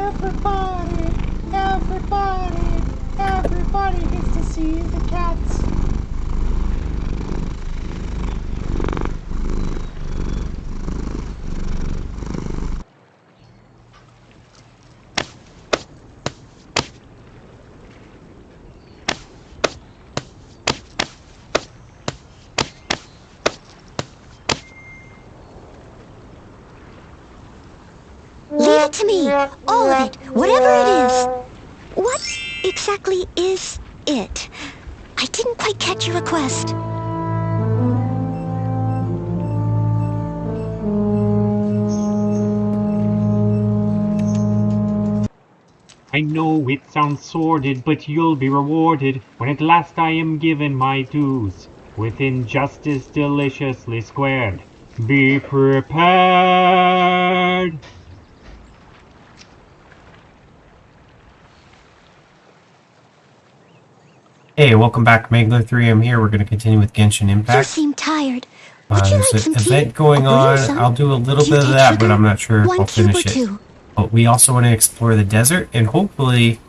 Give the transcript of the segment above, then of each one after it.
Everybody, everybody, everybody gets to see the cats. Leave it to me, all of it, whatever it is. What exactly is it? I didn't quite catch your request. I know it sounds sordid, but you'll be rewarded when at last I am given my dues, with injustice deliciously squared. Be prepared! Hey, welcome back, Megler3. I'm here. We're going to continue with Genshin Impact. You seem tired. Would you There's like an some tea? event going on. I'll do a little bit of that, but I'm not sure if I'll finish it. But we also want to explore the desert, and hopefully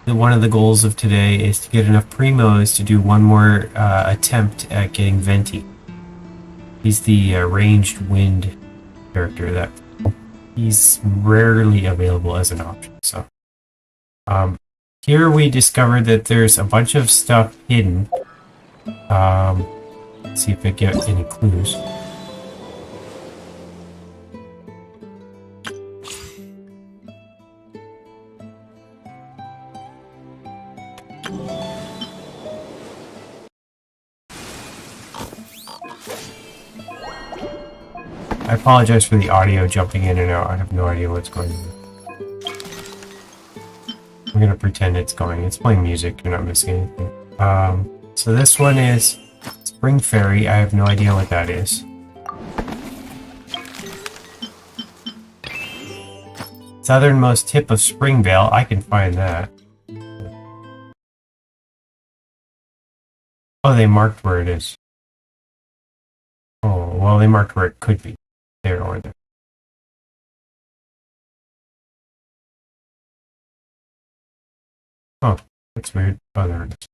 one of the goals of today is to get enough primos to do one more attempt at getting Venti. He's the ranged wind character that he's rarely available as an option. So here we discovered that there's a bunch of stuff hidden. Let's see if I get any clues. I apologize for the audio jumping in and out. I have no idea what's going on. I'm gonna pretend it's going. It's playing music. You're not missing anything. So this one is Spring Fairy. I have no idea what that is. Southernmost tip of Springvale. I can find that. Oh, they marked where it is. Oh, well, they marked where it could be. There or there. Oh, that's weird. Oh, there it is.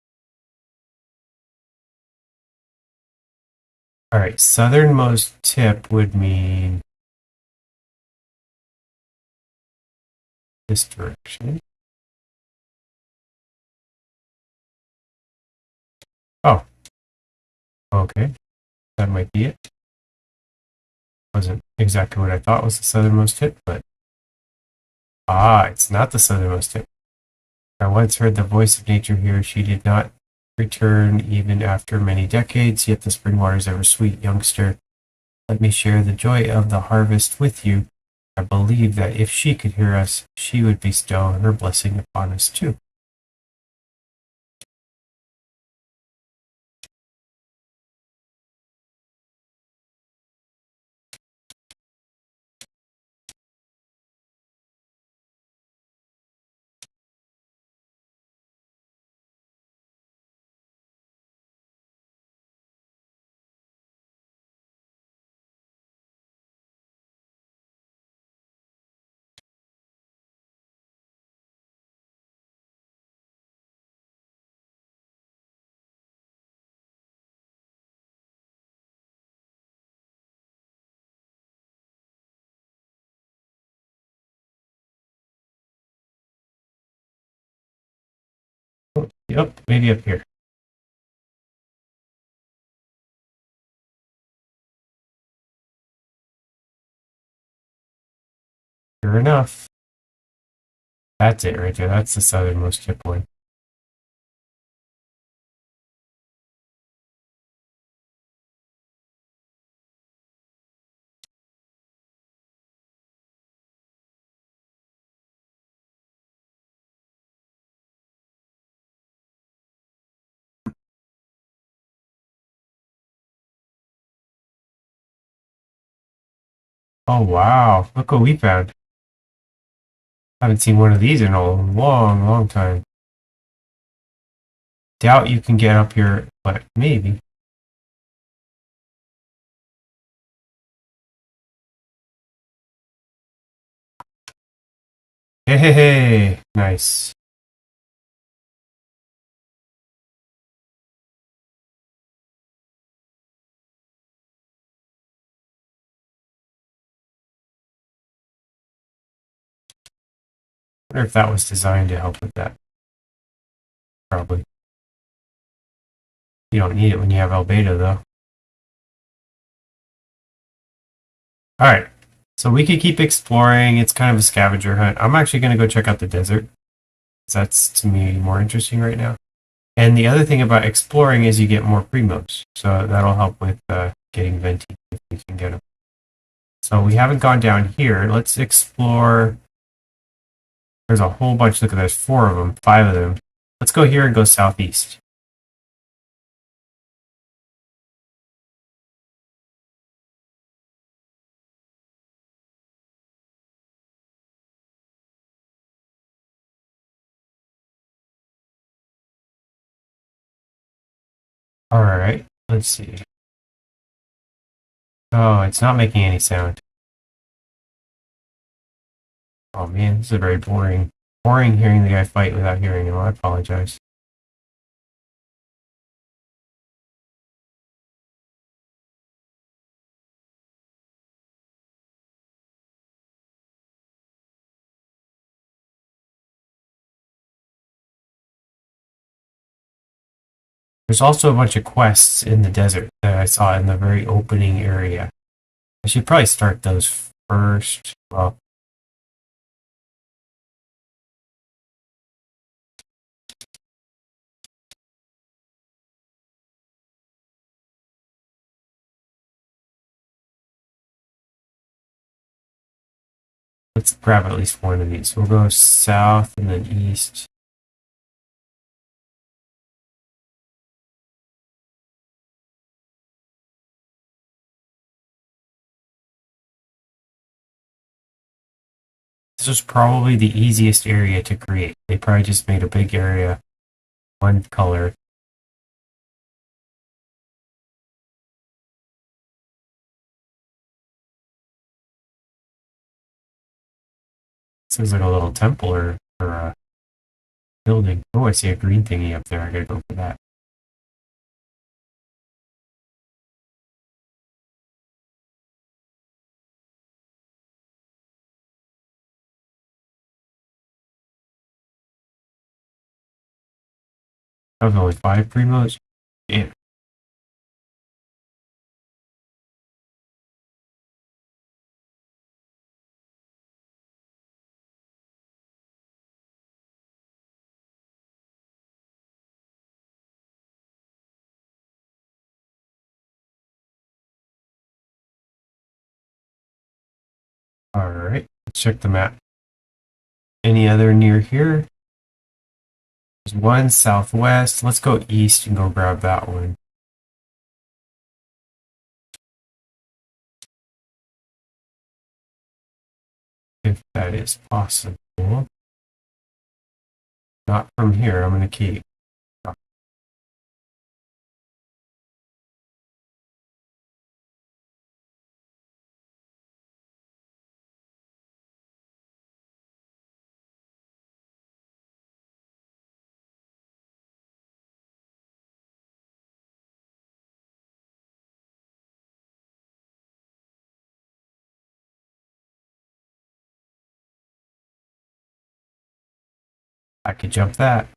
Alright, southernmost tip would mean this direction. Oh. Okay. That might be it. Wasn't exactly what I thought was the southernmost tip, but it's not the southernmost tip. I once heard the voice of nature here. She did not return even after many decades, yet the spring water is ever sweet, youngster. Let me share the joy of the harvest with you. I believe that if she could hear us, she would bestow her blessing upon us too. Yep, maybe up here. Sure enough. That's it right there. That's the southernmost tip one. Oh wow, look what we found. I haven't seen one of these in a long, long time. Doubt you can get up here, but maybe. Hey, hey, hey. Nice. I wonder if that was designed to help with that. Probably. You don't need it when you have Albedo, though. Alright. So we could keep exploring. It's kind of a scavenger hunt. I'm actually going to go check out the desert. That's, to me, more interesting right now. And the other thing about exploring is you get more primos. So that'll help with getting venti if we can get them. So we haven't gone down here. Let's explore. There's a whole bunch. Look at there's 4 of them, 5 of them. Let's go here and go southeast. Alright, let's see. Oh, it's not making any sound. Oh man, this is very boring. Boring hearing the guy fight without hearing him. I apologize. There's also a bunch of quests in the desert that I saw in the very opening area. I should probably start those first. Well, let's grab at least one of these. We'll go south and then east. This is probably the easiest area to create. They probably just made a big area, one color. This is like a little temple or a building. Oh, I see a green thingy up there. I gotta go for that. That was only 5 primos? Yeah. Alright, let's check the map. Any other near here? There's one southwest. Let's go east and go grab that one. If that is possible. Not from here, I'm gonna keep. I could jump that.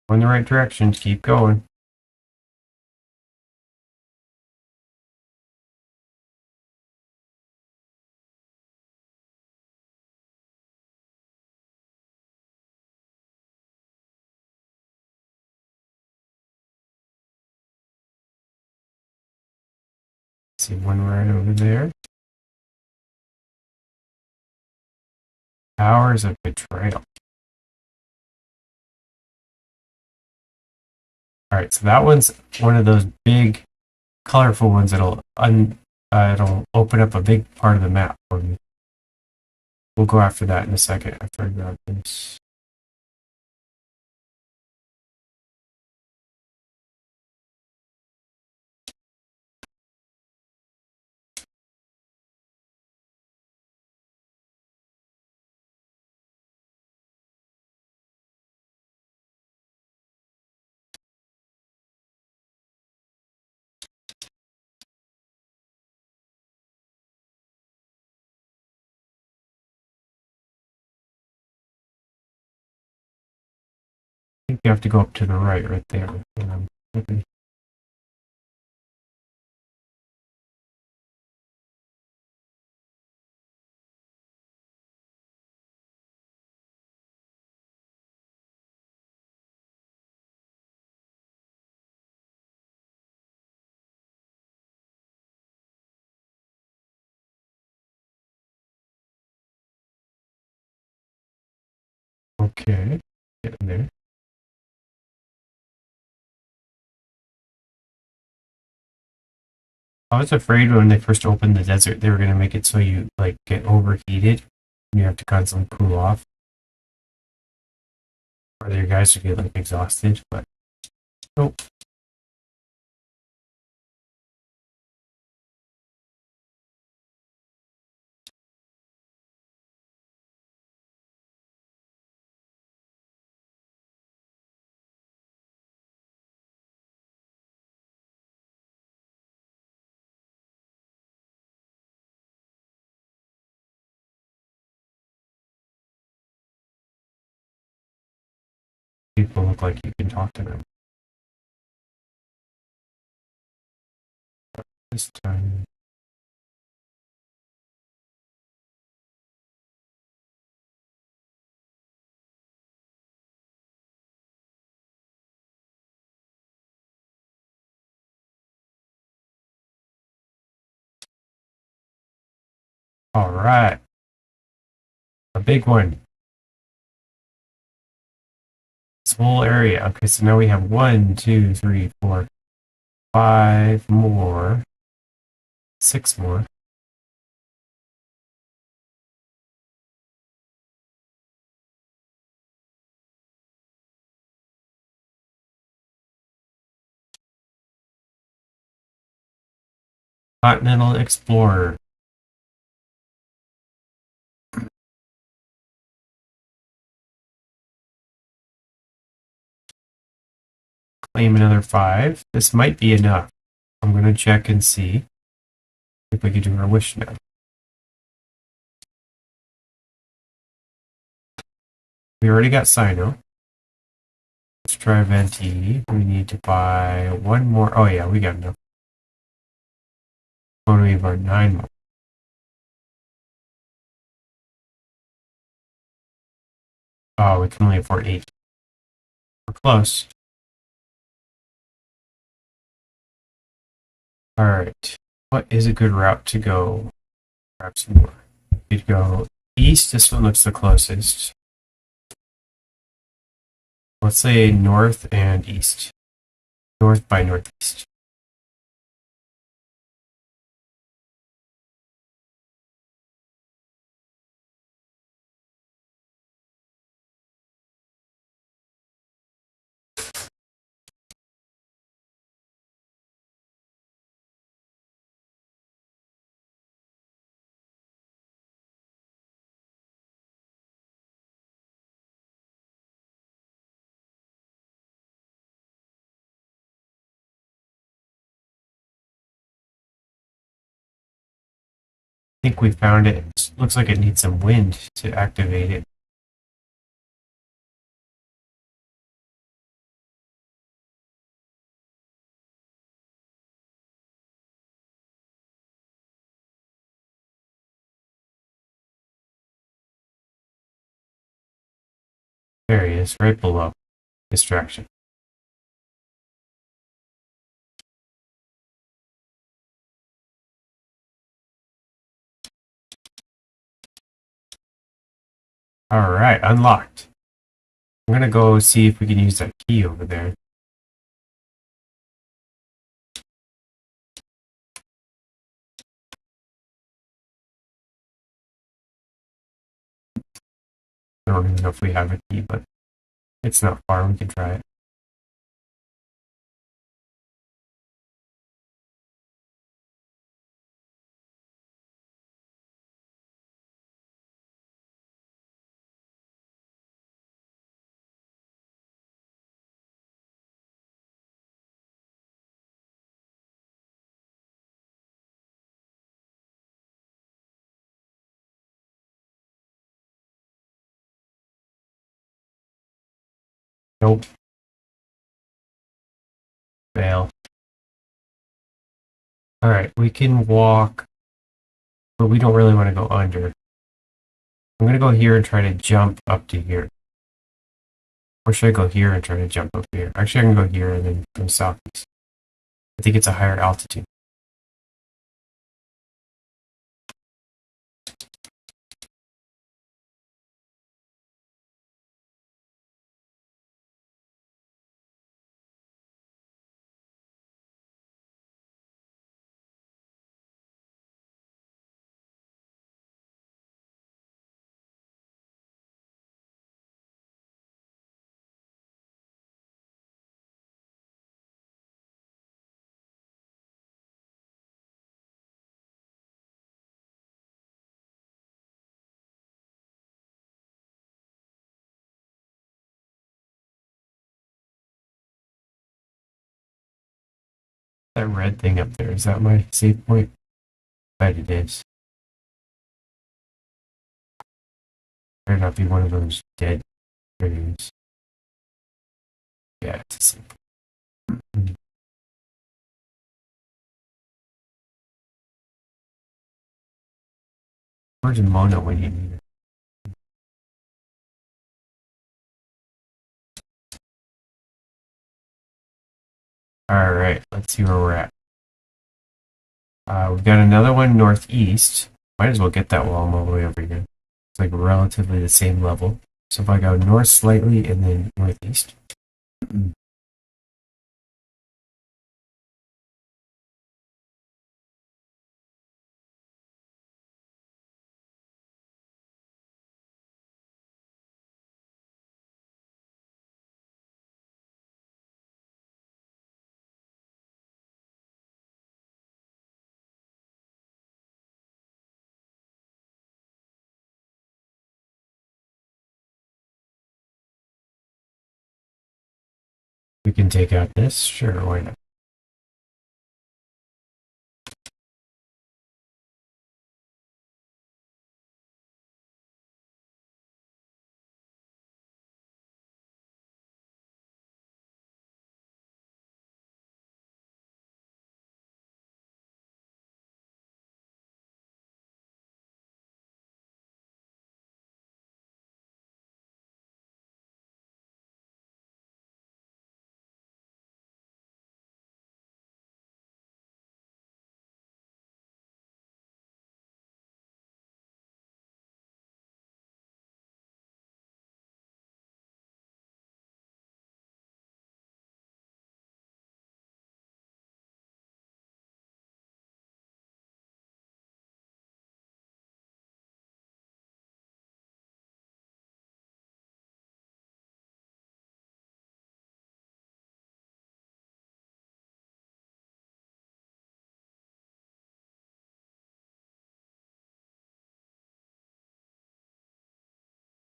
Go in the right direction, keep going. See one right over there. Powers of Betrayal. Alright, so that one's one of those big, colorful ones that'll it'll open up a big part of the map for me. We'll go after that in a second after I grab this. I think you have to go up to the right there. Okay. Okay, getting there. I was afraid when they first opened the desert they were going to make it so you like get overheated and you have to constantly cool off. Or your guys would get like exhausted, but nope. People look like you can talk to them. This time. Alright. A big one. This whole area. Okay, so now we have 1, 2, 3, 4, 5 more. 6 more. Continental Explorer. Claim another 5. This might be enough. I'm going to check and see if we can do our wish now. We already got Sino. Let's try Venti. We need to buy 1 more. Oh yeah, we got enough. Oh, we have our 9 more. Oh, we can only afford 8. We're close. Alright. What is a good route to go? Grab some more. We'd go east. This one looks the closest. Let's say north and east. North by northeast. I think we found it. It looks like it needs some wind to activate it. There he is, right below. Distraction. Alright, unlocked. I'm gonna go see if we can use that key over there. I don't even know if we have a key, but it's not far. We can try it. Nope. Fail. Alright, we can walk, but we don't really want to go under. I'm gonna go here and try to jump up to here. Or should I go here and try to jump up here? Actually, I can go here and then go southeast. I think it's a higher altitude. That red thing up there, is that my save point? I bet it is. Better not be one of those dead things. Yeah, it's a save point. Where's Mona when you need her? Alright, let's see where we're at. We've got another one northeast. Might as well get that while I'm all the way over here. It's like relatively the same level. So if I go north slightly and then northeast. We can take out this, sure, why not?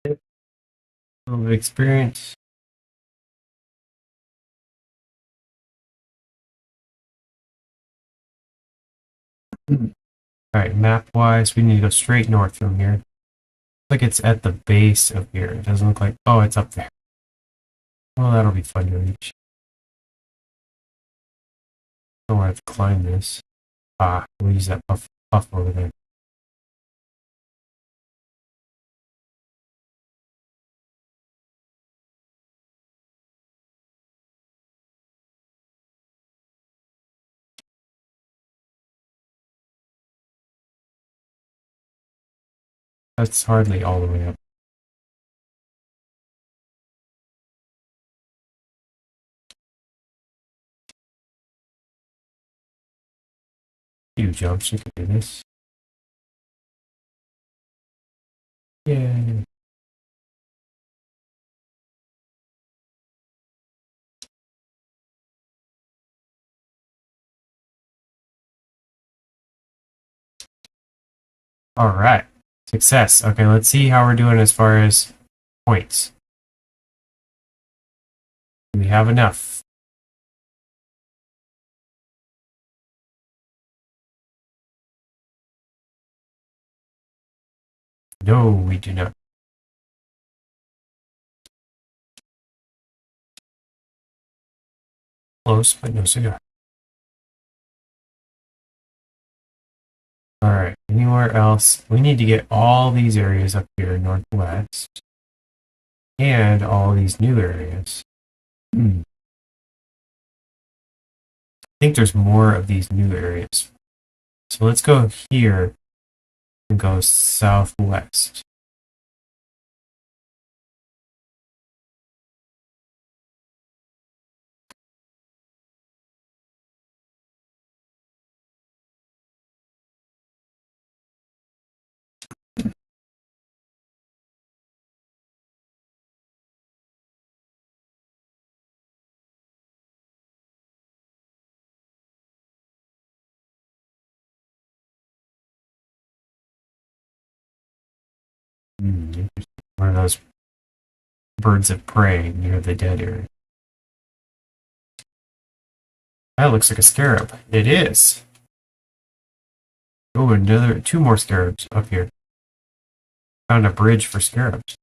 A little bit of experience. Alright, map-wise, we need to go straight north from here. Looks like it's at the base of here. It doesn't look like... Oh, it's up there. Well, that'll be fun to reach. Don't want to climb this. Ah, we'll use that puff over there. That's hardly all the way up. Few jumps, you can do this. Yay. Alright. Success. Okay, let's see how we're doing as far as points. Do we have enough? No, we do not. Close, but no cigar. Alright, anywhere else? We need to get all these areas up here northwest. And all these new areas. I think there's more of these new areas. So let's go here and go southwest. Interesting. One of those birds of prey near the dead area. That looks like a scarab. It is. Oh, another 2 more scarabs up here. Found a bridge for scarabs.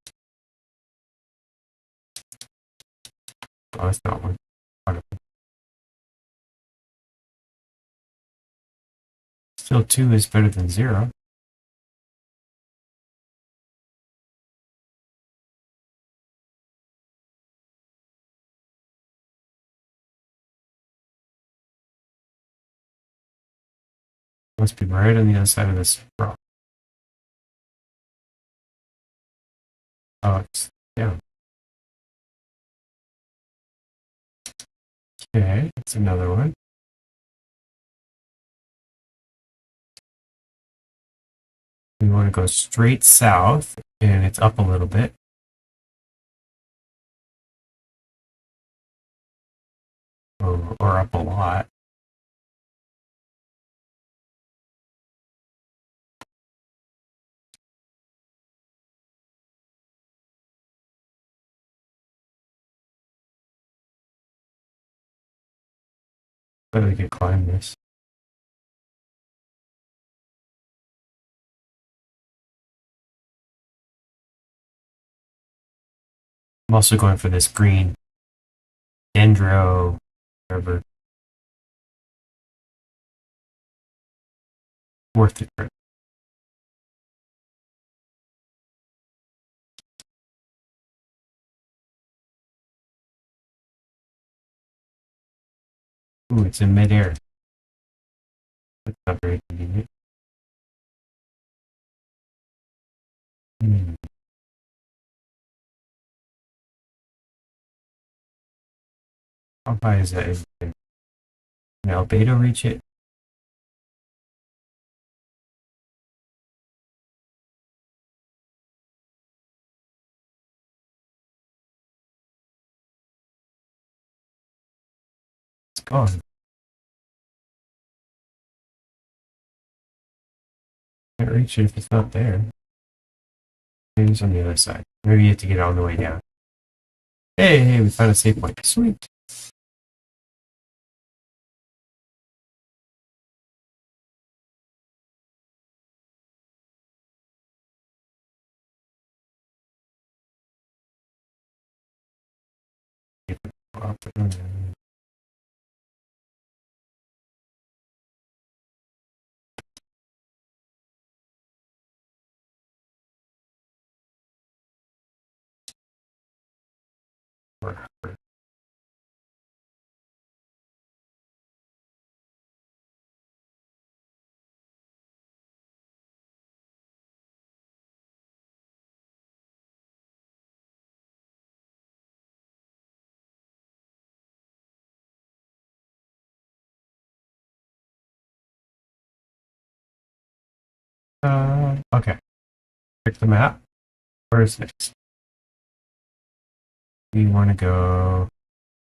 Oh, that's not one. Still 2 is better than 0. Must be right on the other side of this rock. Oh, it's down. Okay, that's another one. We want to go straight south, and it's up a little bit. Or up a lot. But we could climb this. I'm also going for this green dendro, whatever. Worth the trip. Ooh, it's in midair. That's not very convenient. How high is that? Can Albedo reach it? It's gone. Can't reach it if it's not there. Maybe it's on the other side. Maybe you have to get it on the way down. Hey, we found a save point. Sweet. Okay. Pick the map. Where's next? We want to go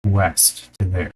west to there.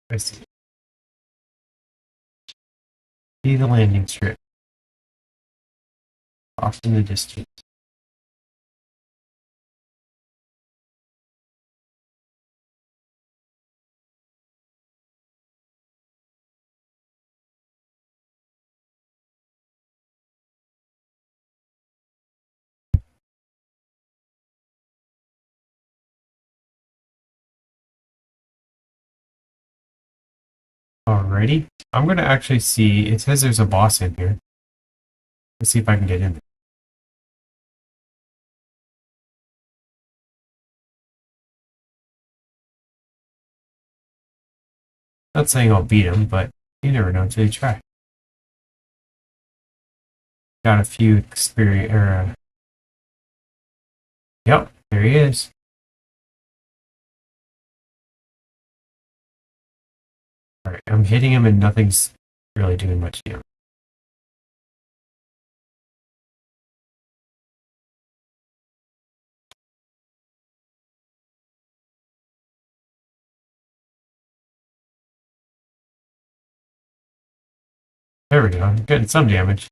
I see. See the landing strip off in the distance. Alrighty. I'm gonna actually see. It says there's a boss in here. Let's see if I can get in there. Not saying I'll beat him, but you never know until you try. Got a few experience. Yep, there he is. Alright, I'm hitting him and nothing's really doing much damage. There we go. I'm getting some damage.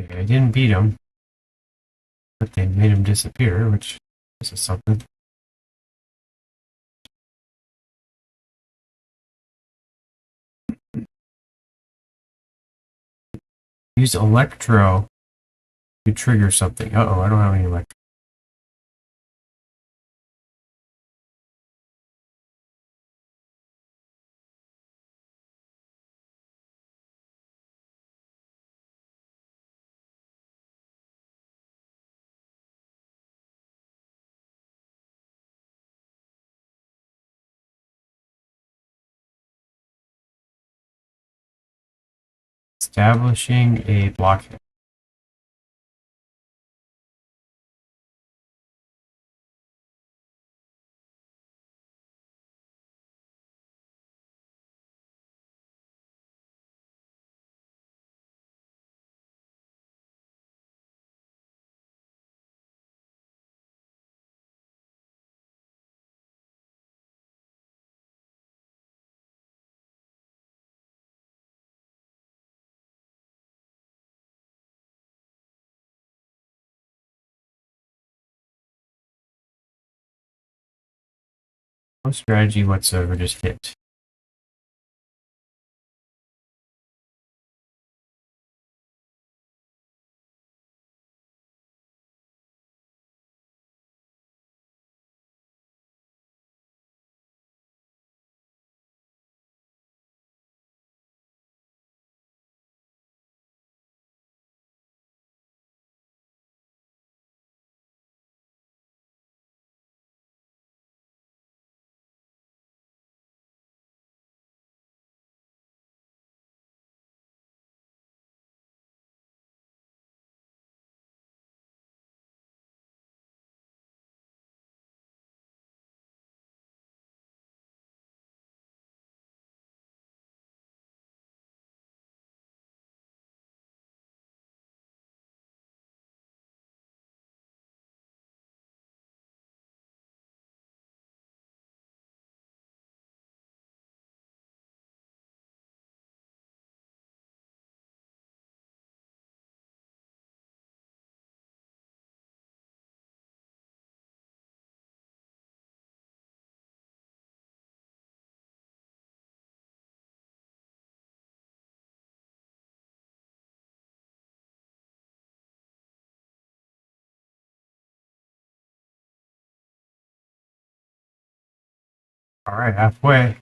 Okay, I didn't beat him, but they made him disappear, which is something. Use Electro to trigger something. Uh-oh, I don't have any Electro. Establishing a blockhead. No strategy whatsoever, just hit. Alright, halfway.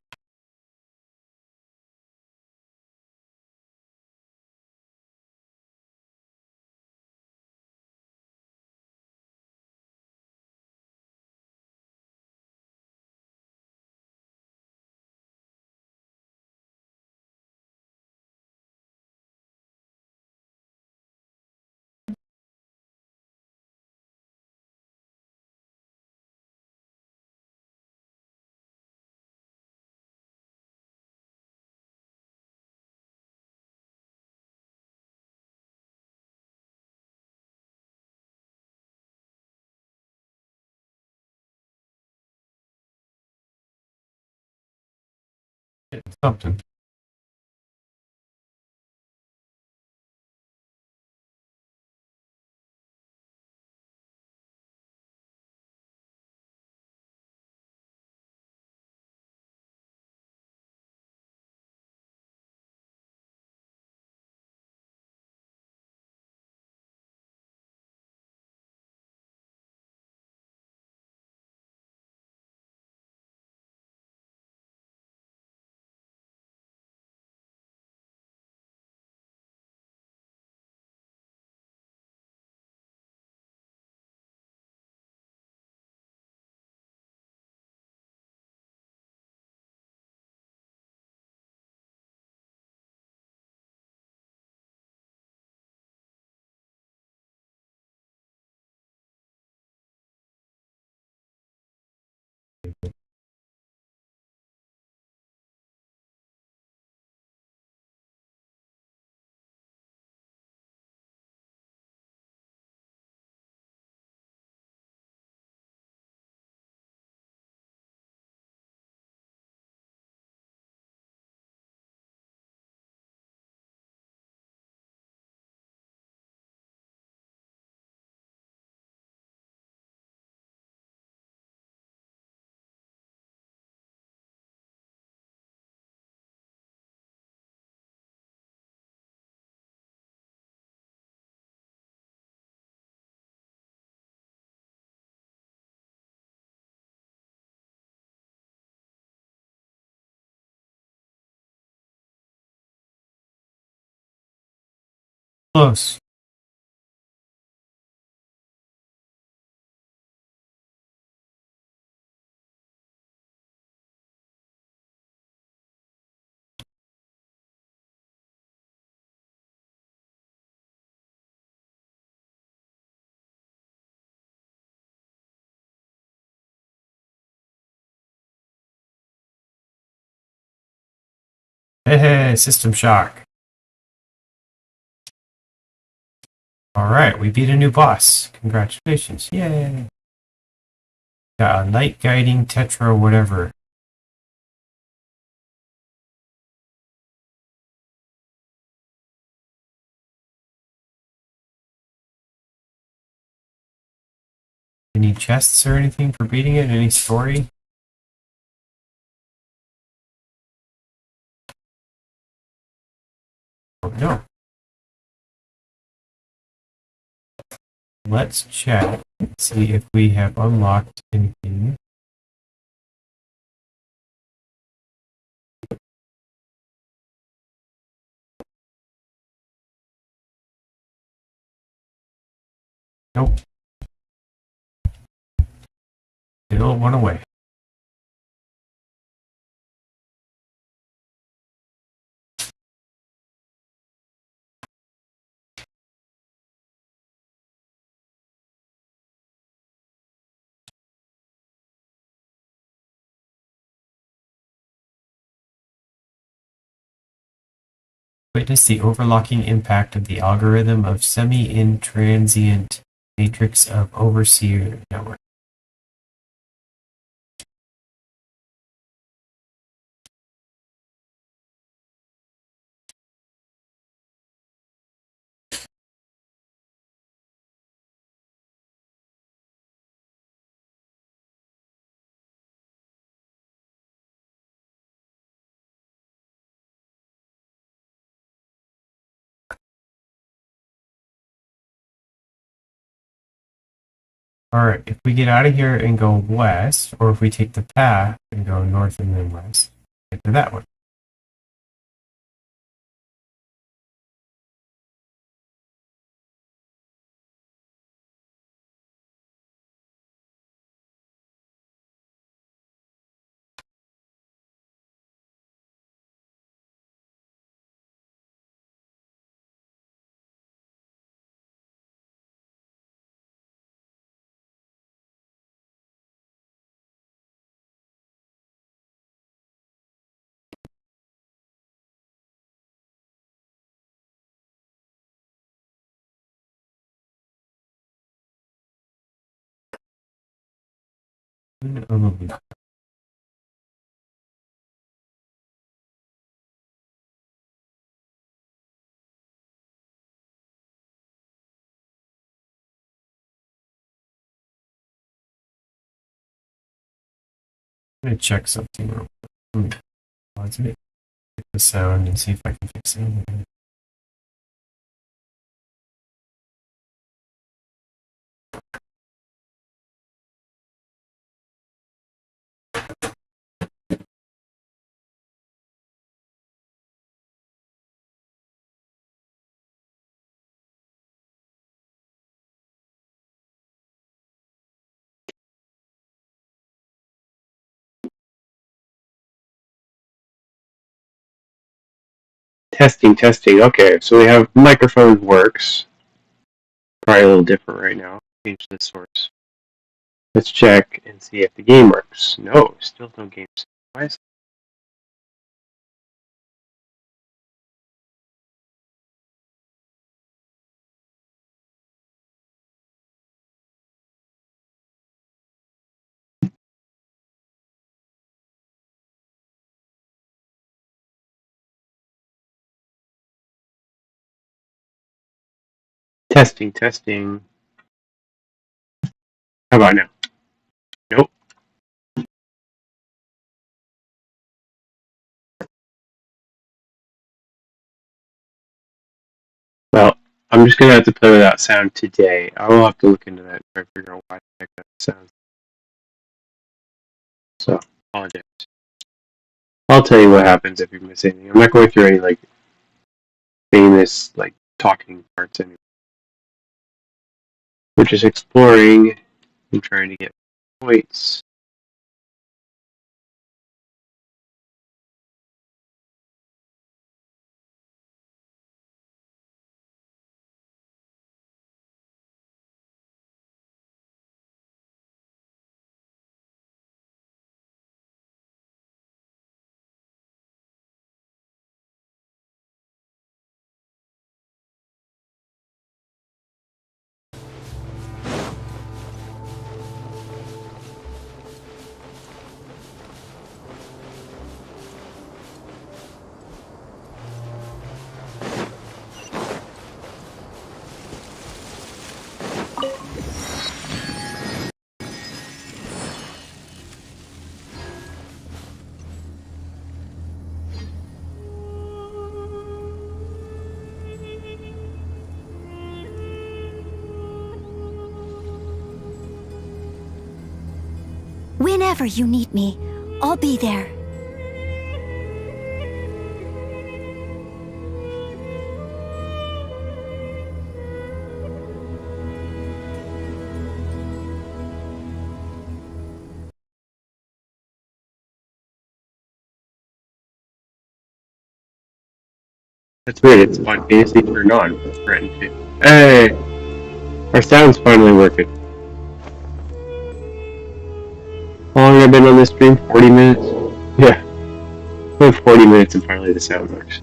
Something. Close. Hey, system shock. Alright, we beat a new boss. Congratulations. Yay. Got a night guiding tetra whatever. Any chests or anything for beating it? Any story? Oh, no. Let's check and see if we have unlocked anything. Nope. It all went away. Witness the overlocking impact of the algorithm of semi-intransient matrix of overseer network. Alright, if we get out of here and go west, or if we take the path and go north and then west, get to that one. I'm gonna check something real quick. Let's make the sound and see if I can fix it. Testing, testing. Okay, so we have microphone works. Probably a little different right now. Change the source. Let's check and see if the game works. No, still no game. Why is testing, testing. How about now? Nope. Well, I'm just gonna have to play without sound today. I will have to look into that and try to figure out why the heck that sounds. So, apologize. I'll tell you what happens if you miss anything. I'm not going through any like famous like talking parts anyway. We're just exploring and trying to get points. Whenever you need me, I'll be there. That's weird, it's spontaneously turned on. Threatened to. Hey! Our sound's finally working. How long have I been on this stream? 40 minutes? Yeah. We have 40 minutes and finally the sound works.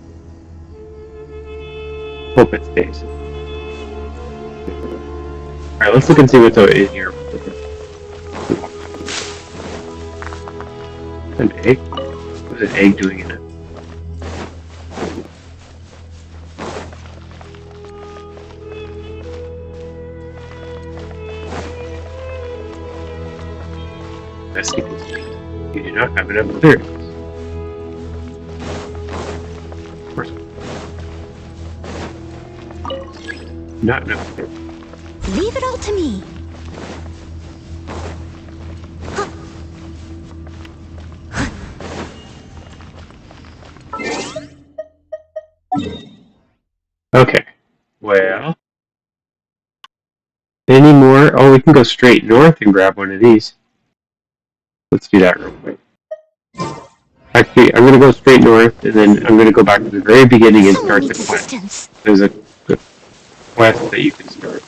Hope it stays. Alright, let's look and see what's in here. An egg? What's an egg doing in it? Best you do not have enough clearance. Of course. Not enough clearance. Leave it all to me. Okay. Well. Any more? Oh, we can go straight north and grab one of these. Let's do that real quick. Actually, I'm going to go straight north, and then I'm going to go back to the very beginning and start the quest. There's a quest that you can start.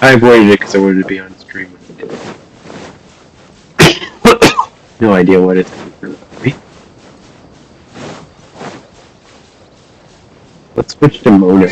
I avoided it because I wanted to be on stream with it. No idea what it's going to be. Let's switch to Mona.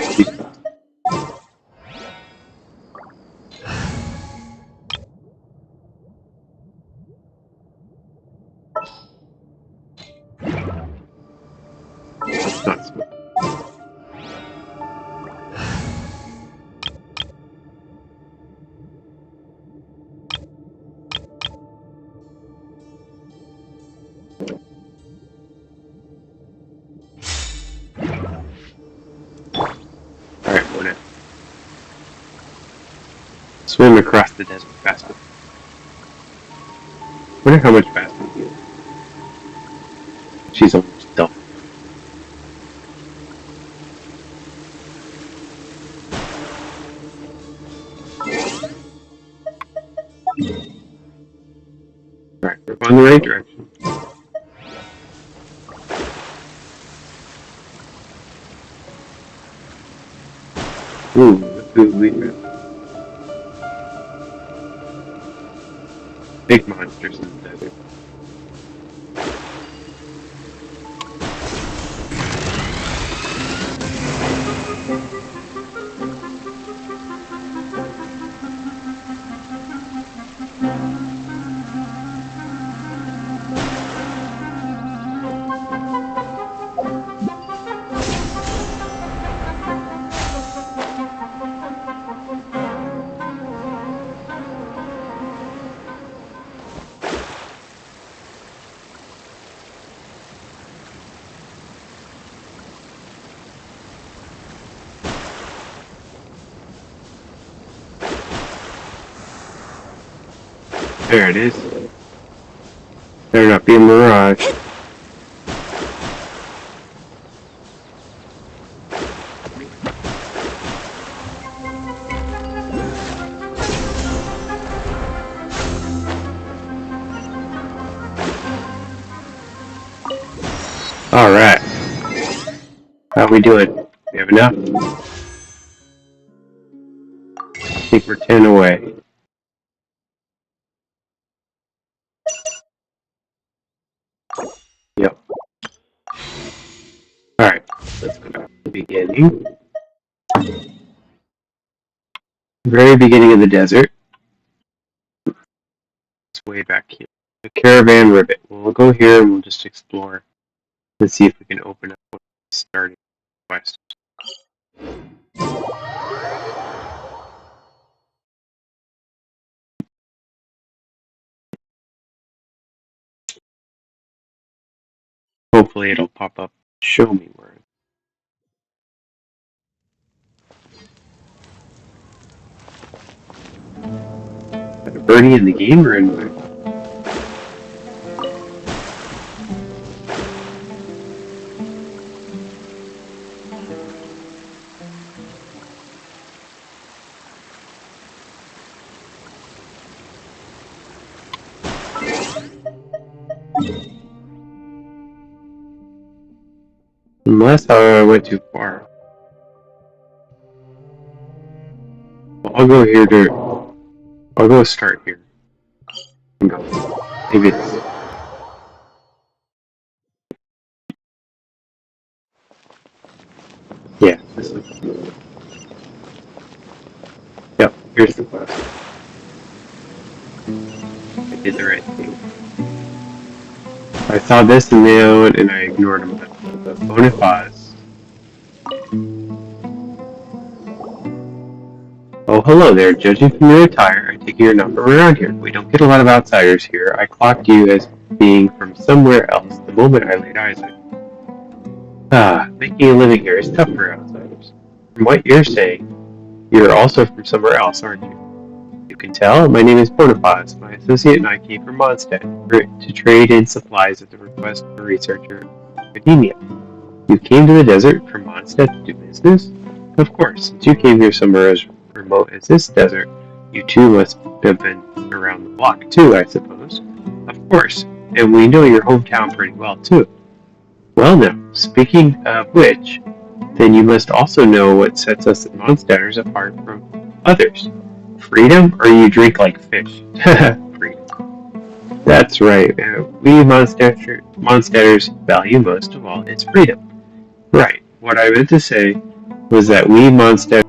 Swim across the desert faster. Wonder how much faster he is. She's almost double. Alright, we're going the right direction. Ooh, look who we found. Big monsters in the desert. There it is. Better not be a mirage. Alright. How we doing? We have enough? I think we're 10 away. Yep. Alright, let's go back to the beginning. Very beginning of the desert. It's way back here. The caravan rivet. We'll go here and we'll just explore. Let's see if we can open up what starting quest. Hopefully it'll pop up. Show me where. Got a birdie in the game or in my... Unless I went too far. Well, I'll go here to... I'll go start here. And go. Maybe it's... Yeah, this looks... Yep, here's the quest. I did the right thing. I saw this in the note and I ignored him. The Boniface. Oh, hello there. Judging from your attire, I take your number around here. We don't get a lot of outsiders here. I clocked you as being from somewhere else the moment I laid eyes on you. Ah, making a living here is tough for outsiders. From what you're saying, you're also from somewhere else, aren't you? You can tell, my name is Boniface. My associate and I came from Mondstadt to trade in supplies at the request of a researcher in academia. You came to the desert from Mondstadt to do business? Of course, since you came here somewhere as remote as this desert, you too must have been around the block too, I suppose. Of course, and we know your hometown pretty well too. Well now, speaking of which, then you must also know what sets us Mondstadters apart from others. Freedom, or you drink like fish? Freedom. That's right. We Mondstadters value most of all is freedom. Right. What I meant to say was that we Mondstadters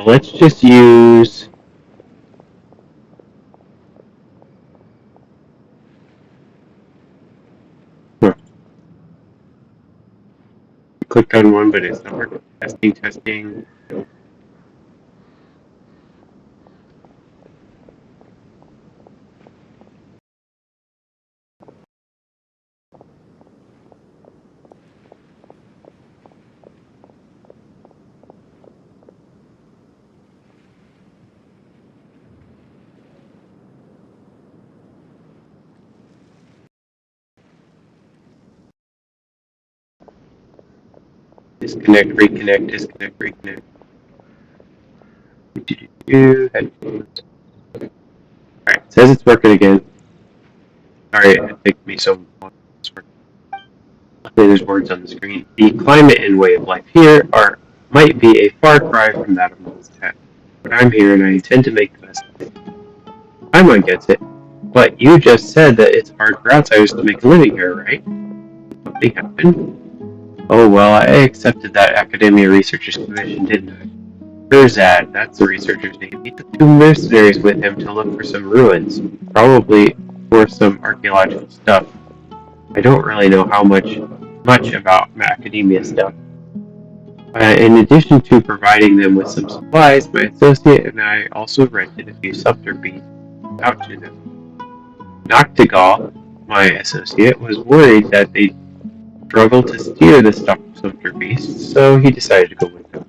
let's just use... Clicked on one, but it's not working. Testing. Disconnect, reconnect, disconnect, reconnect. Headphones. Alright, says it's working again. Sorry, it took me so long. Luckily there's words on the screen. The climate and way of life here might be a far cry from that of one's town. But I'm here and I intend to make the best of it. Paimon gets it. But you just said that it's hard for outsiders to make a living here, right? Something happened? Oh well, I accepted that Academia Researchers Commission, didn't I? Herzad, that's the researcher's name. He took 2 mercenaries with him to look for some ruins, probably for some archaeological stuff. I don't really know how much about academia stuff. In addition to providing them with some supplies, my associate and I also rented a few sumpter beasts out to them. Noctigal, my associate, was worried that they'd struggle to steer the sumpter beasts, so he decided to go with them.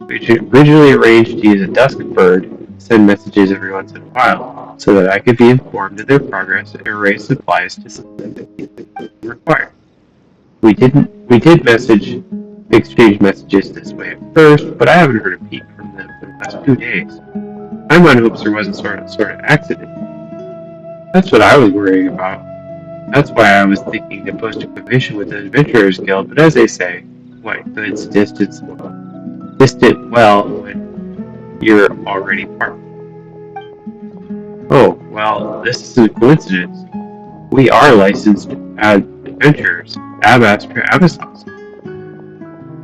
We originally arranged to use a dusk bird to send messages every once in a while, so that I could be informed of their progress and arrange supplies to something that required. We did exchange messages this way at first, but I haven't heard a peep from them for the past 2 days. I'm on hopes there wasn't sort of accident. That's what I was worrying about. That's why I was thinking to post a commission with the Adventurers Guild, but as they say, what good's distant well when you're already part. Oh, well, this is a coincidence. We are licensed as adventurers, Abastra Abyssos.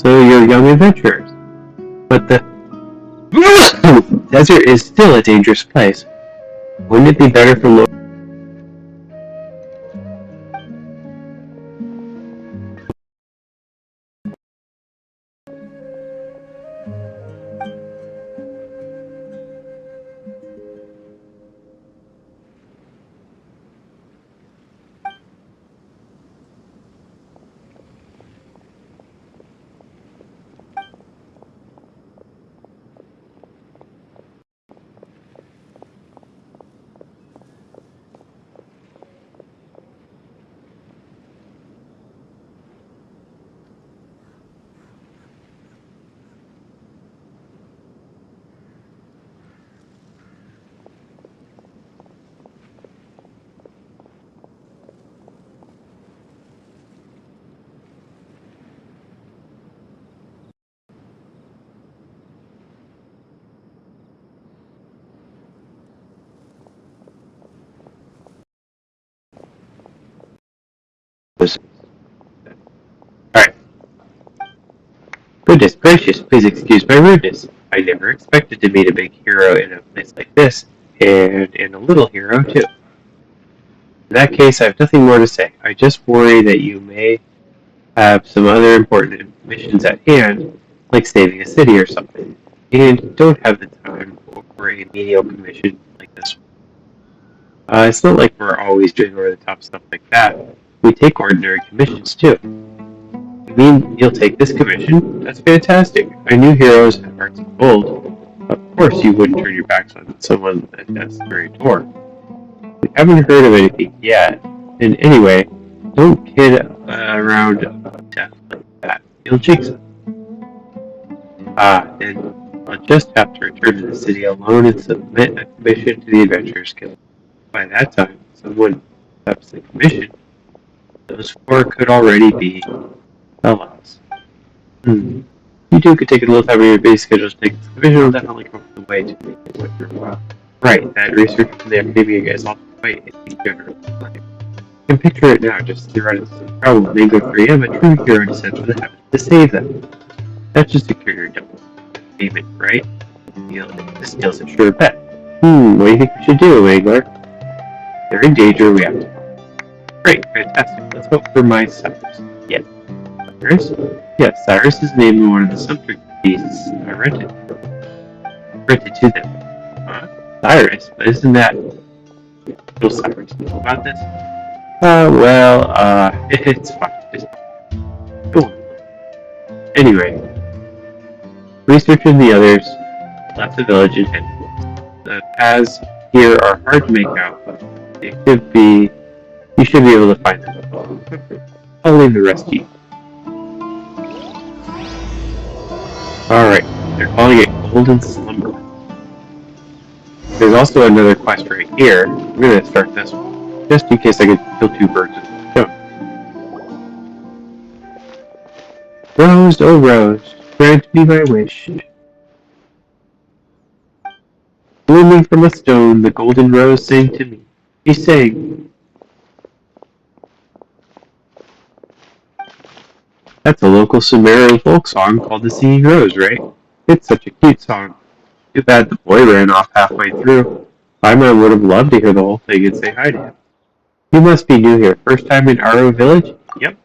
So you're young adventurers. But the desert is still a dangerous place. Wouldn't it be better for local... Alright. Goodness gracious, please excuse my rudeness. I never expected to meet a big hero in a place like this, and a little hero too. In that case, I have nothing more to say. I just worry that you may have some other important missions at hand, like saving a city or something, and don't have the time for a menial commission like this one. It's not like we're always doing over-the-top stuff like that. We take ordinary commissions too. You mean you'll take this commission? That's fantastic. I knew heroes had hearts of gold. Of course you wouldn't turn your backs on someone at death's very door. We haven't heard of anything yet. And anyway, don't kid around about death like that. You'll jinx it. And I'll just have to return to the city alone and submit a commission to the Adventurers Guild. By that time, someone accepts the commission. Those 4 could already be fellows. You two could take a little time on your base schedule to take this commission. Will definitely come up with a way to make it worth your while. Right, that research from the Academia is also quite generous. I can picture it now, just surrounded with some trouble. Mango 3M, a true hero, descends from the heavens to save them. That's just secure your payment, right? This feels a sure bet. What do you think we should do, Angler? They're in danger, we have to. Great, fantastic. Let's hope for my Cyrus. Yes. Cyrus? Yes, Cyrus is named one of the subject beasts I rented. Rented to them. Huh? Cyrus? But isn't that... Will Cyrus know about this? It's fine. Just go on. Anyway, researcher and the others left the village and headed. The paths here are hard to make out, but you should be able to find them. I'll leave the rest to you. Alright, they're calling it Golden Slumber. There's also another quest right here. I'm going to start this one, just in case I could kill two birds with one stone. Rose, oh Rose, grant me my wish. Blooming from a stone, the golden rose sang to me. He sang. That's a local Sumerian folk song called the Singing Rose, right? It's such a cute song. Too bad the boy ran off halfway through. Paimon would have loved to hear the whole thing and say hi to him. You must be new here. First time in Aro village? Yep.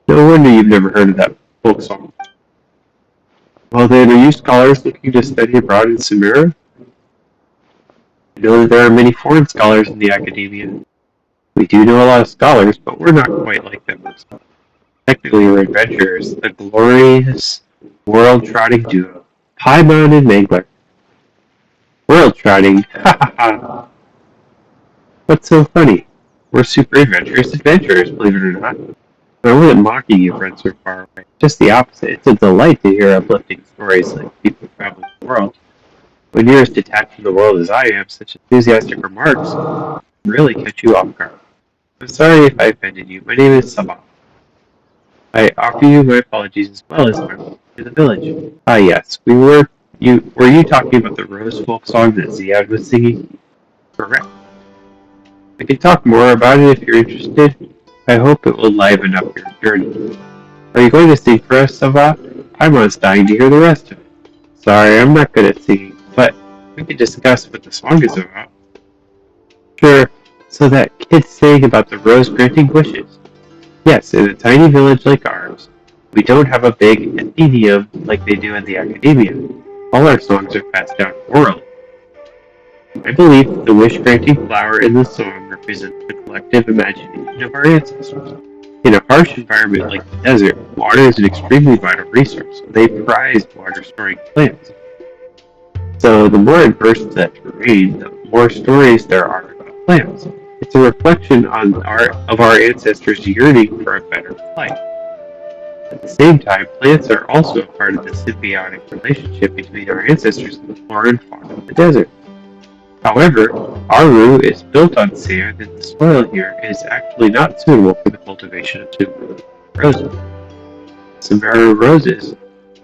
No wonder you've never heard of that folk song. Well then, are you scholars looking to study abroad in Sumeru? I know that there are many foreign scholars in the academia. We do know a lot of scholars, but we're not quite like them. Technically, we're adventurers, the glorious world-trotting duo, Paimon and Mangler. World-trotting? Ha ha ha! What's so funny? We're super adventurers, believe it or not. I wasn't mocking you, friends so far away. Just the opposite. It's a delight to hear uplifting stories like people traveling the world. When you're as detached from the world as I am, such enthusiastic remarks really catch you off guard. I'm sorry if I offended you. My name is Sabah. I offer you my apologies as well as my welcome to the village. Ah yes, were you talking about the Rose folk song that Ziad was singing? Correct. I can talk more about it if you're interested. I hope it will liven up your journey. Are you going to sing for us, Sabah? Paimon's dying to hear the rest of it. Sorry, I'm not good at singing, but we can discuss what the song is about. Sure, so that kid sang about the rose granting wishes. Yes, in a tiny village like ours, we don't have a big Athenaeum like they do in the academia. All our songs are passed down orally. I believe that the wish-granting flower in the song represents the collective imagination of our ancestors. In a harsh environment like the desert, water is an extremely vital resource. They prized water-storing plants. So the more adverse that terrain, the more stories there are about plants. It's a reflection of our ancestors' yearning for a better life. At the same time, plants are also a part of the symbiotic relationship between our ancestors and the flora and fauna of the desert. However, Aru is built on sand and the soil here is actually not suitable for the cultivation of Sumeru roses. Sumeru roses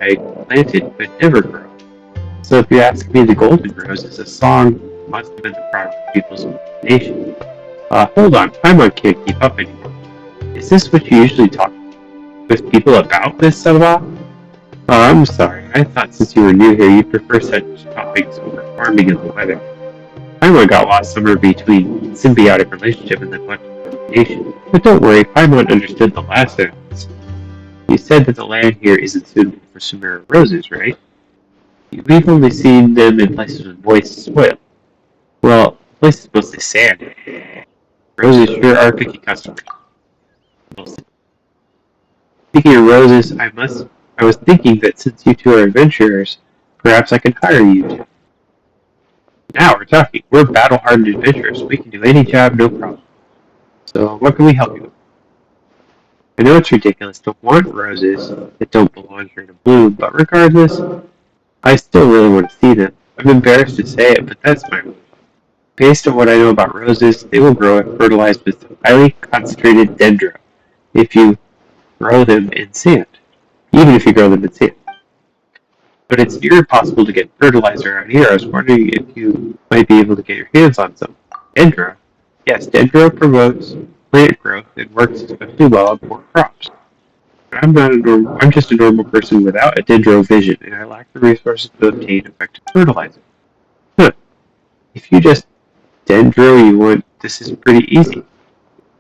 I planted could never grow. So if you ask me, the Golden Rose is a song must have been the product of people's imagination. Hold on, Paimon can't keep up anymore. Is this what you usually talk with people about this, Sabah? Oh, I'm sorry. I thought since you were new here, you'd prefer such topics over farming and the weather. Paimon got lost somewhere between symbiotic relationship and the collective imagination. But don't worry, Paimon understood the last sentence. You said that the land here isn't suitable for Sumeru roses, right? We've only seen them in places with moist soil. Well, places mostly sand. Roses sure are picky customers. Speaking of roses, I was thinking that since you two are adventurers, perhaps I could hire you two. Now we're talking. We're battle-hardened adventurers. We can do any job, no problem. So, what can we help you with? I know it's ridiculous to want roses that don't belong here to bloom, but regardless, I still really want to see them. I'm embarrassed to say it, but that's my rule. Based on what I know about roses, they will grow if fertilized with highly concentrated dendro if you grow them in sand, even if you grow them in sand. But it's near impossible to get fertilizer out here. I was wondering if you might be able to get your hands on some. Dendro? Yes, dendro promotes plant growth and works especially well on poor crops. I'm just a normal person without a dendro vision, and I lack the resources to obtain effective fertilizer. Huh. If you just dendro you want, this is pretty easy.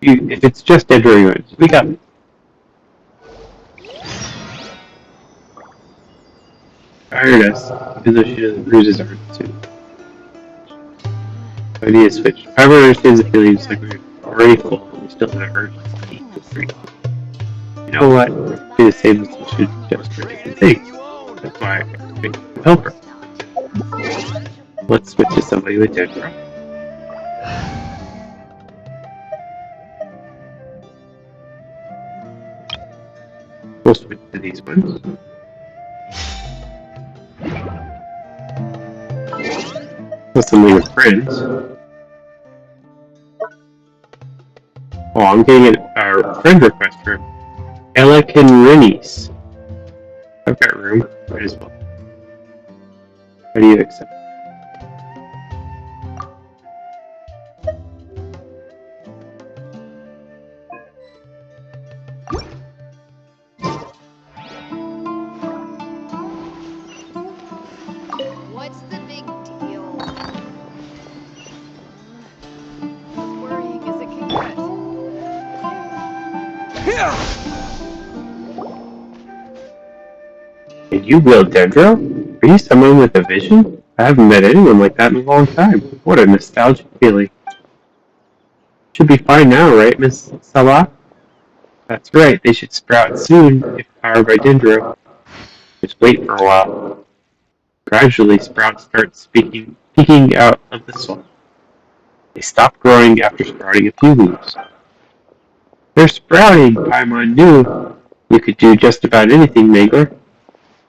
If it's just dendro you want, we got it. Fired us, even though she doesn't bruises our too. I need to switch. However, understands the feelings like we're already full, and we still have an urge to eat for free. You know what? It'd be the same as we should just for different things. That's why I picked the helper. Let's switch to somebody with dendro. We'll switch to these ones. With somebody with friends. Oh, I'm getting a friend request from Elikinrinis. I've got room. Might as well. How do you accept? What's the big deal? Worrying as it can get. And you wield dendro? Are you someone with a vision? I haven't met anyone like that in a long time. What a nostalgic feeling. Should be fine now, right, Miss Salah? That's right, they should sprout soon, if powered by dendro. Just wait for a while. Gradually, sprouts start peeking out of the soil. They stop growing after sprouting a few leaves. They're sprouting, Paimon knew. You could do just about anything, Mangler.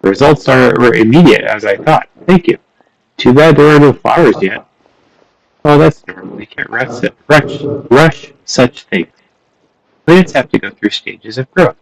The results were immediate, as I thought. Thank you. Too bad there are no flowers yet. Oh, that's normal. You can't rush such things. Plants have to go through stages of growth.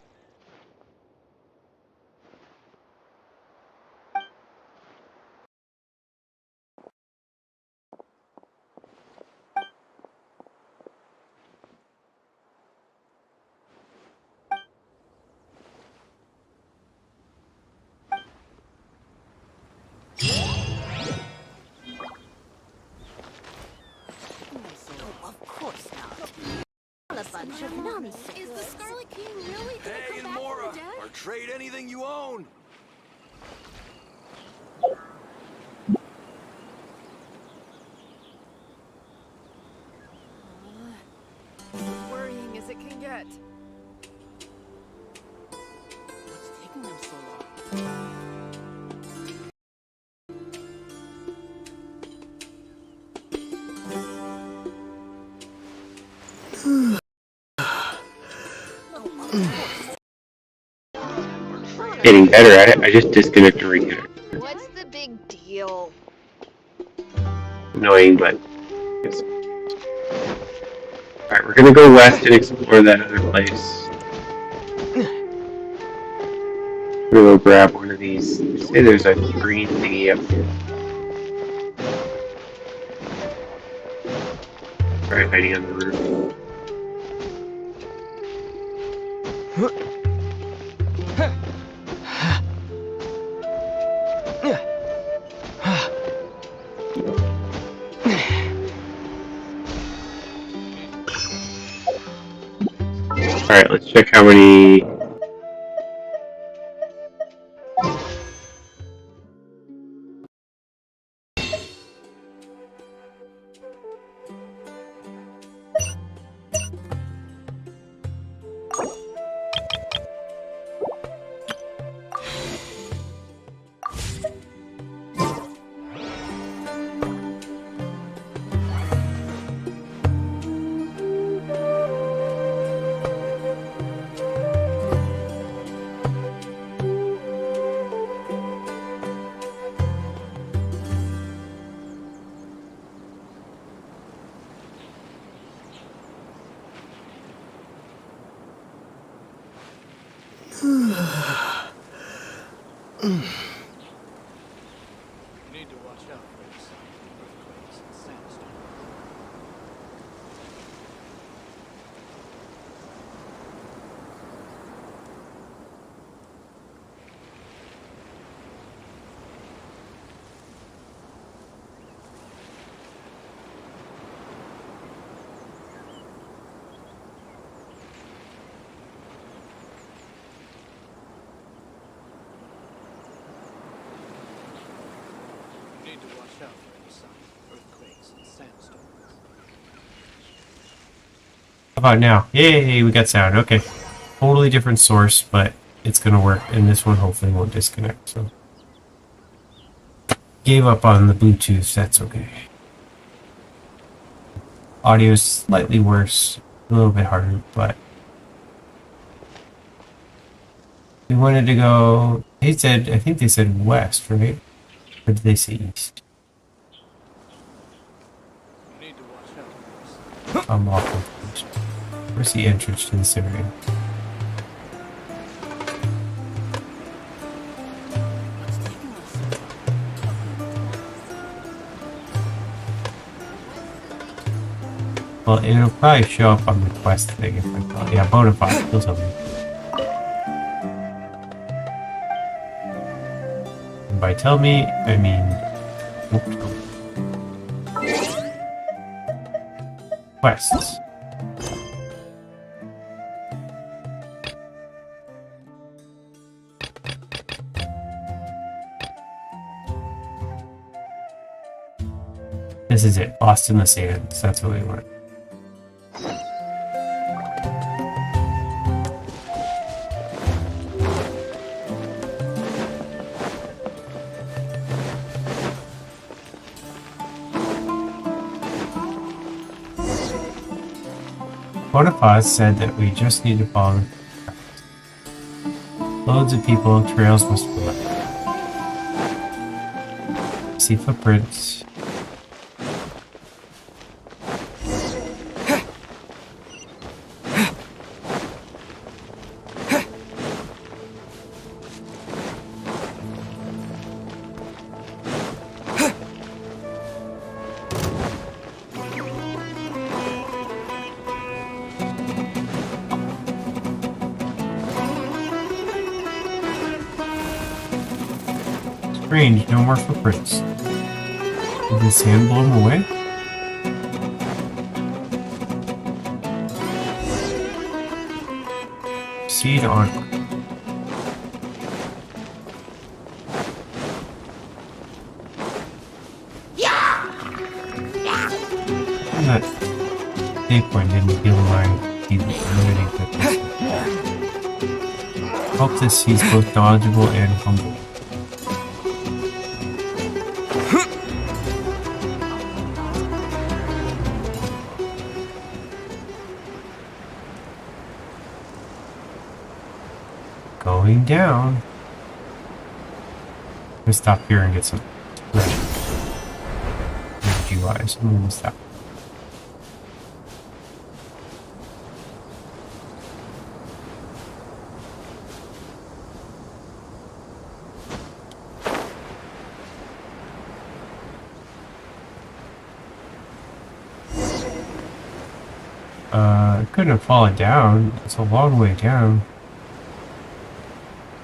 Is the Scarlet King really gonna come back from the dead? Or trade anything you own. Worrying as it can get. What's taking them so long? Getting better at it. I just disconnect and reconnect. What's the big deal? Annoying, but yes. Alright, we're gonna go west and explore that other place. We're gonna go grab one of these. Say there's a green thingy up here. Right, hiding on the roof. Alright, let's check how many... Need to watch out for this. Earthquakes and sandstorm. You need to watch out for any signs of earthquakes and sandstorms. How about now? Yay, we got sound. Okay. Totally different source, but it's gonna work, and this one hopefully won't disconnect, so. Gave up on the Bluetooth, that's okay. Audio is slightly worse, a little bit harder, but. We wanted to go, I think they said west, right? Or did they say east? You need to watch out for this. I'm off of east. Where's the entrance to this area? Well, it'll probably show up on the quest thing if I call it. Yeah, bonafide, kill something. And by tell me, I mean... quests. This is it, Lost in the Sands. That's what we want. Bonafide said that we just need to follow the tracks. Loads of people, trails must be left. See footprints. Strange, no more footprints. Did the sand blow them away? Proceed onward. That save point didn't feel like he's limiting fitness. Hope this he's both knowledgeable and humble. Going down. Let's stop here and get some GUIs. I'm gonna stop. It couldn't have fallen down. It's a long way down.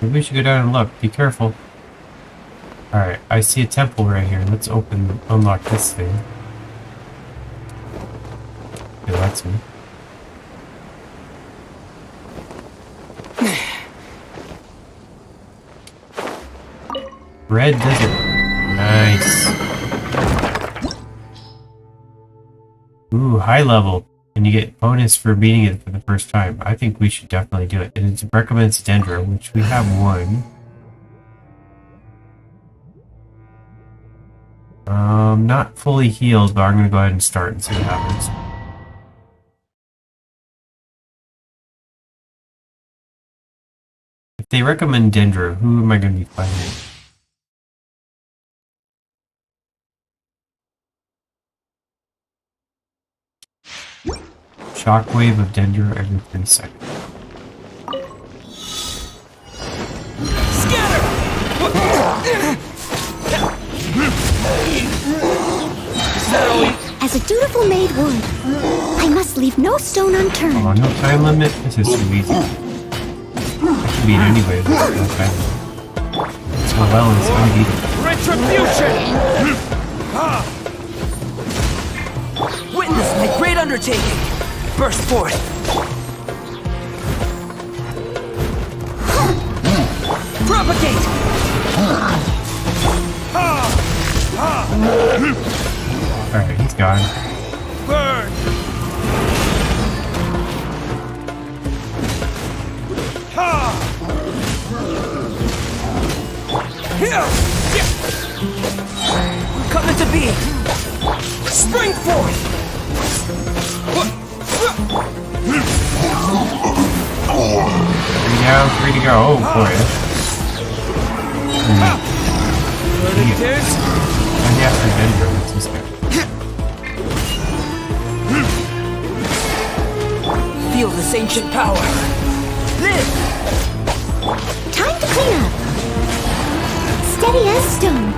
Maybe we should go down and look. Be careful. Alright, I see a temple right here. Let's unlock this thing. It lets me. Red desert. Nice. Ooh, high level. And you get bonus for beating it for the first time. I think we should definitely do it. And it recommends Dendro, which we have one. Not fully healed, but I'm gonna go ahead and start and see what happens. If they recommend Dendro, who am I gonna be fighting? Shockwave of Dendro every 3 seconds. As a dutiful maid would, I must leave no stone unturned. Oh, no time limit? This is too easy. I can beat anyway, there's no time limit. So well, it's unbeatable. Retribution! Witness my great undertaking! Burst forth! Propagate! Alright, he's gone. Burn! Ha! Here! Coming to be! Spring forth! 3 down, 3 to go. Oh boy. And yeah, Scavenger, that's this guy. Feel this ancient power. Live! Time to clean up. Steady as stone.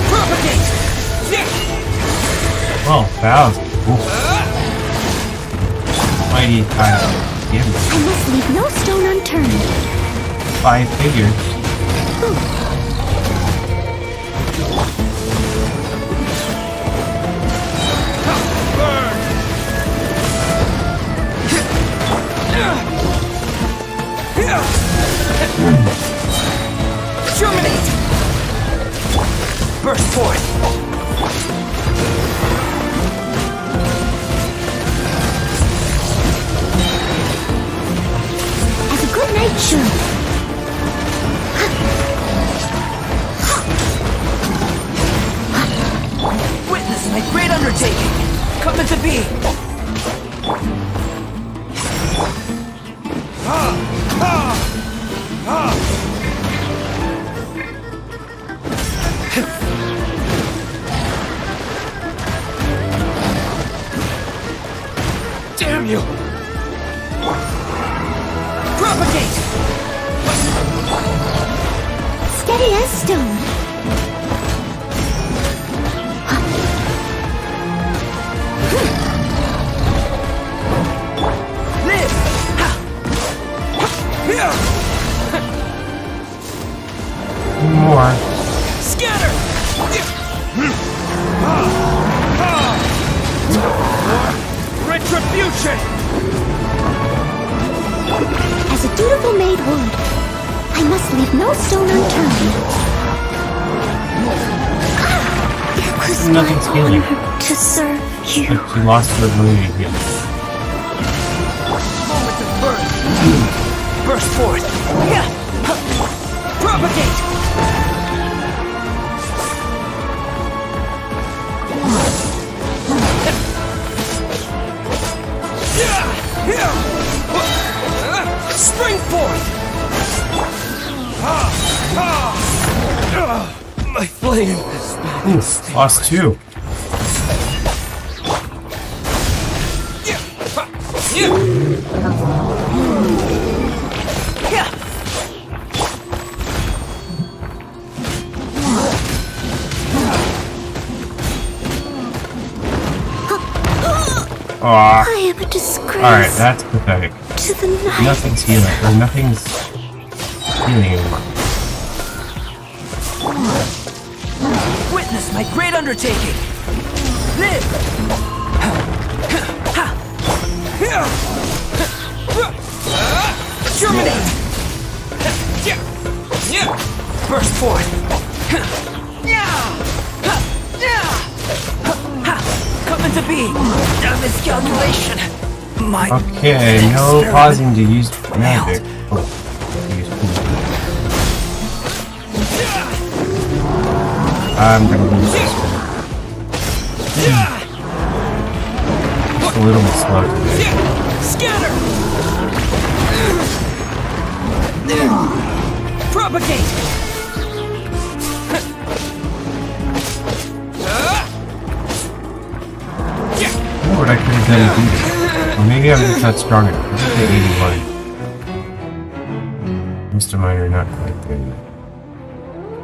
Propagate! 12,000. Mighty kind of I damage. must leave no stone unturned. 5 figures. Germinate! Burst forth! As a good night should. Witness my great undertaking! Coming to be! Damn you! Propagate! Steady as stone. Live! More. Scatter! Retribution! As a dutiful maid would, I must leave no stone unturned. It was Nothing's my healing. honor to serve you. But she lost her ability to heal. Moment of birth! Burst forth! Propagate! Spring forth! My flame has been Ooh, lost 2. Aw. I am a disgrace Alright, that's pathetic. to the night. Nothing's healing. Or nothing's healing anymore. Witness my great undertaking! Live! Germinate! Burst forth! Coming to be! Miscalculation! My Okay, no pausing to use magic. Oh, to use cool. I'm gonna lose this one. It's a little bit slow today. Scatter! Propagate! What I could have done to do this? Or maybe I'm just not strong enough. I'm just at 81. Most of mine are not quite there yet.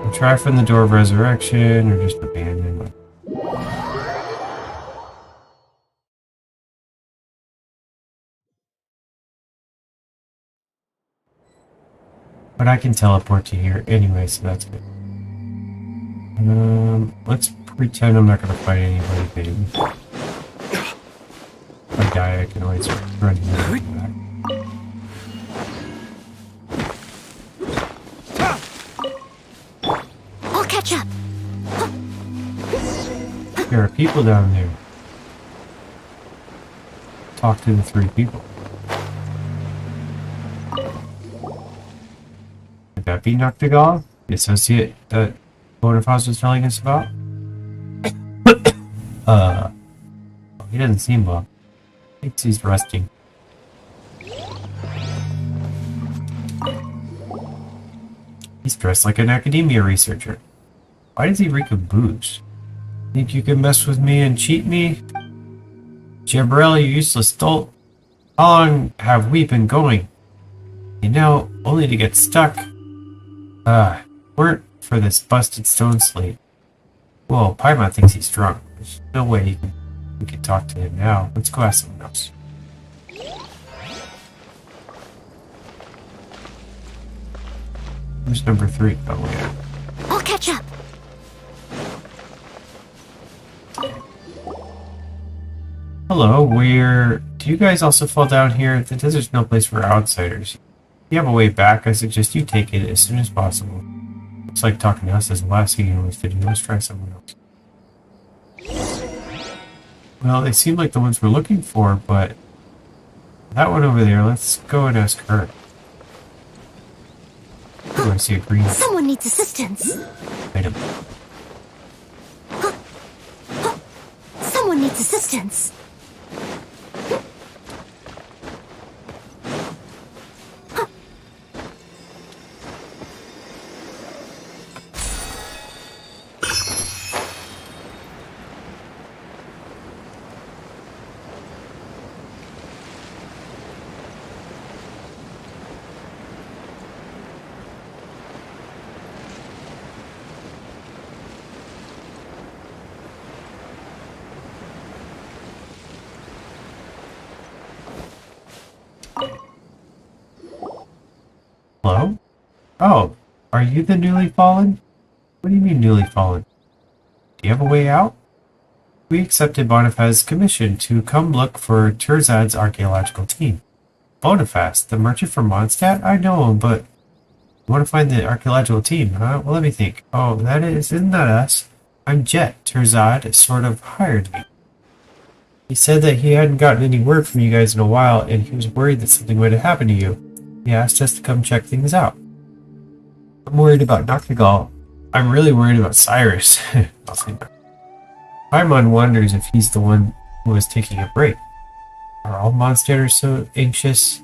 We'll try from the Door of Resurrection or just abandon. But I can teleport to here anyway, so that's good. Let's pretend I'm not gonna fight anybody, baby. die, I can always run here and back. I'll catch up. There are people down there. Talk to the 3 people. Could that be Noctigal, the associate that Bonifaz was telling us about? He doesn't seem well. I think he's resting. He's dressed like an academia researcher. Why does he reek of booze? Think you can mess with me and cheat me? Jabrel, you useless dolt. How long have we been going? You know, only to get stuck. Weren't for this busted stone slate. Whoa, Paimon thinks he's drunk. There's no way we can talk to him now. Let's go ask someone else. Who's number 3? Oh, yeah. I'll catch up. Hello, do you guys also fall down here? The desert's no place for outsiders. If you have a way back, I suggest you take it as soon as possible. Looks like talking to us is the last thing you want to do. Let's try someone else. Well, they seem like the ones we're looking for, but that one over there, let's go and ask her. Oh, I see a green Someone needs assistance. item. Someone needs assistance. Hello? Oh, are you the newly fallen? What do you mean newly fallen? Do you have a way out? We accepted Bonifaz's commission to come look for Terzad's archaeological team. Bonifaz, the merchant from Mondstadt? I know him, but you want to find the archaeological team, huh? Well, let me think. Oh, isn't that us? I'm Jet. Terzad sort of hired me. He said that he hadn't gotten any word from you guys in a while, and he was worried that something might have happened to you. He asked us to come check things out. I'm worried about Noctigal. I'm really worried about Cyrus. I'll say that. Paimon wonders if he's the one who was taking a break. Are all Mondstadters so anxious?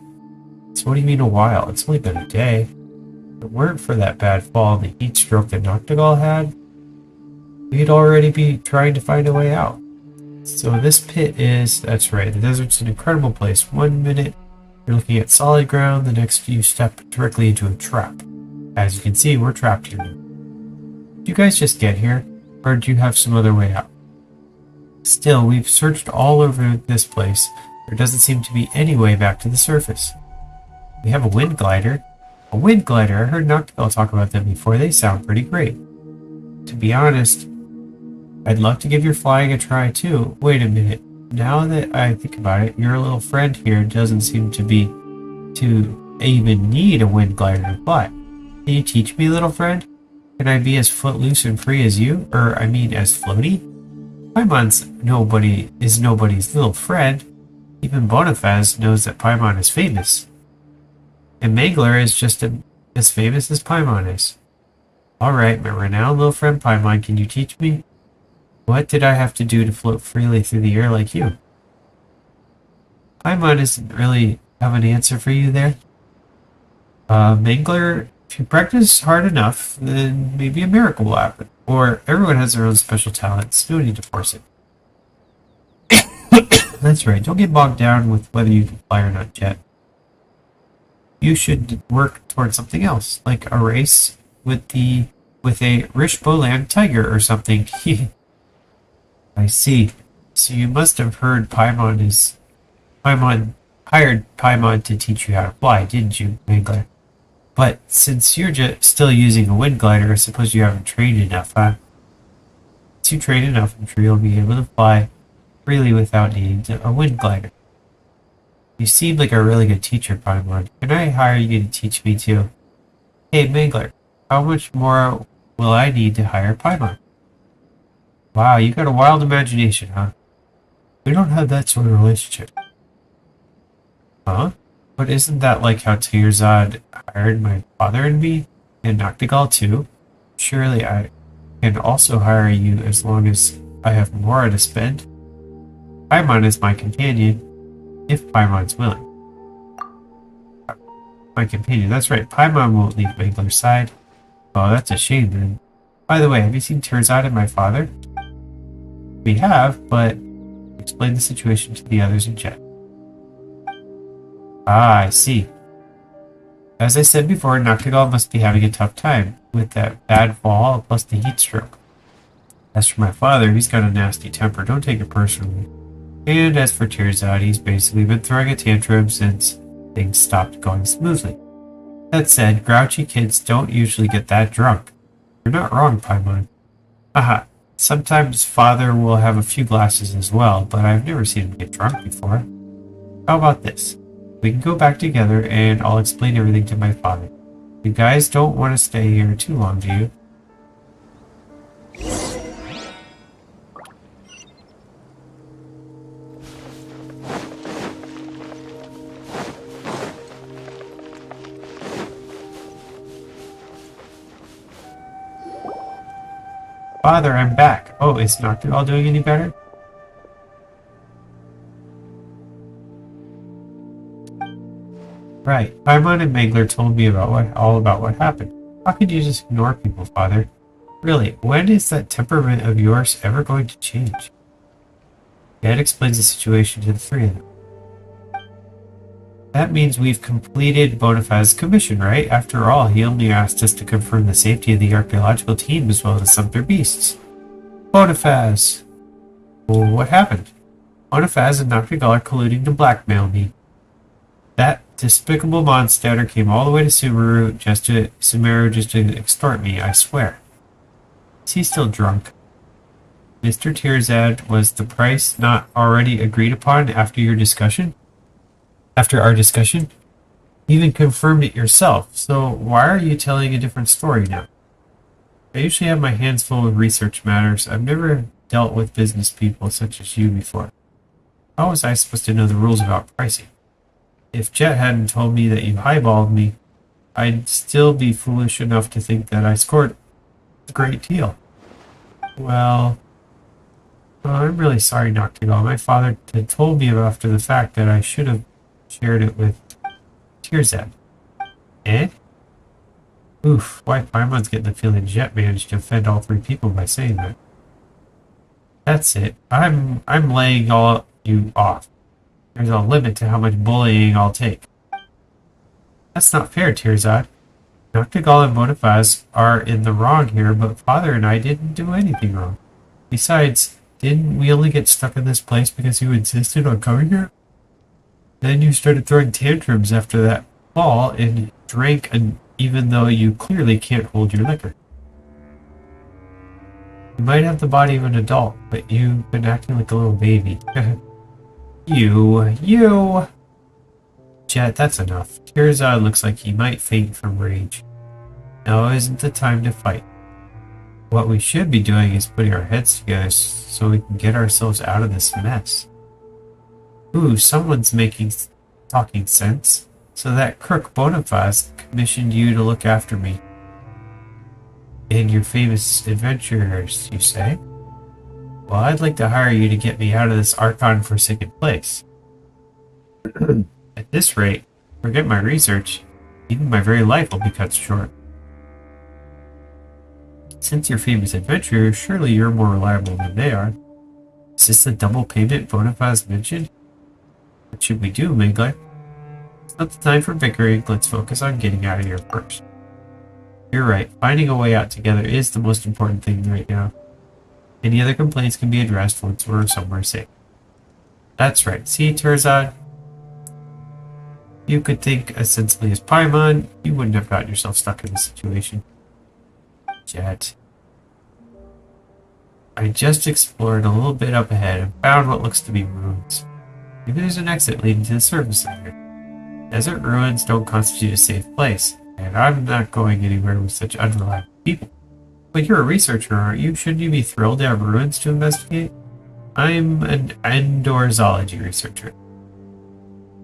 So what do you mean a while? It's only been a day. If it weren't for that bad fall and the heat stroke that Noctigal had, we'd already be trying to find a way out. So this pit is, that's right, the desert's an incredible place. 1 minute you're looking at solid ground, the next you step directly into a trap. As you can see, we're trapped here. Did you guys just get here, or did you have some other way out? Still, we've searched all over this place. There doesn't seem to be any way back to the surface. We have a wind glider. A wind glider? I heard Noctigal talk about them before. They sound pretty great. To be honest, I'd love to give your flying a try too. Wait a minute. Now that I think about it, your little friend here doesn't seem to even need a wind glider to fly. Can you teach me, little friend? Can I be as footloose and free as you? As floaty? Paimon's nobody's little friend. Even Bonifaz knows that Paimon is famous. And Mangler is just as famous as Paimon is. Alright, my renowned little friend Paimon, can you teach me? What did I have to do to float freely through the air like you? Paimon doesn't really have an answer for you there. Mangler, if you practice hard enough, then maybe a miracle will happen. Or everyone has their own special talents. No need to force it. That's right. Don't get bogged down with whether you can fly or not yet. You should work towards something else, like a race with a Rishboland tiger or something. I see. So you must have heard Paimon hired Paimon to teach you how to fly, didn't you, Mangler? But since you're still using a wind glider, I suppose you haven't trained enough, huh? Once you train enough, I'm sure you'll be able to fly freely without needing a wind glider. You seem like a really good teacher, Paimon. Can I hire you to teach me too? Hey, Mangler, how much more will I need to hire Paimon? Wow, you got a wild imagination, huh? We don't have that sort of relationship. Huh? But isn't that like how Tearzad hired my father and me? And Noctigal too? Surely I can also hire you as long as I have more to spend. Paimon is my companion, if Paimon's willing. My companion, that's right, Paimon won't leave Mangler's side. Oh, that's a shame then. By the way, have you seen Tearzad and my father? We have, but explain the situation to the others in chat. Ah, I see. As I said before, Noctigal must be having a tough time with that bad fall plus the heat stroke. As for my father, he's got a nasty temper, don't take it personally. And as for Tearzad, he's basically been throwing a tantrum since things stopped going smoothly. That said, grouchy kids don't usually get that drunk. You're not wrong, Paimon. Aha, sometimes father will have a few glasses as well, but I've never seen him get drunk before. How about this? We can go back together and I'll explain everything to my father. You guys don't want to stay here too long, do you? Father, I'm back. Oh, is Noctigal doing any better? Right. Paimon and Mangler told me all about what happened. How could you just ignore people, Father? Really, when is that temperament of yours ever going to change? Dad explains the situation to the three of them. That means we've completed Bonifaz's commission, right? After all, he only asked us to confirm the safety of the archaeological team as well as some of their beasts. Bonifaz! Well, what happened? Bonifaz and Noctigal are colluding to blackmail me. That despicable monster came all the way to Sumeru just to extort me, I swear. Is he still drunk? Mr. Tearzad, was the price not already agreed upon after your discussion? After our discussion? You even confirmed it yourself, so why are you telling a different story now? I usually have my hands full with research matters. I've never dealt with business people such as you before. How was I supposed to know the rules about pricing? If Jet hadn't told me that you highballed me, I'd still be foolish enough to think that I scored a great deal. Well, I'm really sorry, Noctigal. My father had told me after the fact that I should have shared it with Tearzad. Eh? Oof, why Paimon's getting the feeling Jet managed to offend all three people by saying that. That's it. I'm laying all you off. There's a limit to how much bullying I'll take. That's not fair, Tearzad. Noctigal and Bonifaz are in the wrong here, but Father and I didn't do anything wrong. Besides, didn't we only get stuck in this place because you insisted on coming here? Then you started throwing tantrums after that fall and drank even though you clearly can't hold your liquor. You might have the body of an adult, but you've been acting like a little baby. You! Jet, that's enough. Tearzad looks like he might faint from rage. Now isn't the time to fight. What we should be doing is putting our heads together so we can get ourselves out of this mess. Ooh, someone's talking sense. So that crook Bonifaz commissioned you to look after me. And your famous adventurers, you say? Well, I'd like to hire you to get me out of this Archon-forsaken place. At this rate, forget my research. Even my very life will be cut short. Since you're famous adventurers, surely you're more reliable than they are. Is this the double payment Bonifaz mentioned? What should we do, Mangler? It's not the time for bickering. Let's focus on getting out of here first. You're right. Finding a way out together is the most important thing right now. Any other complaints can be addressed once we're somewhere safe. That's right. See, Tearzad? You could think as sensibly as Paimon, you wouldn't have gotten yourself stuck in this situation. Jet. I just explored a little bit up ahead and found what looks to be ruins. Maybe there's an exit leading to the service center. Desert ruins don't constitute a safe place, and I'm not going anywhere with such unreliable people. But you're a researcher, aren't you? Shouldn't you be thrilled to have ruins to investigate? I'm an indoor zoology researcher.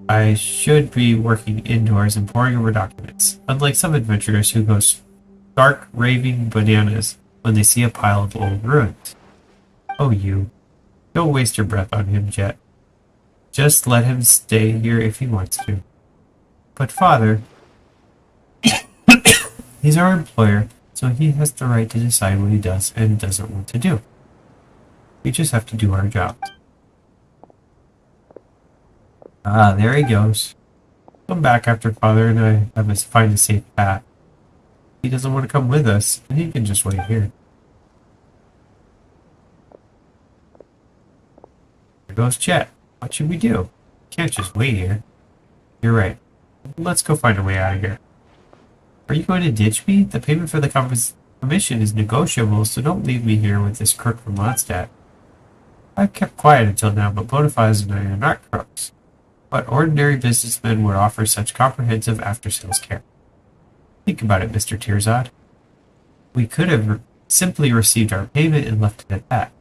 I should be working indoors and poring over documents, unlike some adventurers who go stark raving bananas when they see a pile of old ruins. Oh, you. Don't waste your breath on him, Jet. Just let him stay here if he wants to. But Father, he's our employer, so he has the right to decide what he does and doesn't want to do. We just have to do our job. Ah, there he goes. Come back after Father and I have us find a safe path. He doesn't want to come with us, and he can just wait here. There goes Chet. What should we do? Can't just wait here. You're right. Let's go find a way out of here. Are you going to ditch me? The payment for the commission is negotiable, so don't leave me here with this crook from Mondstadt. I've kept quiet until now, but Bonafides and I are not crooks. What ordinary businessmen would offer such comprehensive after-sales care? Think about it, Mr. Tearzad. We could have simply received our payment and left it at that,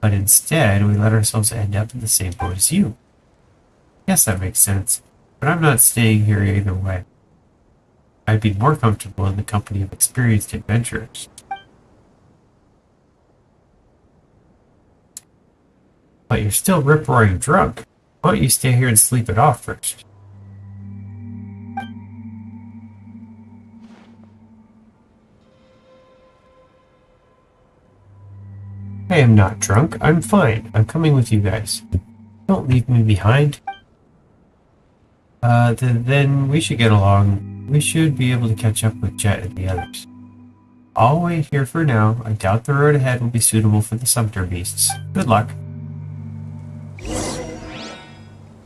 but instead we let ourselves end up in the same boat as you. Yes, that makes sense, but I'm not staying here either way. I'd be more comfortable in the company of experienced adventurers. But you're still rip-roaring drunk. Why don't you stay here and sleep it off first? I am not drunk. I'm fine. I'm coming with you guys. Don't leave me behind. Then we should get along. We should be able to catch up with Jet and the others. I'll wait here for now. I doubt the road ahead will be suitable for the Sumter beasts. Good luck.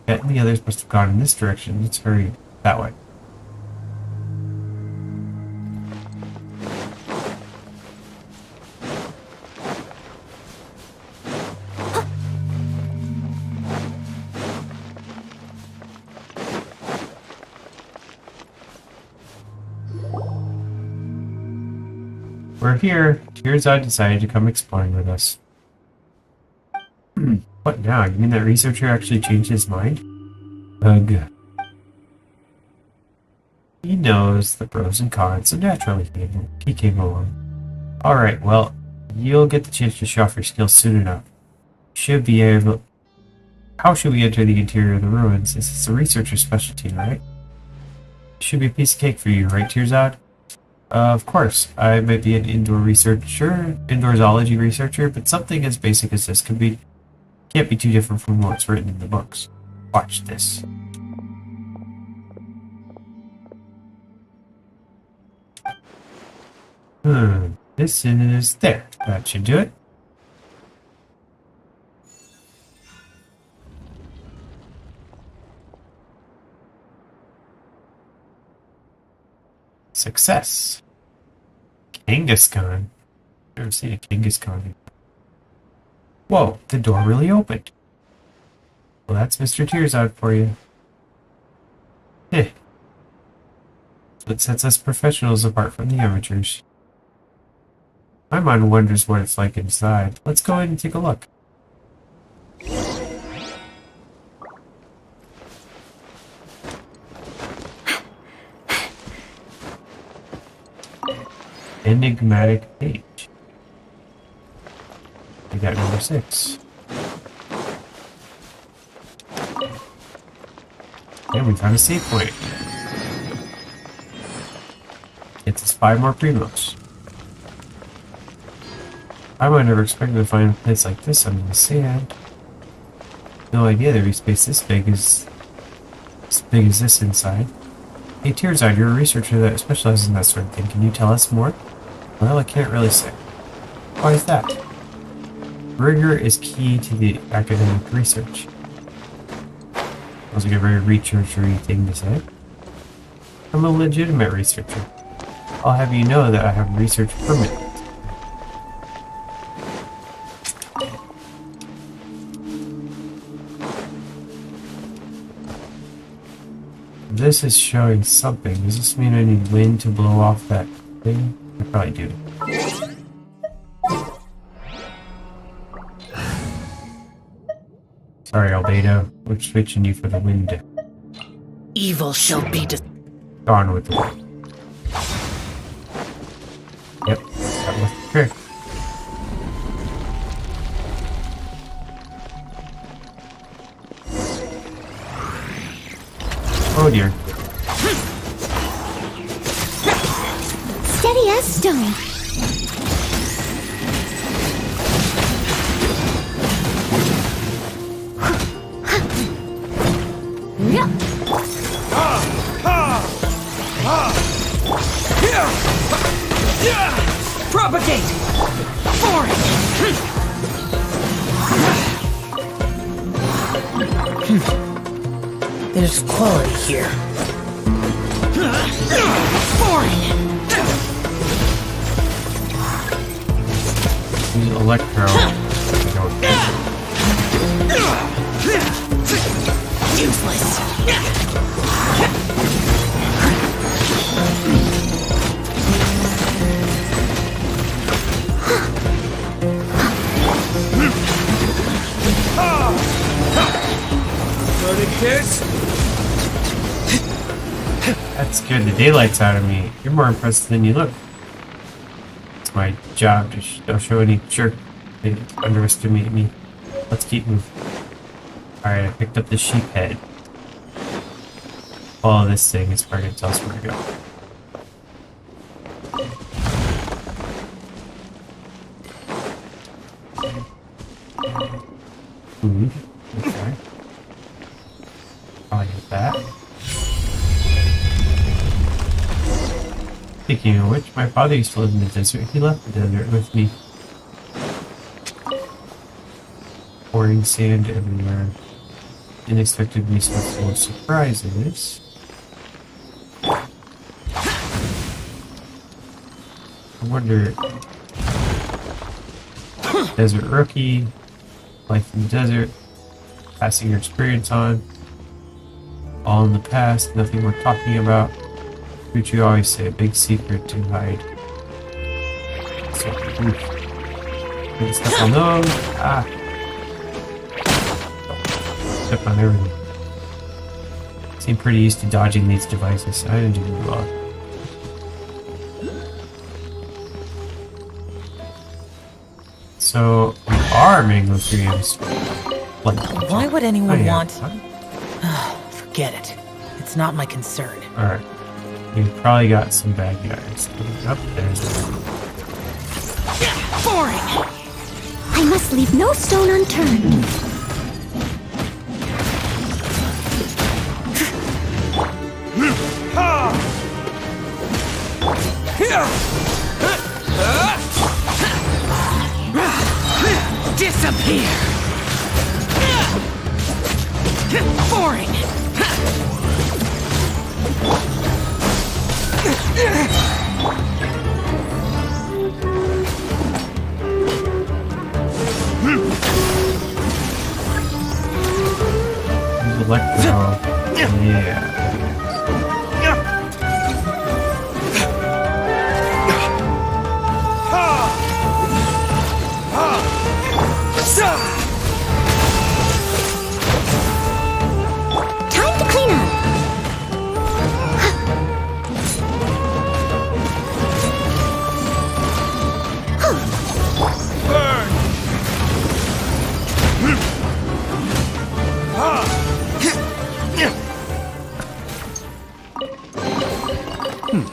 Jet and the others must have gone in this direction. Let's hurry that way. We're here. Tearzad decided to come exploring with us. What now? You mean that researcher actually changed his mind? Ugh. He knows the pros and cons, so naturally he came along. Alright, well, you'll get the chance to show off your skills soon enough. Should be able... How should we enter the interior of the ruins? This is a researcher's specialty, right? Should be a piece of cake for you, right, Tearzad? Of course, I might be an indoor zoology researcher, but something as basic as this can't be too different from what's written in the books. Watch this. This is there. That should do it. Success. Kangaskhan. Never seen a Kangaskhan. Whoa, the door really opened. Well, that's Mr. Tearzad for you. What sets us professionals apart from the amateurs. My mind wonders what it's like inside. Let's go in and take a look. Enigmatic page. We got number 6. And we found a save point. Gets us 5 more primos. I would never expected to find a place like this under the sand. No idea there'd be space this big as this inside. Hey Tearzad, you're a researcher that specializes in that sort of thing. Can you tell us more? Well, I can't really say. Why is that? Rigor is key to the academic research. Sounds like a very researchery thing to say. I'm a legitimate researcher. I'll have you know that I have a research permit. this is showing something. Does this mean I need wind to blow off that thing? I probably do. Sorry, Albedo. We're switching you for the wind. Evil shall be Gone with the wind. Yep, that was the trick. Oh dear. Steady as stone. propagate. There's quality here. Use electro. Useless. That scared the daylights out of me. You're more impressive than you look. It's my job to don't show any jerk they underestimate me. Let's keep moving. Alright, I picked up the sheep head. Follow this thing, it's probably gonna tell us where to go. Food. Okay. I'll get that. Speaking of which, my father used to live in the desert. He left the desert with me. Pouring sand everywhere. Unexpected resource full of surprises. I wonder... Desert rookie. Life in the desert. Passing your experience on. All in the past. Nothing worth talking about. What you always say, a big secret to hide. So, good stuff on those. Ah. Step on everything. Seem pretty used to dodging these devices. I didn't do well. So, we are mango trees. Why would anyone want... Forget it. It's not my concern. Alright. You probably got some bad guys. Up there's Boring. I must leave no stone unturned. Disappear. Boring. electro. Yeah. Time to clean up.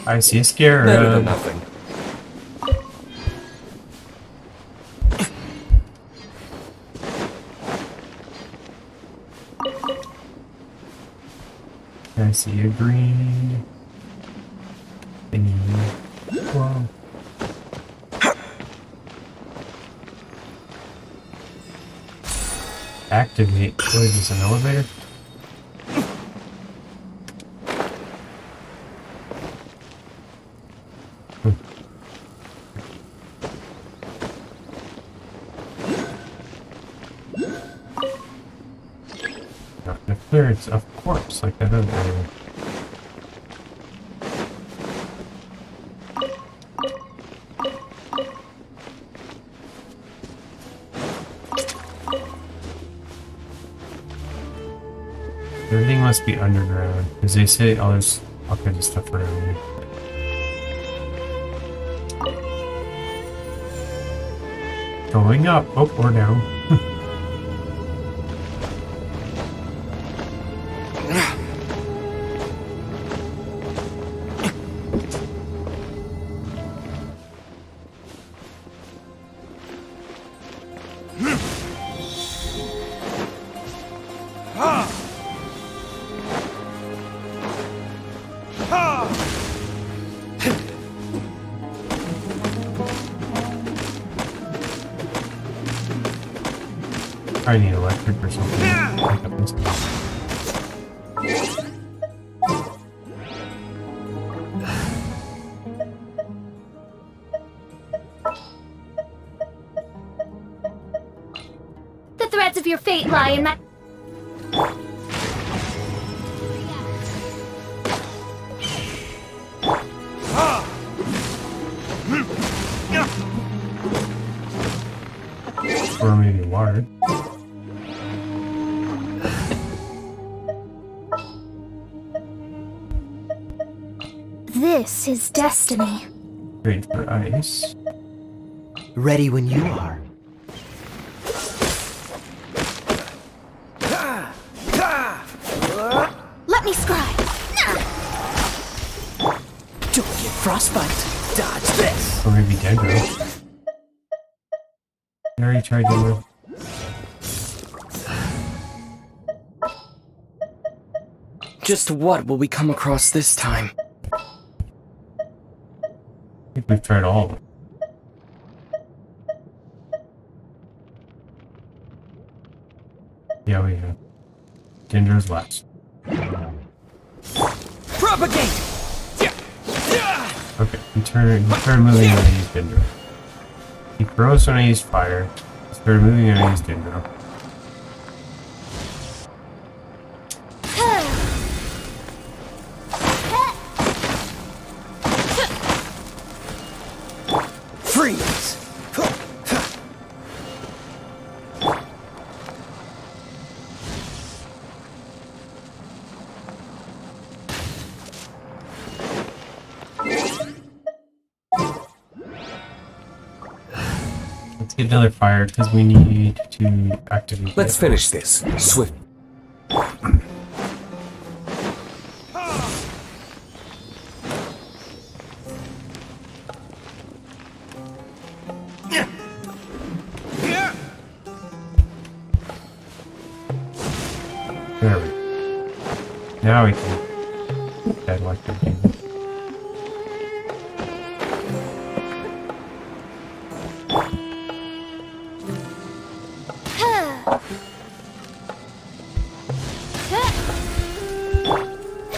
I see a scarab. Better than nothing. I see a green thingy. Whoa. Activate. What is this, an elevator? Not the clearance, of course, like that other area. Everything must be underground, because they say, oh, there's all kinds of stuff around here. Going up. Oh, or down. I need electric or something. Pick up this stuff. The threads of your fate lie in that. Or maybe water. This is destiny. Great for ice. Ready when you are. Let me scry. Don't get frostbite. Dodge this. Or maybe Dendro. I already tried Dendro. Just what will we come across this time? I think we've tried all of them. Yeah, we have. Dendro's last. Propagate! Okay, he started moving when I used Dendro. He froze when I used fire. He started moving when I used Dendro. Freeze! Let's get another fire because we need to activate. Let's finish this. Swift. There we go. Now we can dead like the game.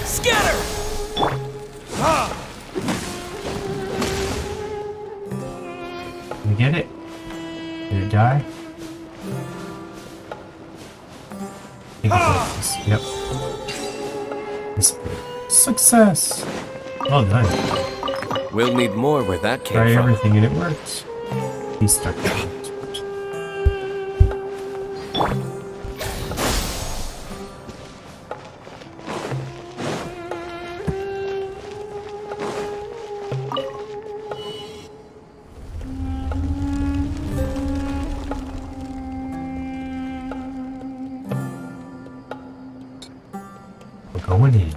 Scatter! Did we get it? Did it die? I think it's this. Yep. This success! Well done. We'll need more where that came Try from. everything and it works. He's stuck in it. We're going in.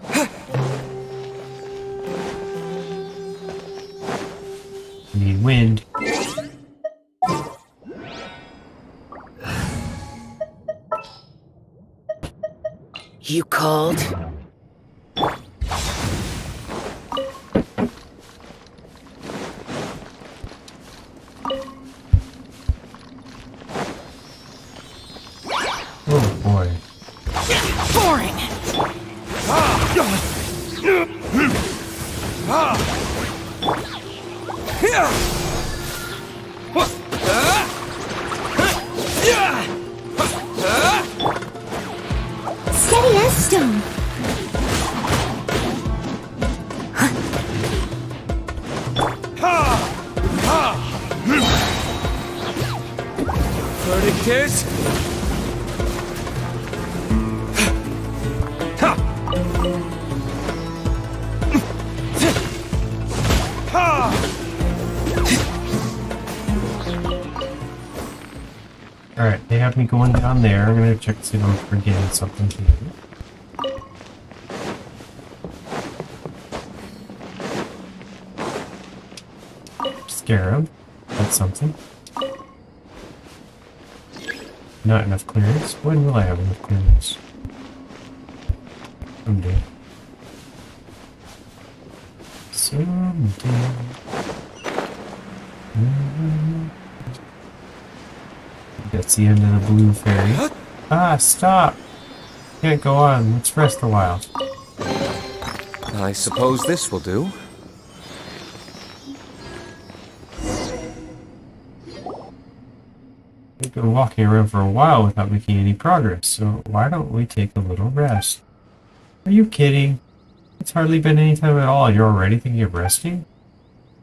We need wind. You called? Oh boy. Boring! Steady as stone. Verdict is... have me going down there. I'm gonna check to see if I'm forgetting something here. Scarab. That's something. Not enough clearance. When will I have enough clearance? Someday. Someday. That's the end of the blue fairy. Ah, stop! Can't go on. Let's rest a while. I suppose this will do. We've been walking around for a while without making any progress, so why don't we take a little rest? Are you kidding? It's hardly been any time at all and you're already thinking of resting?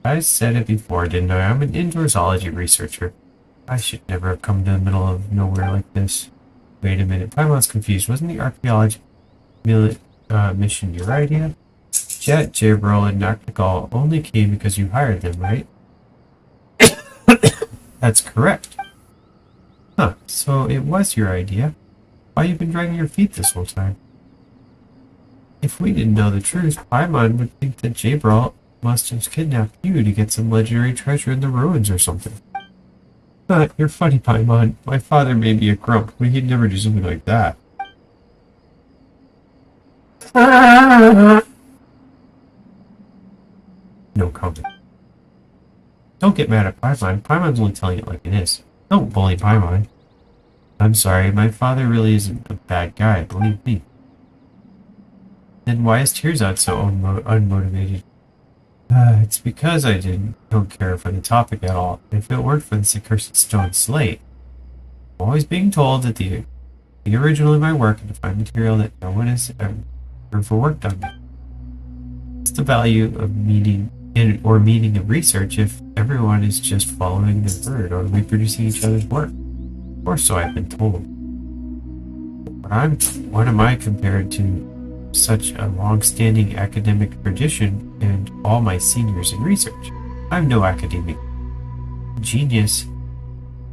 I said it before, didn't I? I'm an indoorsology researcher. I should never have come to the middle of nowhere like this. Wait a minute, Paimon's confused. Wasn't the archaeology mission your idea? Jet, Jabril, and Noctigal only came because you hired them, right? That's correct. Huh, so it was your idea. Why you been dragging your feet this whole time? If we didn't know the truth, Paimon would think that Jabril must have kidnapped you to get some legendary treasure in the ruins or something. You're funny, Paimon. My father may be a grump, but he'd never do something like that. No comment. Don't get mad at Paimon. Paimon's only telling it like it is. Don't bully Paimon. I'm sorry, my father really isn't a bad guy, believe me. Then why is Tearzad so unmotivated? It's because I don't care for the topic at all. If it weren't for this accursed stone slate, I'm always being told that the original in my work and to find material that no one has ever worked on. What's the value of meaning of research if everyone is just following the herd or reproducing each other's work? Or so I've been told. What am I compared to such a long-standing academic tradition and all my seniors in research? I'm no academic genius,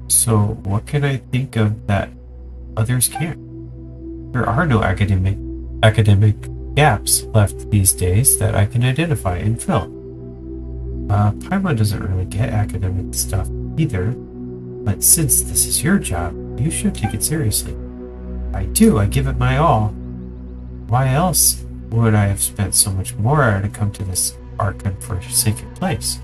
so what can I think of that others can't? There are no academic gaps left these days that I can identify and fill. Paimon doesn't really get academic stuff either, but since this is your job, you should take it seriously. I do, I give it my all. Why else would I have spent so much more to come to this ark and forsaken place?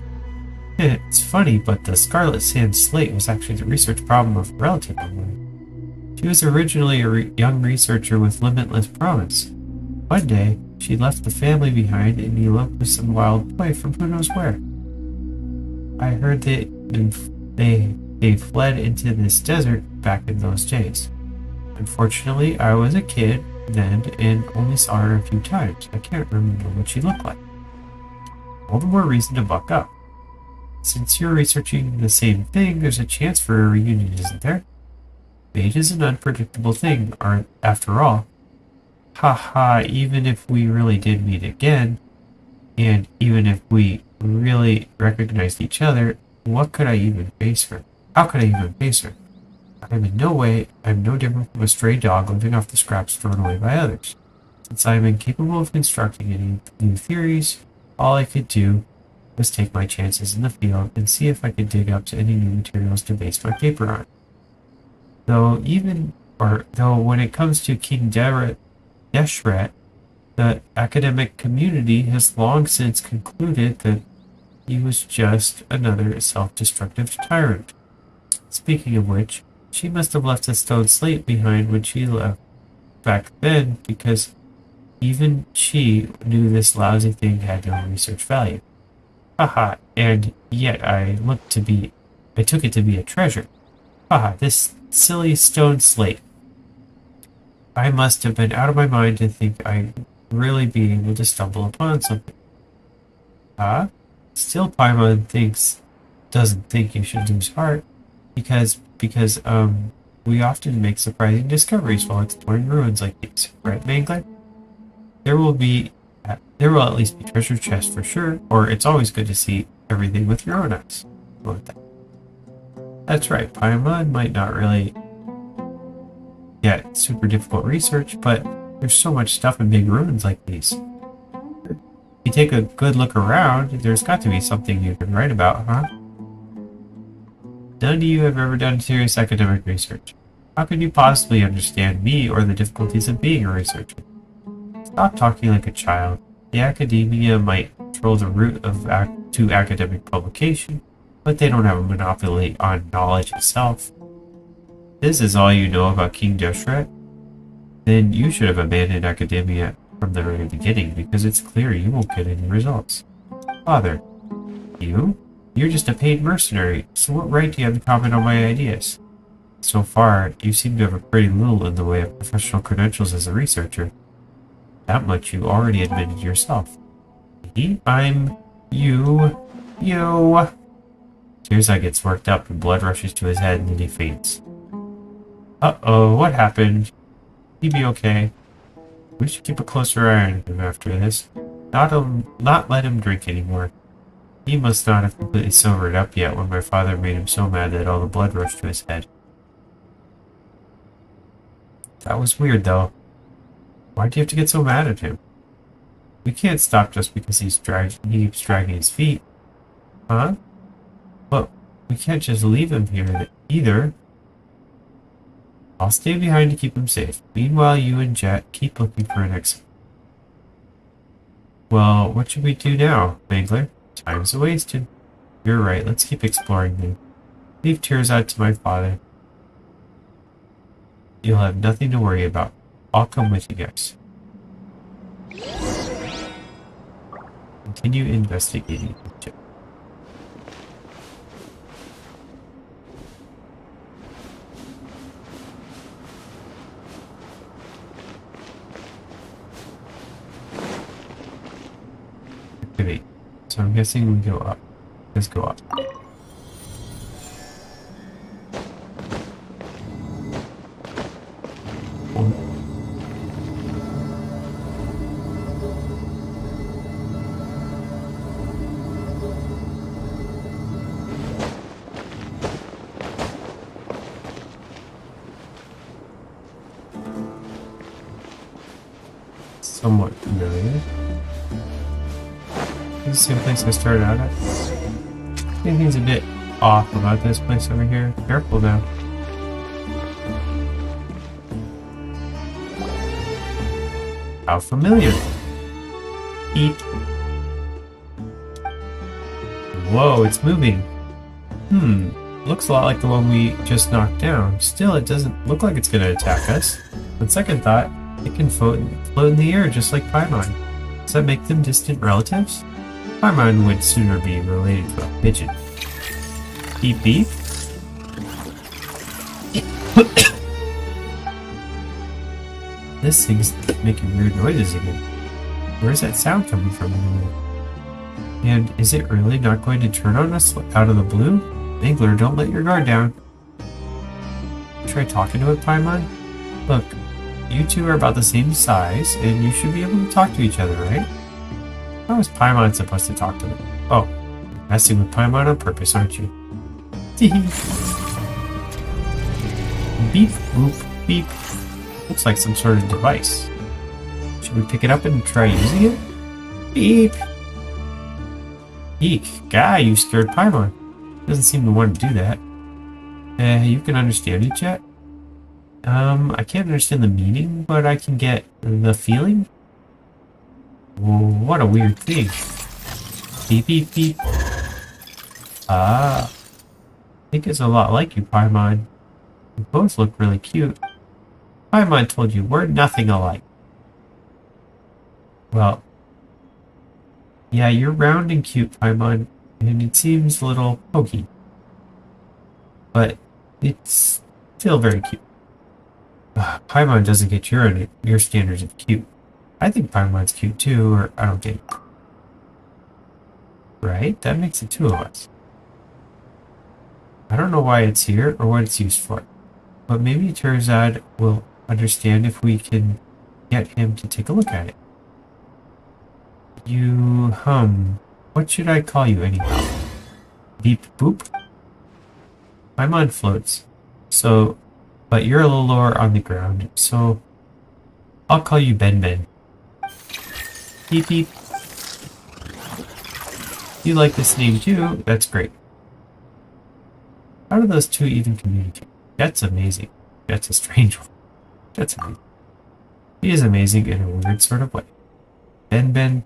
It's funny, but the Scarlet Sand Slate was actually the research problem of a relative of mine. She was originally a young researcher with limitless promise. One day, she left the family behind and eloped with some wild boy from who knows where. I heard that they fled into this desert back in those days. Unfortunately, I was a kid then and only saw her a few times. I can't remember what she looked like. All the more reason to buck up. Since you're researching the same thing, there's a chance for a reunion, isn't there? Fate is an unpredictable thing, after all. Haha, even if we really did meet again, and even if we really recognized each other, what could I even face her? How could I even face her? I'm no different from a stray dog living off the scraps thrown away by others. Since I am incapable of constructing any new theories, all I could do was take my chances in the field and see if I could dig up to any new materials to base my paper on. Though when it comes to King Deshret, the academic community has long since concluded that he was just another self-destructive tyrant. Speaking of which, she must have left a stone slate behind when she left back then, because even she knew this lousy thing had no research value. Haha, and yet I took it to be a treasure. Haha, this silly stone slate. I must have been out of my mind to think I'd really be able to stumble upon something. Still Paimon doesn't think you should lose heart, because we often make surprising discoveries while exploring ruins like these, right, Mangler? There will at least be treasure chests for sure, or it's always good to see everything with your own eyes. That's right, Paimon might not really get super difficult research, but there's so much stuff in big ruins like these. If you take a good look around, there's got to be something you can write about, huh? None of you have ever done serious academic research. How could you possibly understand me or the difficulties of being a researcher? Stop talking like a child. The academia might control the route to academic publication, but they don't have a monopoly on knowledge itself. This is all you know about King Deshret? Then you should have abandoned academia from the very beginning, because it's clear you won't get any results. Father, you? You're just a paid mercenary, so what right do you have to comment on my ideas? So far, you seem to have pretty little in the way of professional credentials as a researcher. That much you already admitted yourself. Me? I'm... you... Tearseye gets worked up and blood rushes to his head and then he faints. Uh-oh, what happened? He'd be okay. We should keep a closer eye on him after this. Not let him drink anymore. He must not have completely sobered up yet when my father made him so mad that all the blood rushed to his head. That was weird, though. Why'd you have to get so mad at him? We can't stop just because he keeps dragging his feet. Huh? But we can't just leave him here either. I'll stay behind to keep him safe. Meanwhile, you and Jet keep looking for an exit. Well, what should we do now, Mangler? Time's wasted. You're right, let's keep exploring then. Leave Tearseye to my father. You'll have nothing to worry about. I'll come with you guys. Continue investigating. Activate. So I'm guessing we go up. Let's go up. Somewhat familiar. This is the same place I started out at. Anything's a bit off about this place over here. Careful now. How familiar. Eat. Whoa, it's moving. Looks a lot like the one we just knocked down. Still, it doesn't look like it's going to attack us. On second thought, it can float in the air just like Paimon. Does that make them distant relatives? Paimon would sooner be related to a pigeon. Beep beep. This thing's making weird noises again. Where's that sound coming from anyway? And is it really not going to turn on us out of the blue? Mangler, don't let your guard down. Try talking to it, Paimon? Look, you two are about the same size, and you should be able to talk to each other, right? How is Paimon supposed to talk to them? Oh, you're messing with Paimon on purpose, aren't you? Beep, boop, beep. Looks like some sort of device. Should we pick it up and try using it? Beep. Eek, guy, you scared Paimon. Doesn't seem to want to do that. You can understand it, Jet? I can't understand the meaning, but I can get the feeling. Whoa, what a weird thing. Beep, beep, beep. Ah. I think it's a lot like you, Paimon. You both look really cute. Paimon told you we're nothing alike. Well, yeah, you're round and cute, Paimon, and it seems a little pokey. But it's still very cute. Paimon doesn't get your standards of cute. I think Paimon's cute too, or I don't get it. Right? That makes it two of us. I don't know why it's here or what it's used for, but maybe Tearseye will understand if we can get him to take a look at it. What should I call you anyhow? Beep boop? Paimon floats, so but you're a little lower on the ground, so I'll call you Ben Ben. Beep beep. You like this name too? That's great. How do those two even communicate? That's amazing. That's a strange one. That's amazing. He is amazing in a weird sort of way. Ben Ben,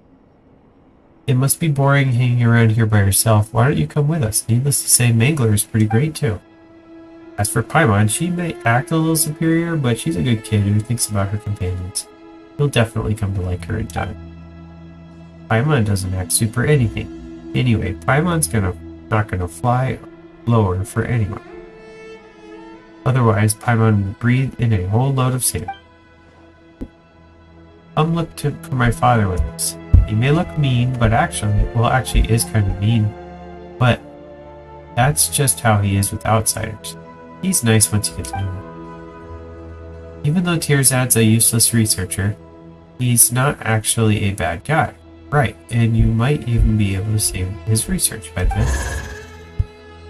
it must be boring hanging around here by yourself. Why don't you come with us? Needless to say, Mangler is pretty great too. As for Paimon, she may act a little superior, but she's a good kid who thinks about her companions. You'll definitely come to like her in time. Paimon doesn't act super anything. Anyway, Paimon's not gonna fly lower for anyone. Otherwise, Paimon would breathe in a whole load of sand. Come look for my father with us. He may look mean, but actually is kind of mean. But that's just how he is with outsiders. He's nice once you get to know him. Even though Tirzad's a useless researcher, he's not actually a bad guy. Right, and you might even be able to save his research, Ben Ben.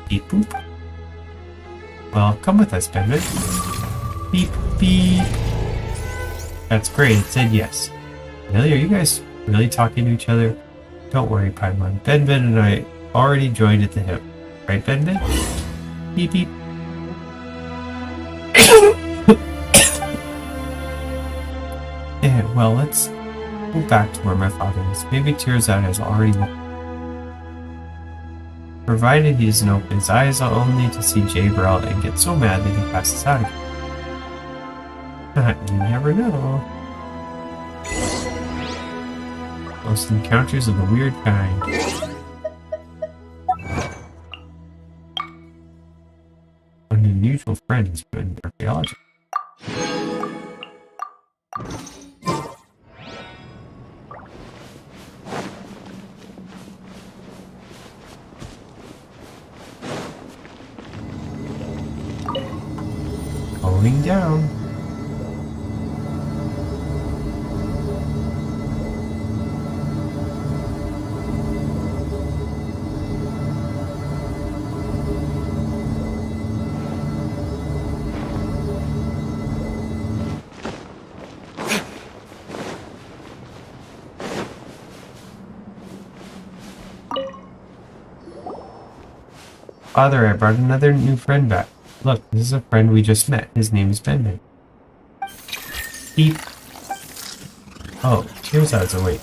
Beep boop. Well, come with us, Ben Ben. Beep beep. That's great, it said yes. Really, are you guys really talking to each other? Don't worry, Paimon. Ben Ben and I already joined at the hip. Right, Ben Ben? Beep beep. Yeah, well, let's go back to where my father is. Maybe Tirzad has already looked. Provided he doesn't open his eyes only to see Jabrel and get so mad that he passes out again. You never know. Most encounters of a weird kind. An unusual friend in archaeology. Going down. Father, I brought another new friend back. Look, this is a friend we just met. His name is Ben Ben. Beep. Oh, Tirzad's awake.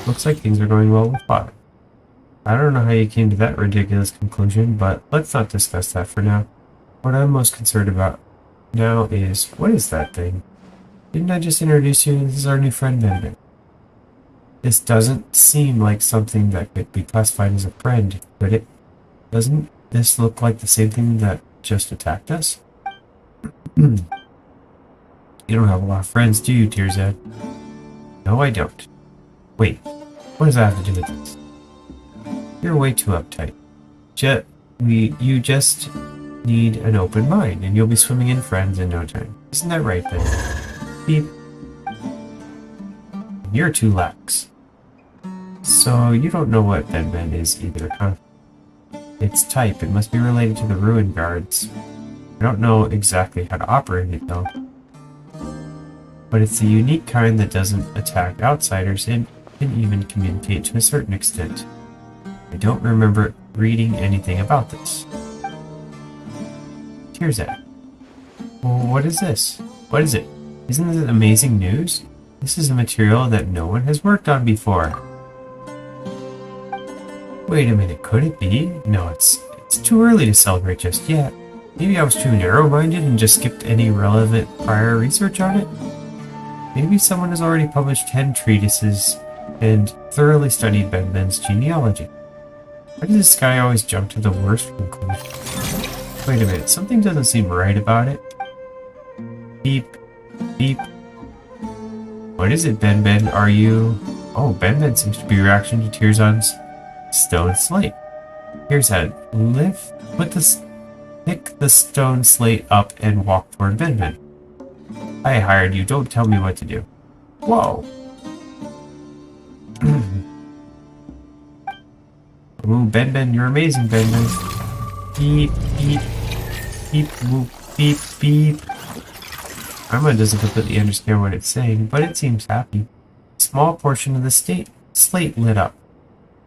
Looks like things are going well with Father. I don't know how you came to that ridiculous conclusion, but let's not discuss that for now. What I'm most concerned about now is, what is that thing? Didn't I just introduce you? This is our new friend Ben Ben. This doesn't seem like something that could be classified as a friend, could it? Doesn't this look like the same thing that just attacked us? You don't have a lot of friends, do you, Tirzad? No, I don't. Wait, what does that have to do with this? You're way too uptight. You just need an open mind, and you'll be swimming in friends in no time. Isn't that right, Ben? Beep. You're too lax. So you don't know what Ben Ben is either, huh? Its type, it must be related to the Ruin Guards. I don't know exactly how to operate it though. But it's a unique kind that doesn't attack outsiders and can even communicate to a certain extent. I don't remember reading anything about this. Tirzad. Well, what is this? What is it? Isn't this amazing news? This is a material that no one has worked on before. Wait a minute, could it be? No, it's too early to celebrate just yet. Maybe I was too narrow-minded and just skipped any relevant prior research on it? Maybe someone has already published 10 treatises and thoroughly studied Ben Ben's genealogy. Why does this guy always jump to the worst conclusion? Wait a minute, something doesn't seem right about it. Beep. Beep. What is it, Ben Ben? Are you... Oh, Ben Ben seems to be a reaction to Tirzad's stone slate. Tirzad, pick the stone slate up and walk toward Ben Ben. I hired you, don't tell me what to do. Whoa. Ooh, Ben Ben, you're amazing, Ben Ben. Beep, beep, beep, boop, beep, beep. Paimon doesn't completely understand what it's saying, but it seems happy. A small portion of the slate lit up.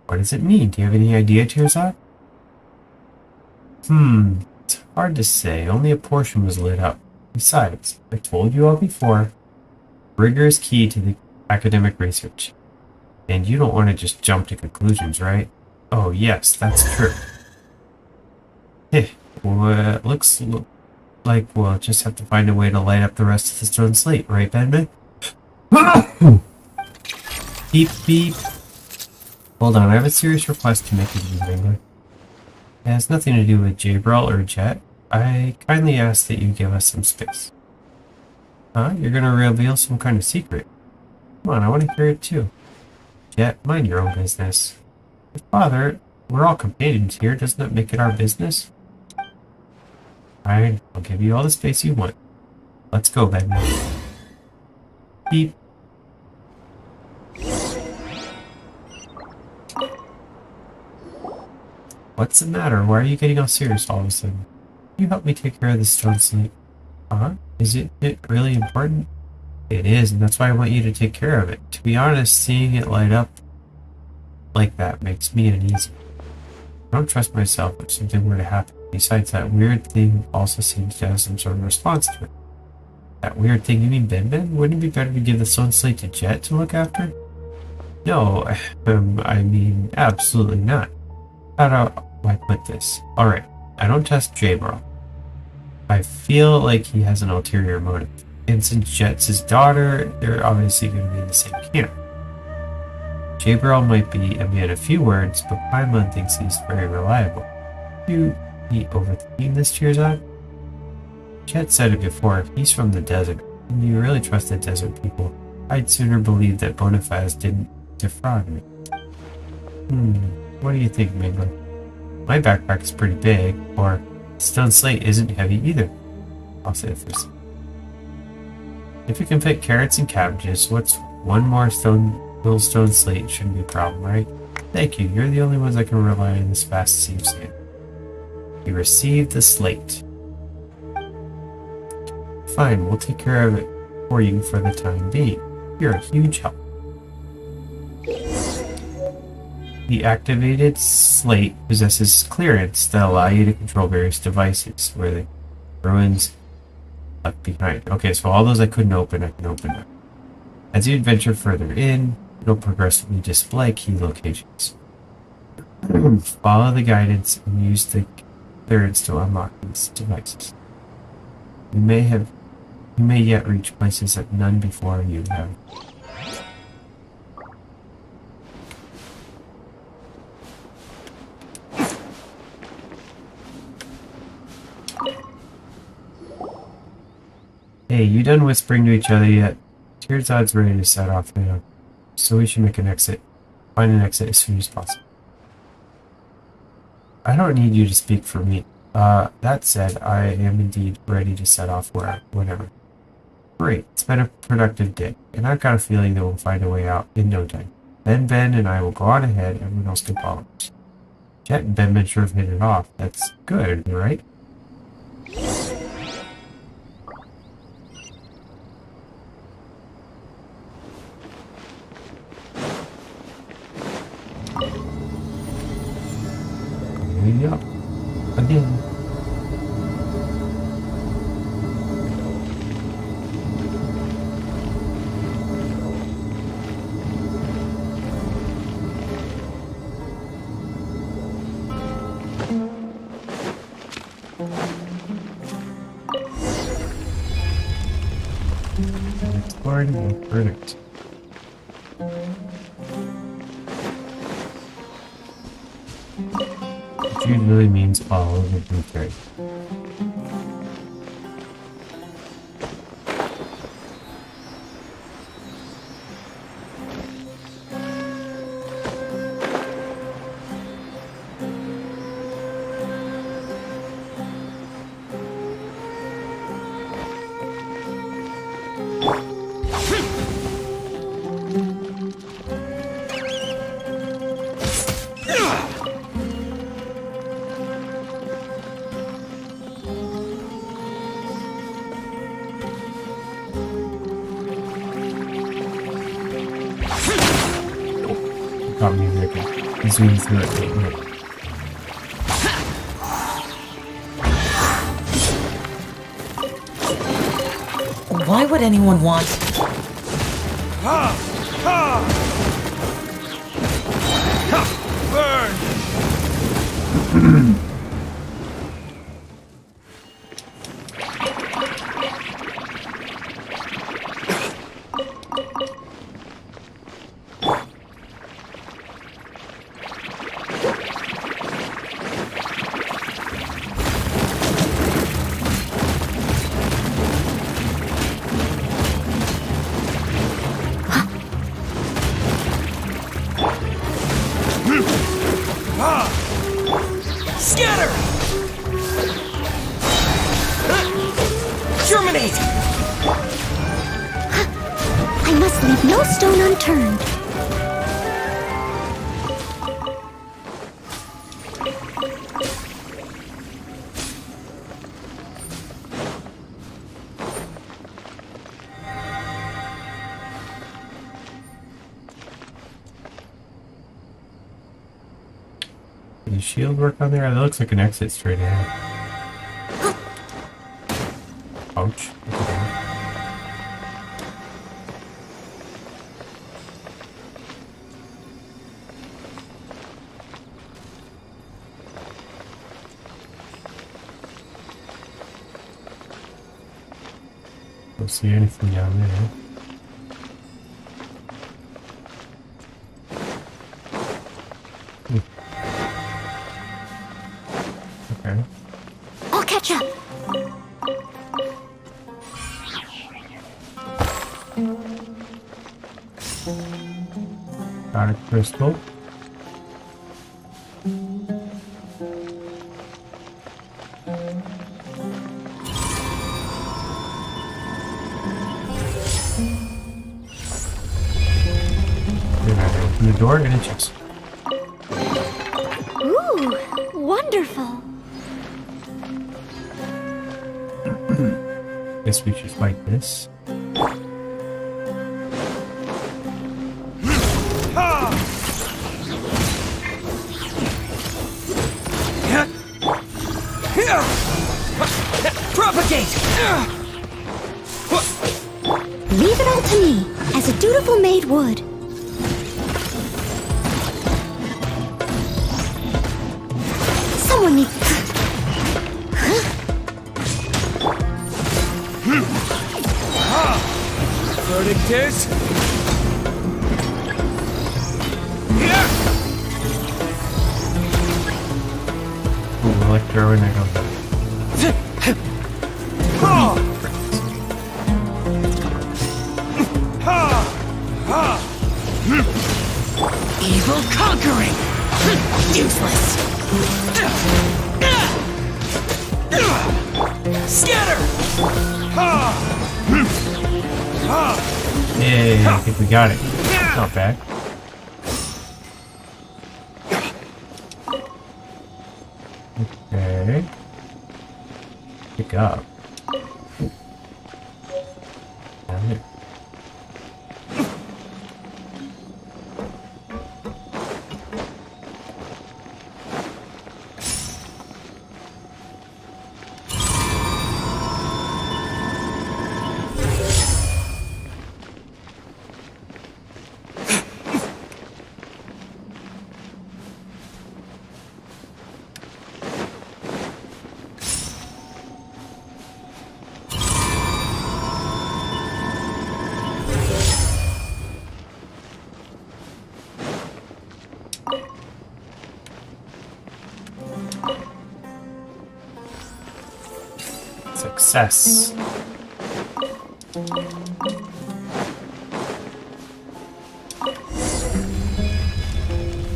What does it mean? Do you have any idea, Tearzot? It's hard to say. Only a portion was lit up. Besides, I told you all before, rigor is key to the academic research. And you don't want to just jump to conclusions, right? Oh, yes, that's true. Well, it looks like we'll just have to find a way to light up the rest of the stone slate, right, Benman? Beep, beep. Hold on, I have a serious request to make of you, Wrangler. It has nothing to do with Jabril or Jet. I kindly ask that you give us some space. Huh? You're gonna reveal some kind of secret? Come on, I want to hear it too. Jet, mind your own business. Father, we're all companions here. Doesn't that make it our business? Fine, I'll give you all the space you want. Let's go, Benman. Beep. What's the matter? Why are you getting all serious all of a sudden? Can you help me take care of this stone slate? Is it really important? It is, and that's why I want you to take care of it. To be honest, seeing it light up like that makes me uneasy. I don't trust myself if something were to happen. Besides, that weird thing also seems to have some sort of response to it. That weird thing, you mean Ben? Wouldn't it be better to give the stone slate to Jet to look after? No, I mean, absolutely not. How do I put this? Alright, I don't trust Jabril. I feel like he has an ulterior motive. And since Jet's his daughter, they're obviously going to be in the same camp. Jabril might be a man of few words, but Paimon thinks he's very reliable. You be overthinking this, Tearzot? Jet said it before, he's from the desert, and you really trust the desert people. I'd sooner believe that Bonifaz didn't defraud me. What do you think, Mingler? My backpack is pretty big, or the stone slate isn't heavy either. I'll say it first. If it can fit carrots and cabbages, what's one more little stone slate shouldn't be a problem, right? Thank you, you're the only ones I can rely on in this vast sea of sand. You received the slate. Fine, we'll take care of it for you for the time being. You're a huge help. The activated slate possesses clearance that allow you to control various devices where the ruins left behind. Okay, so all those I couldn't open, I can open now. As you adventure further in, it'll progressively display key locations. Follow the guidance and use the clearance to unlock these devices. You may yet reach places that none before you have. Hey, you done whispering to each other yet? Tearzot's ready to set off now, so we should make an exit. Find an exit as soon as possible. I don't need you to speak for me. That said, I am indeed ready to set off whenever. Great, it's been a productive day, and I've got a feeling that we'll find a way out in no time. Then Ben and I will go on ahead, everyone else can follow us. Jet and Ben sure have hit it off. That's good, right? Up again. Exploring the verdict. It really means all of the blueberry. Got music and zoom through it. Why would anyone want... Burn! Scatter! Germinate! I must leave no stone unturned. Does shield work on there? That looks like an exit straight ahead. Ouch. Don't see anything down there. Okay. I'll catch up. Got a crystal. Then I open the door and a chest. Ooh, wonderful. Guess we should fight this. Propagate! Leave it all to me, as a dutiful maid would. Someone needs... Verdict is... Ooh, I like throwing it on. Evil conquering! Useless! Scatter! Yay, I think we got it. Not bad. Okay. Pick up. Down there. Success.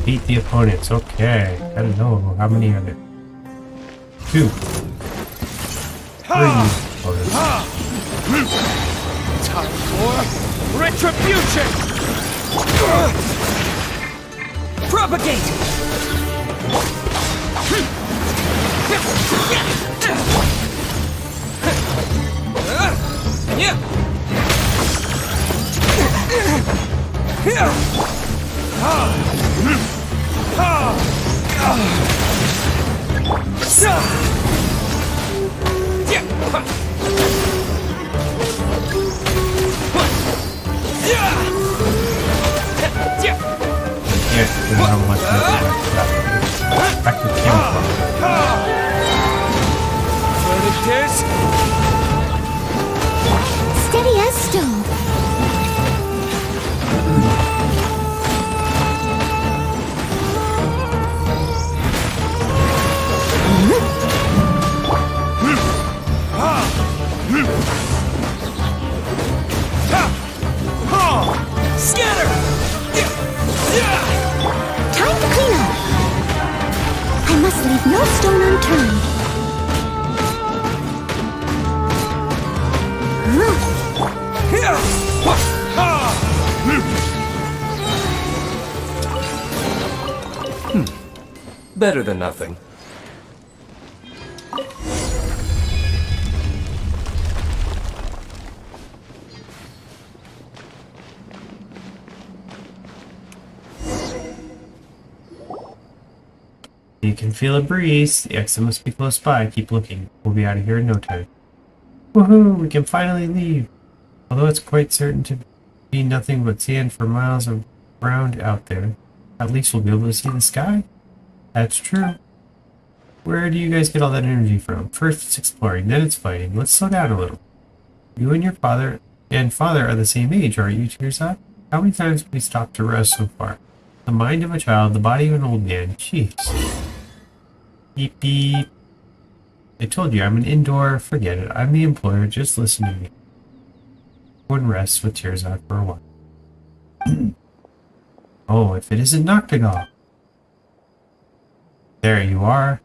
Beat the opponents. Okay. I don't know. How many are there? 2. 3 opponents. Time for retribution! Propagate! Yeah, I don't know what's back to the camera. Steady as stone. Scatter! Time to clean up. I must leave no stone unturned. Better than nothing. You can feel a breeze. The exit must be close by. Keep looking. We'll be out of here in no time. Woohoo! We can finally leave. Although it's quite certain to be nothing but sand for miles around out there, at least we'll be able to see the sky. That's true. Where do you guys get all that energy from? First it's exploring, then it's fighting. Let's slow down a little. You and your father are the same age, aren't you, Tearsop? How many times have we stopped to rest so far? The mind of a child, the body of an old man. Jeez. Beep beep. I told you, I'm an indoor. Forget it. I'm the employer. Just listen to me. One rests with Tearsop for a while. Oh, if it isn't Noctigal. There you are.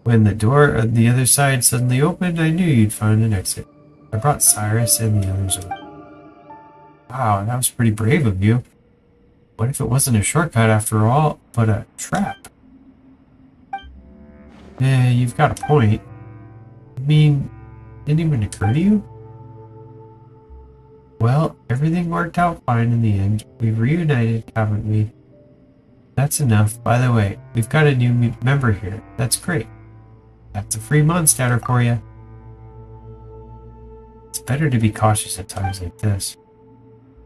When the door on the other side suddenly opened, I knew you'd find an exit. I brought Cyrus and the others over. Wow, that was pretty brave of you. What if it wasn't a shortcut after all, but a trap? You've got a point. I mean, didn't even occur to you? Well, everything worked out fine in the end. We've reunited, haven't we? That's enough. By the way, we've got a new member here. That's great. That's a free monster for you. It's better to be cautious at times like this.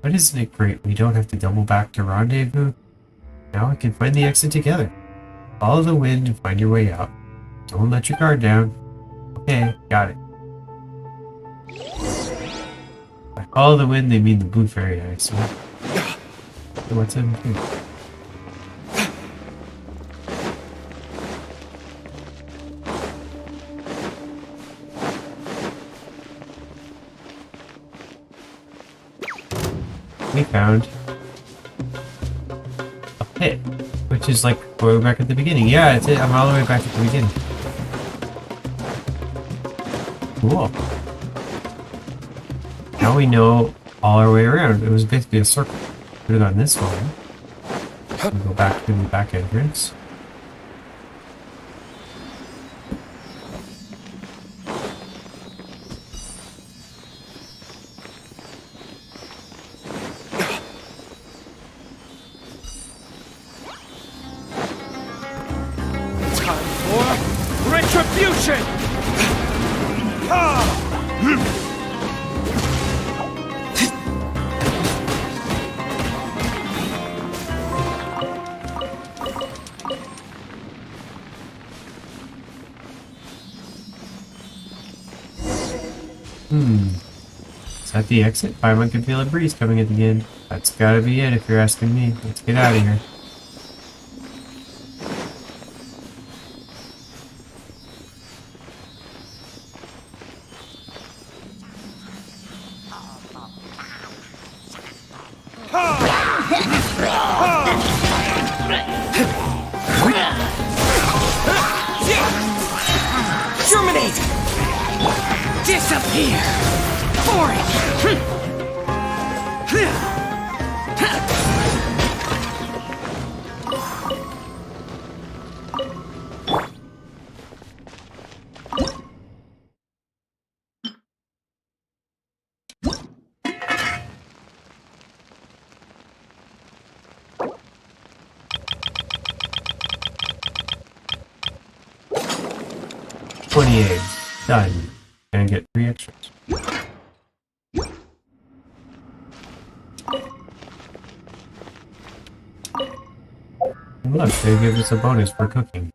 But isn't it great we don't have to double back to rendezvous? Now we can find the exit together. Follow the wind and find your way out. Don't let your guard down. Okay, got it. By follow the wind, they mean the blue fairy, I assume. So what's in here? We found a pit, which is like way back at the beginning. Yeah, it's it. I'm all the way back at the beginning. Cool. Now we know all our way around. It was basically a circle. Could have gone this way. We go back to the back entrance. Retribution! Is that the exit? Fireman can feel a breeze coming at the end. That's gotta be it if you're asking me. Let's get out of here. Germinate! Disappear! For it! 20 eggs. Done. And get 3 extras. And look, they give us a bonus for cooking.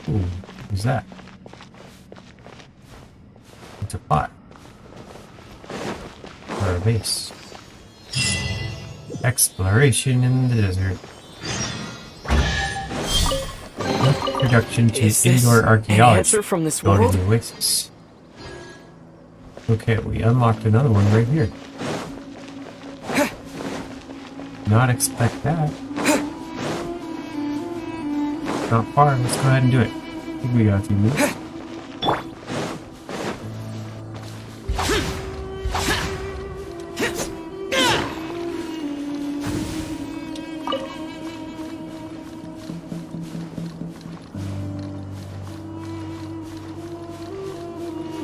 Ooh, what's that? It's a pot. For a base. Exploration in the desert. Introduction to indoor archaeology. Answer from this Go to world? the oasis. Okay, we unlocked another one right here. Not expect that. Not far, let's go ahead and do it. I think we got a few minutes.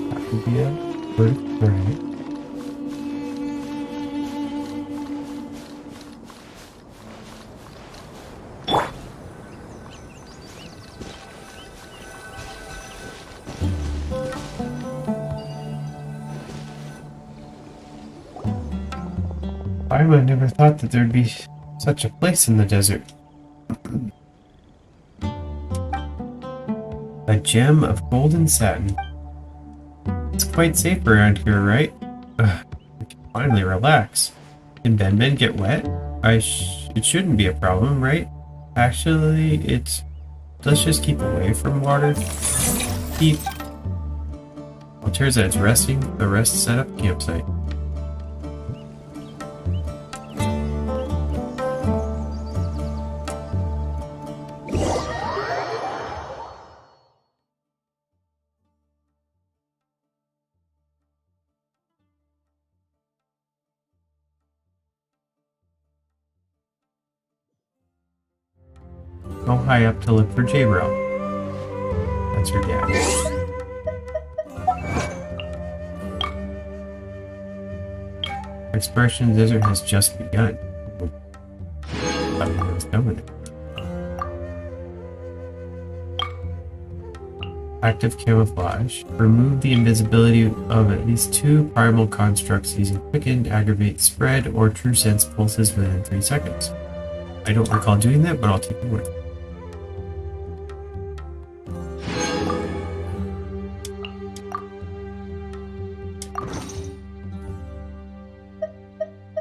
That would be it. Alright. I would never thought that there'd be such a place in the desert. A gem of golden satin. It's quite safe around here, right? Ugh, I can finally relax. Can Ben get wet? It shouldn't be a problem, right? Actually, let's just keep away from water. While Terzad's resting, the rest set up a campsite. Go high up to look for J-Bro. That's her dad. Exploration desert has just begun. I was done with it. Active camouflage. Remove the invisibility of at least 2 primal constructs using quicken, aggravate, spread, or true sense pulses within 3 seconds. I don't recall doing that, but I'll take your word.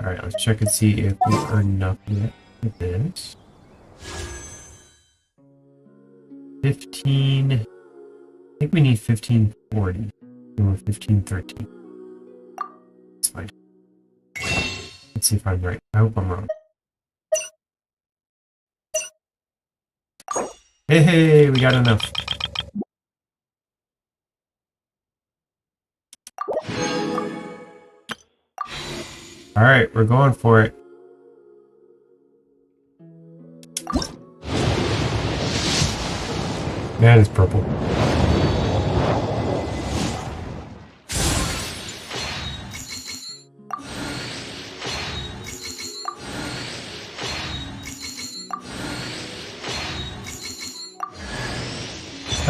Alright, let's check and see if we earned enough yet with this. 15. I think we need 1540. We want 1513. It's fine. Let's see if I'm right. I hope I'm wrong. Hey, we got enough. Alright, we're going for it. Man, it's purple.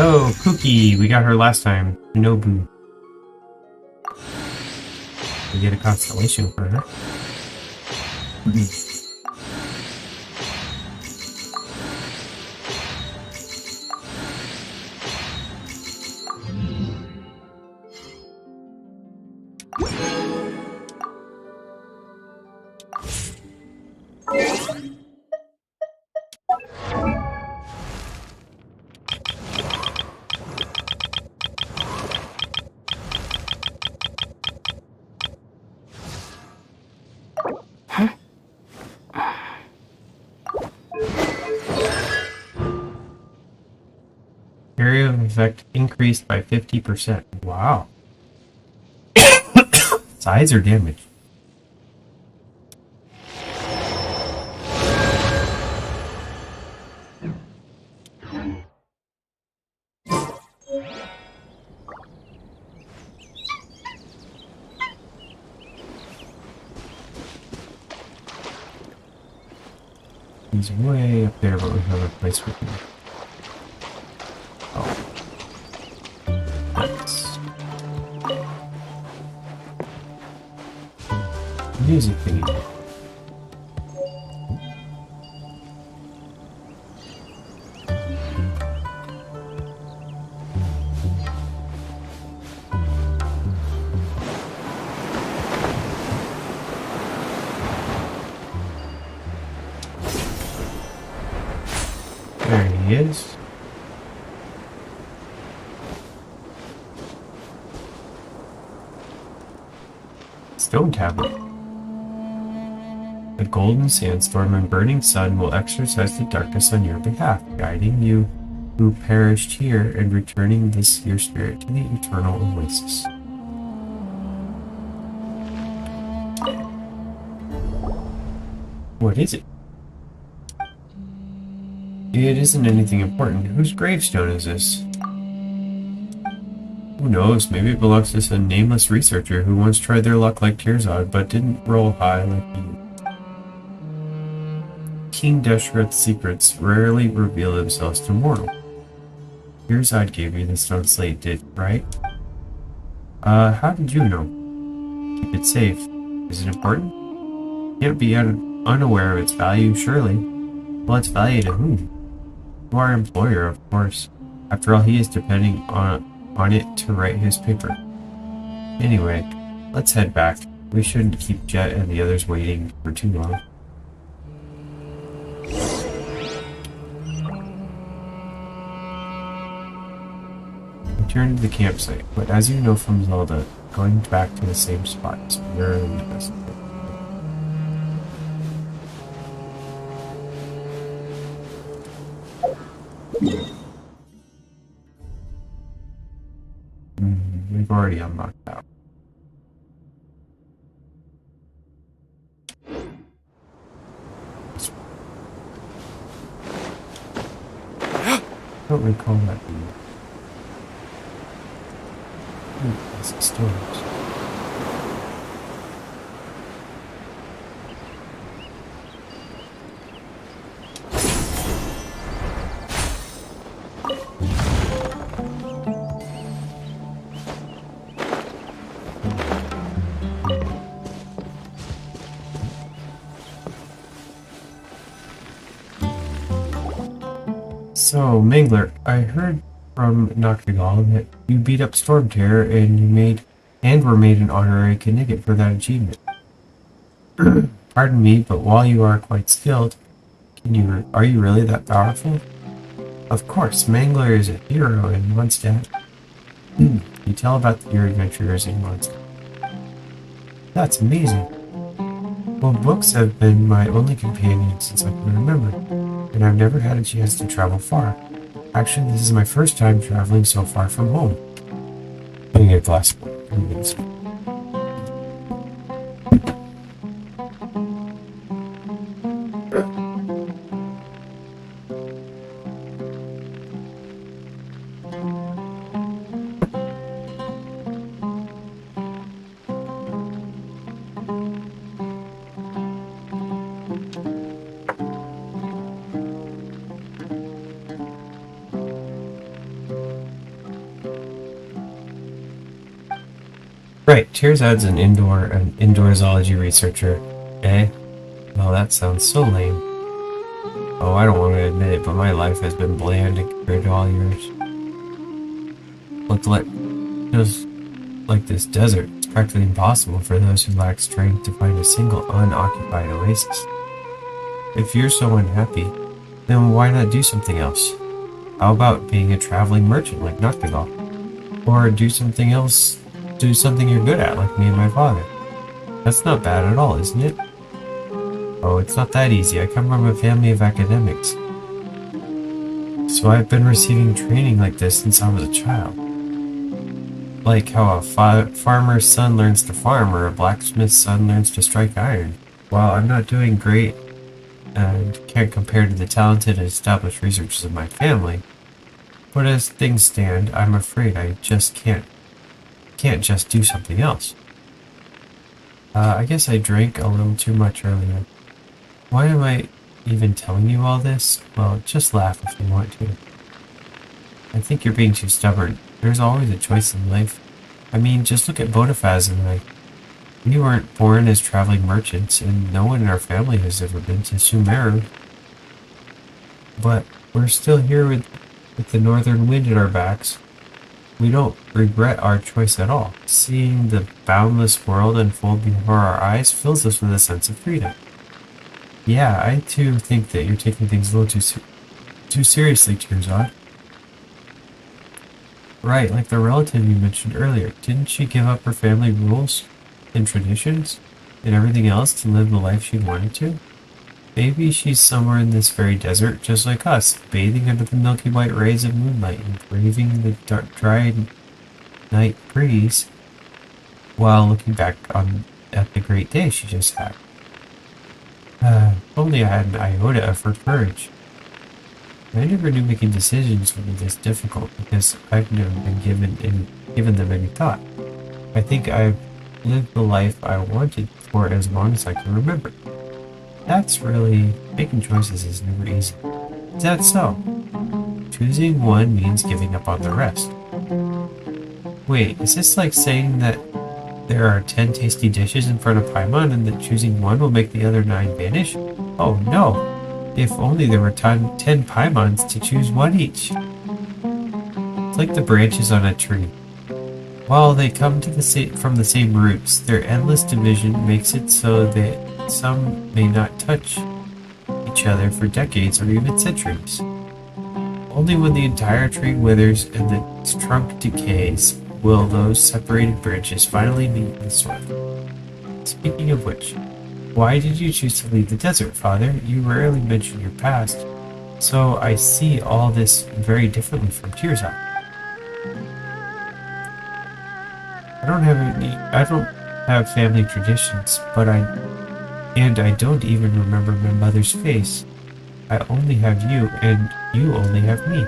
Oh, Cookie! We got her last time. Nobu. We get a constellation for her. Area of effect increased by 50%. Wow. Size or damage? He's way up there, but we have a place we can. Oh. Nice. Music thingy. There he is. Stone tablet. The golden sandstorm and burning sun will exorcise the darkness on your behalf, guiding you who perished here and returning this your spirit to the eternal oasis. What is it? It isn't anything important. Whose gravestone is this? Who knows? Maybe it belongs to some nameless researcher who once tried their luck like Tearzad, but didn't roll high like you. King Deshret's secrets rarely reveal themselves to mortal. Tearzad gave you the stone slate, right? How did you know? Keep it safe. Is it important? Can't be unaware of its value, surely. Well, its value to whom? To our employer, of course. After all, he is depending on it to write his paper. Anyway, let's head back. We shouldn't keep Jet and the others waiting for too long. Return to the campsite, but as you know from Zelda, going back to the same spot is rarely the best thing. We've already unlocked that. I don't recall that being. That's the storms. So, Mangler, I heard from Noctigal that you beat up Storm Terror and were made an honorary Knigget for that achievement. Pardon me, but while you are quite skilled, are you really that powerful? Of course, Mangler is a hero in Mondstadt. You tell about your adventures in Mondstadt. That's amazing. Well, books have been my only companion since I can remember, and I've never had a chance to travel far. Actually, this is my first time traveling so far from home. Getting a glass of water. Right, Tearzad's an indoor zoology researcher. Eh? Well, that sounds so lame. Oh, I don't want to admit it, but my life has been bland compared to all yours. Just like this desert, it's practically impossible for those who lack strength to find a single unoccupied oasis. If you're so unhappy, then why not do something else? How about being a traveling merchant like Noctigal? Or do something else. Do something you're good at, like me and my father. That's not bad at all, isn't it? Oh, it's not that easy. I come from a family of academics. So I've been receiving training like this since I was a child. Like how a farmer's son learns to farm or a blacksmith's son learns to strike iron. While I'm not doing great and can't compare to the talented and established researchers of my family, but as things stand, I'm afraid I just can't just do something else. I guess I drank a little too much earlier. Why am I even telling you all this? Well, just laugh if you want to. I think you're being too stubborn. There's always a choice in life. I mean, just look at Bonifaz and I. We weren't born as traveling merchants, and no one in our family has ever been to Sumeru. But we're still here with the northern wind at our backs. We don't regret our choice at all. Seeing the boundless world unfold before our eyes fills us with a sense of freedom. Yeah, I too think that you're taking things a little too seriously, Tearzod. Right, like the relative you mentioned earlier. Didn't she give up her family rules and traditions and everything else to live the life she wanted to? Maybe she's somewhere in this very desert, just like us, bathing under the milky white rays of moonlight and braving the dark, dry night breeze while looking back at the great day she just had. If only I had an iota of her courage. I never knew making decisions would be this difficult because I've never been given them any thought. I think I've lived the life I wanted for as long as I can remember. That's really, making choices is never easy. Is that so? Choosing one means giving up on the rest. Wait, is this like saying that there are 10 tasty dishes in front of Paimon and that choosing one will make the other 9 vanish? Oh no! If only there were 10 Paimons to choose one each. It's like the branches on a tree. While they come from the same roots, their endless division makes it so that some may not touch each other for decades or even centuries. Only when the entire tree withers and its trunk decays will those separated branches finally meet in the soil. Speaking of which, why did you choose to leave the desert, Father? You rarely mention your past, so I see all this very differently from Tearzod. I don't have family traditions, and I don't even remember my mother's face. I only have you, and you only have me.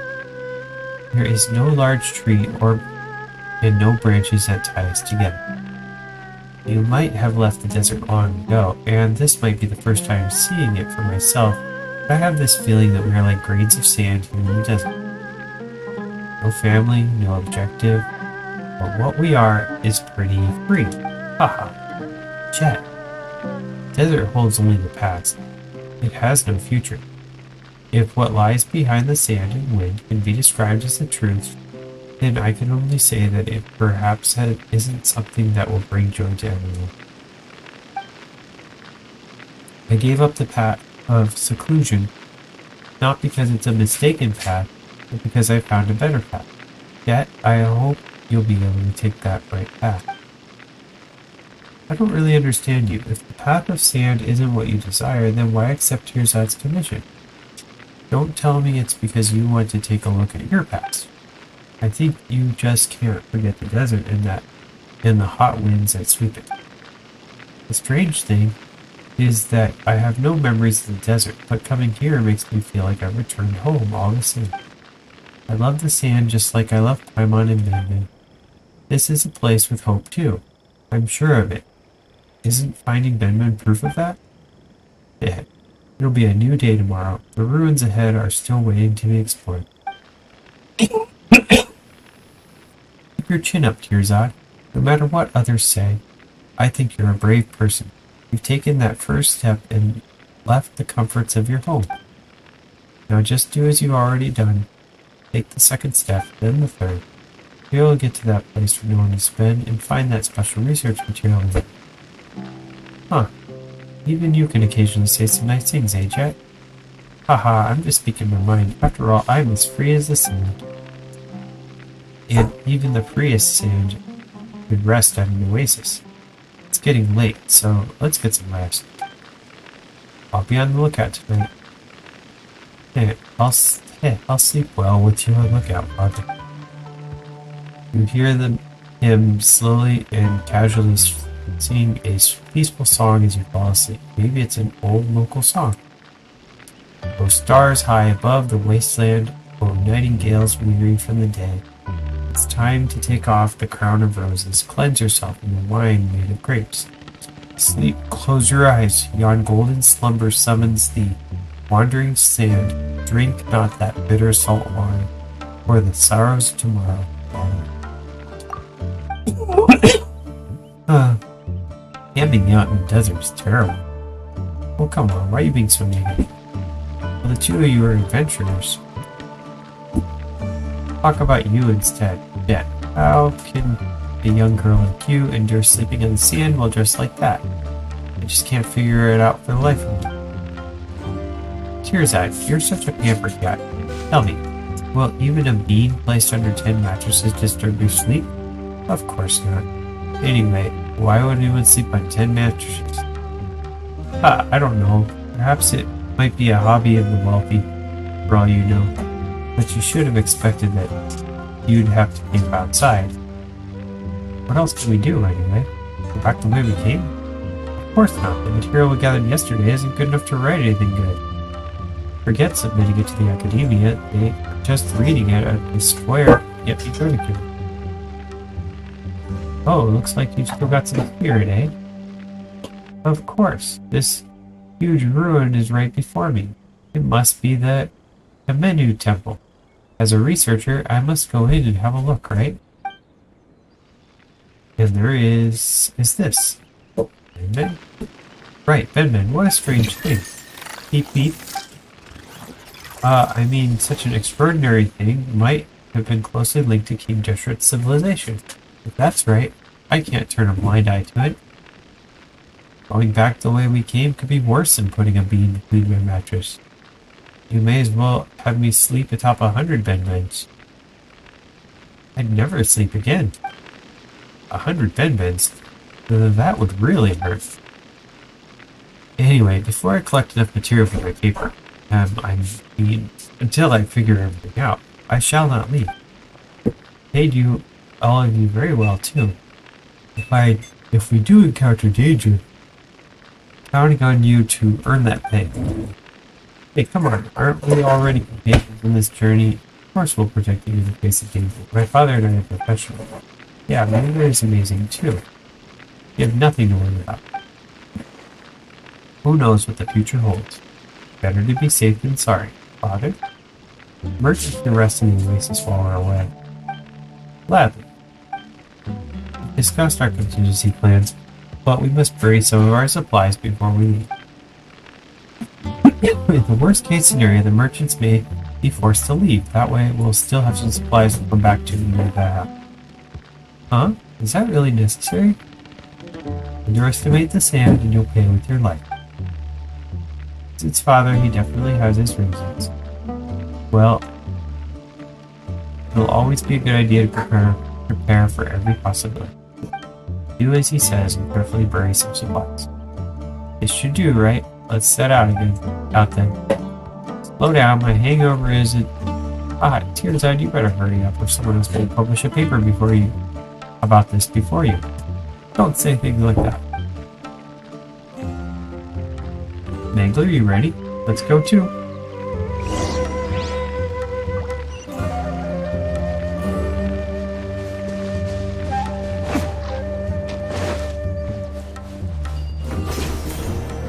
There is no large tree and no branches that tie us together. You might have left the desert long ago, and this might be the first time seeing it for myself, but I have this feeling that we are like grains of sand here in the desert. No family, no objective, but what we are is pretty free. Haha. Chet. Desert holds only the past. It has no future. If what lies behind the sand and wind can be described as the truth, then I can only say that it perhaps isn't something that will bring joy to everyone. I gave up the path of seclusion, not because it's a mistaken path, but because I found a better path. Yet, I hope you'll be able to take that right path. I don't really understand you. If the path of sand isn't what you desire, then why accept Tearzod's commission? Don't tell me it's because you want to take a look at your past. I think you just can't forget the desert and the hot winds that sweep it. The strange thing is that I have no memories of the desert, but coming here makes me feel like I've returned home all the same. I love the sand just like I love Paimon and Banban. This is a place with hope too. I'm sure of it. Isn't finding Banban proof of that? Yeah. It'll be a new day tomorrow. The ruins ahead are still waiting to be explored. Keep your chin up, Tearzod. No matter what others say, I think you're a brave person. You've taken that first step and left the comforts of your home. Now just do as you've already done. Take the second step, then the third. You'll get to that place where no one has been and find that special research material. Huh. Even you can occasionally say some nice things, eh, Jet? Haha, I'm just speaking my mind. After all, I'm as free as the sand. And even the freest sand could rest at an oasis. It's getting late, so let's get some rest. I'll be on the lookout tonight. I'll sleep well with you on the lookout, Father. You hear him slowly and casually sing a peaceful song as you fall asleep. Maybe it's an old local song. O stars high above the wasteland, O nightingales weary from the day. It's time to take off the crown of roses, cleanse yourself in the wine made of grapes. Sleep, close your eyes, yon golden slumber summons thee. Wandering sand, drink not that bitter salt wine, for the sorrows of tomorrow. Camping out in the desert is terrible. Well, come on, why are you being so negative? Well, the two of you are adventurers. Talk about you instead. Yeah, how can a young girl like you endure sleeping in the sand while dressed like that? I just can't figure it out for the life of me. Tears-eyed, you're such a pampered guy. Tell me, will even a bean placed under 10 mattresses disturb your sleep? Of course not. Anyway, why would anyone sleep on 10 mattresses? I don't know. Perhaps it might be a hobby of the wealthy, for all you know. But you should have expected that you'd have to camp outside. What else can we do, anyway? Go back the way we came? Of course not. The material we gathered yesterday isn't good enough to write anything good. Forget submitting it to the academia. Just reading it at the square yet be ridiculed. Oh, looks like you still got some spirit, eh? Of course. This huge ruin is right before me. It must be the Menu Temple. As a researcher, I must go in and have a look, right? And there is this. Ben? Right, Ben, what a strange thing. Beep beep. I mean, such an extraordinary thing might have been closely linked to King Jessuit's civilization. If that's right, I can't turn a blind eye to it. Going back the way we came could be worse than putting a bean between my mattress. You may as well have me sleep atop 100 bed beds. I'd never sleep again. 100 bed beds? That would really hurt. Anyway, before I collect enough material for my paper, until I figure everything out, I shall not leave. Paid you, all of you, very well too. If we do encounter danger, counting on you to earn that pay. Hey, come on, aren't we already companions in this journey? Of course we'll protect you in the face of danger. My father and I are professionals. Yeah, Mangler is amazing too. You have nothing to worry about. Who knows what the future holds? Better to be safe than sorry. Father? Merchants can rest in the oasis while we're away. Gladly. We discussed our contingency plans, but we must bury some of our supplies before we leave. In the worst case scenario, the merchants may be forced to leave. That way, we'll still have some supplies to come back to when that happens. Huh? Is that really necessary? Underestimate the sand and you'll pay with your life. It's its father, he definitely has his reasons. Well, it'll always be a good idea to prepare for every possibility. Do as he says and carefully bury some supplies. This should do, right? Let's set out then. Slow down, my hangover isn't... Tears-eyed, you better hurry up or someone else will publish a paper about this before you. Don't say things like that. Mangler, you ready? Let's go too.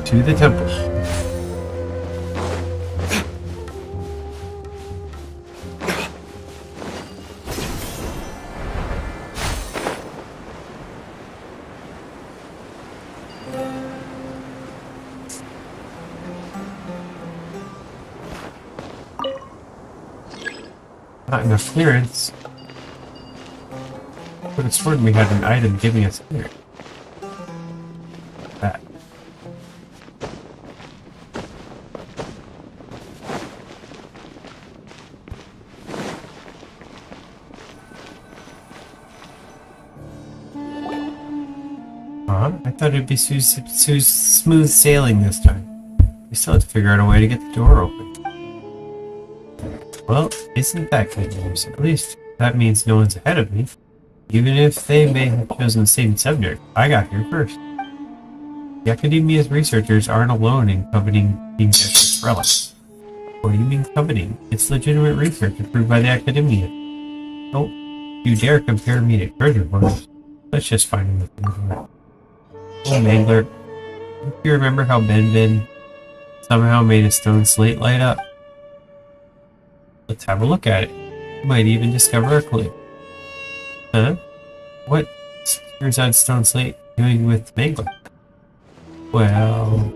To the temple. Not enough clearance. Could have sworn we had an item giving us clearance. That. I thought it'd be smooth sailing this time. We still have to figure out a way to get the door open. Well, isn't that good news? At least that means no one's ahead of me. Even if they may have chosen the same subject, I got here first. The Academia's researchers aren't alone in coveting King Jessuit's relics. What do you mean coveting? It's legitimate research approved by the Academia. Don't you dare compare me to treasure hoarders. Let's just find him a thing for it. Oh, Mangler, do you remember how Ben somehow made a stone slate light up. Let's have a look at it. We might even discover a clue. Huh? What's Tearzad's stone slate doing with Mangler? Well,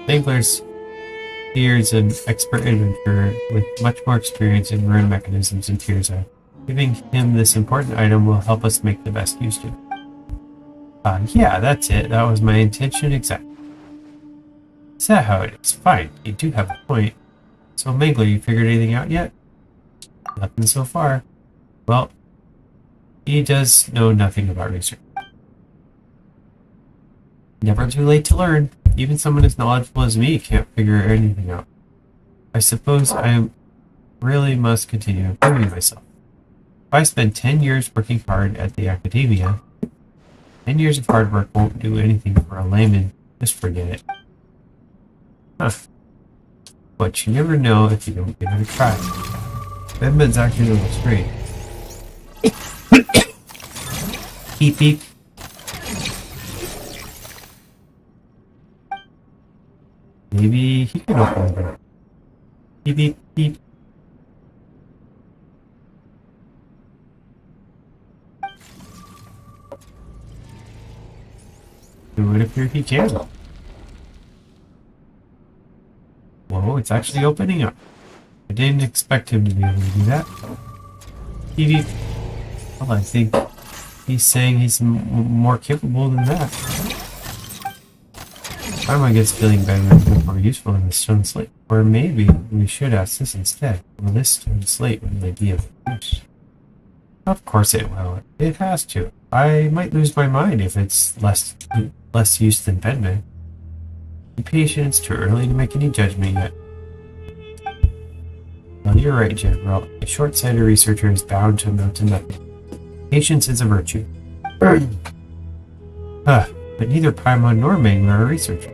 Mangler's an expert adventurer with much more experience in rune mechanisms than Tearzad. Giving him this important item will help us make the best use of it. Yeah, that's it. That was my intention exactly. Is that how it is? Fine, you do have a point. So Mangler, you figured anything out yet? Nothing so far. Well, he does know nothing about research. Never too late to learn. Even someone as knowledgeable as me can't figure anything out. I suppose I really must continue improving myself. If I spend 10 years working hard at the academia, 10 years of hard work won't do anything for a layman. Just forget it. Huh. But you never know if you don't give it a try. Bedman's acting a little straight. Beep beep. Maybe he can open the door. Beep beep beep. It would appear he can. Whoa, it's actually opening up. I didn't expect him to be able to do that. Beep beep. Well, I think he's saying he's more capable than that. Paimon gets feeling better and more useful than the stone slate. Or maybe we should ask this instead. Will this stone slate really be of use? Of course it will. It has to. I might lose my mind if it's less use than Bedman. Be patient, it's too early to make any judgment yet. Well, you're right, General. A short-sighted researcher is bound to amount to nothing. Patience is a virtue. But neither Paimon nor Mangler are researchers.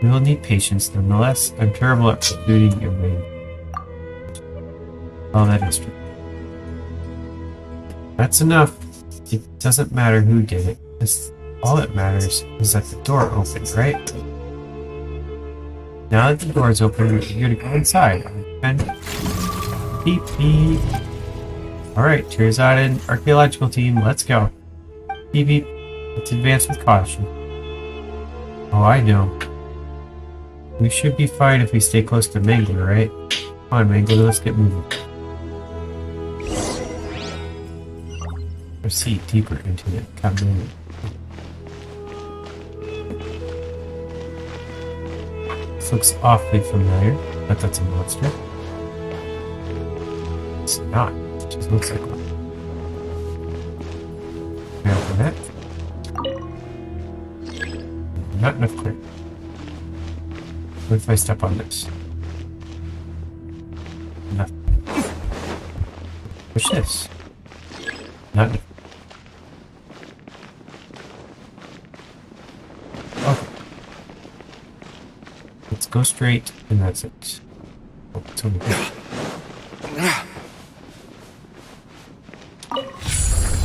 We will need patience nonetheless. I'm terrible at pursuing your way. Oh, that is true. That's enough. It doesn't matter who did it. All that matters is that the door opened, right? Now that the door is open, we're going to go inside. And beep beep. Alright, Tearzad and archaeological team, let's go. Beep beep. Let's advance with caution. Oh, I know. We should be fine if we stay close to Mangler, right? Come on, Mangler, let's get moving. Proceed deeper into it. Come in. This looks awfully familiar, but that's a monster. It's not. It just looks like one. Can I open that? Not enough clear. What if I step on this? Nothing. Push this. Not enough. Okay. Let's go straight, and that's it. Oh, it's over here.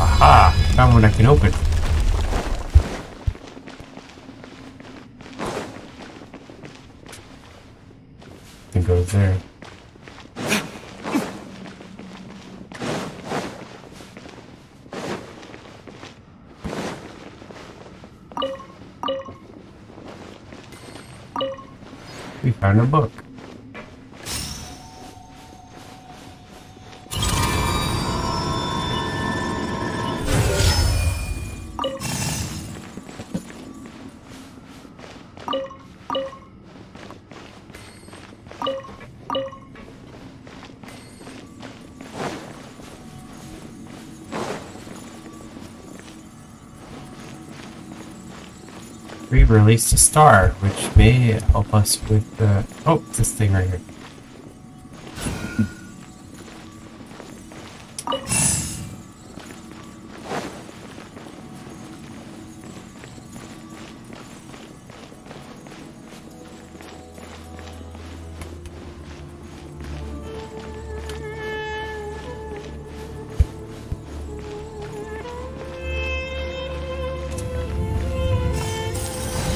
Aha! Found one I can open. Can go there. We found a book. We released a star, which may help us with the... Oh, this thing right here.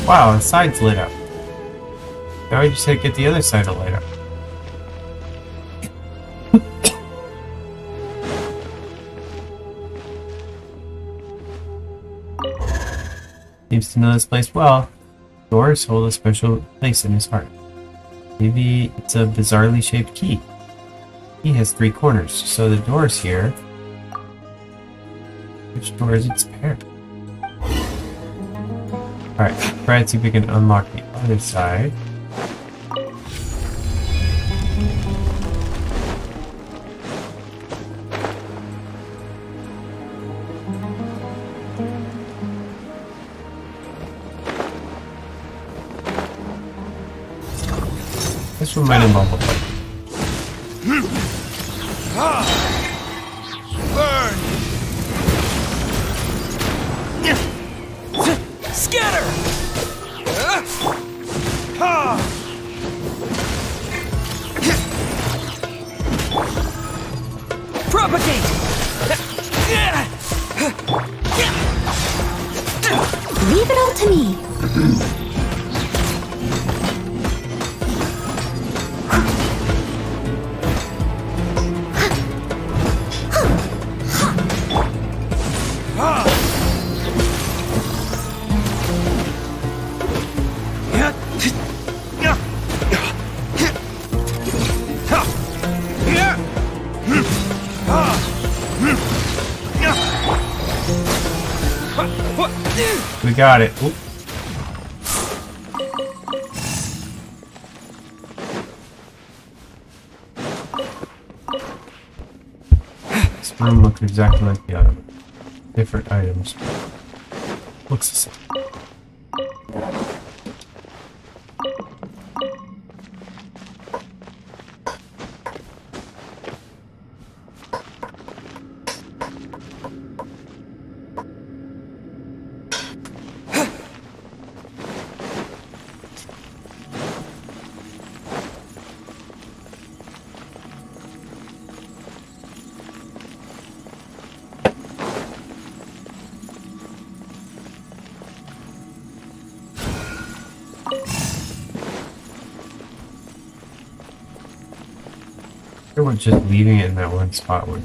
Wow, the side's lit up. Now I just had to get the other side to light up. Seems to know this place well. Doors hold a special place in his heart. Maybe it's a bizarrely shaped key. He has 3 corners, so the door's here. Which door is its pair? Alright, try to see if we can unlock the other side. This one might involve a fight. Burn! Scatter! Propagate! Leave it all to me. We got it. Oop. This room looks exactly like the other one. Different items. Looks the same. We're just leaving it in that one spot where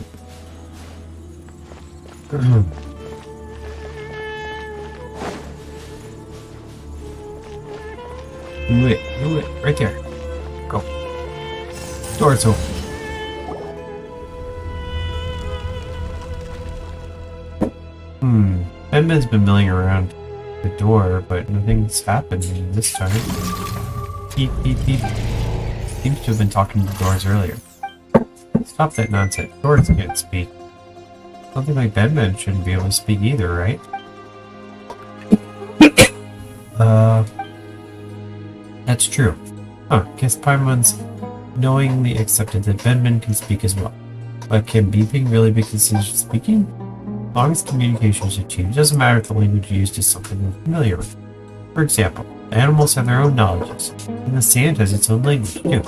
do it, right there. Go. Door's open. Ben's been milling around the door, but nothing's happened this time. Beep, beep, beep. Seems to have been talking to the doors earlier. Stop that nonsense. Doors can't speak. Something like Ben shouldn't be able to speak either, right? That's true. Huh, guess Paimon's knowingly accepted that Ben can speak as well. But can beeping really be considered speaking? As long as communication is achieved, it doesn't matter if the language used is something we're familiar with. For example, animals have their own knowledges, and the sand has its own language too.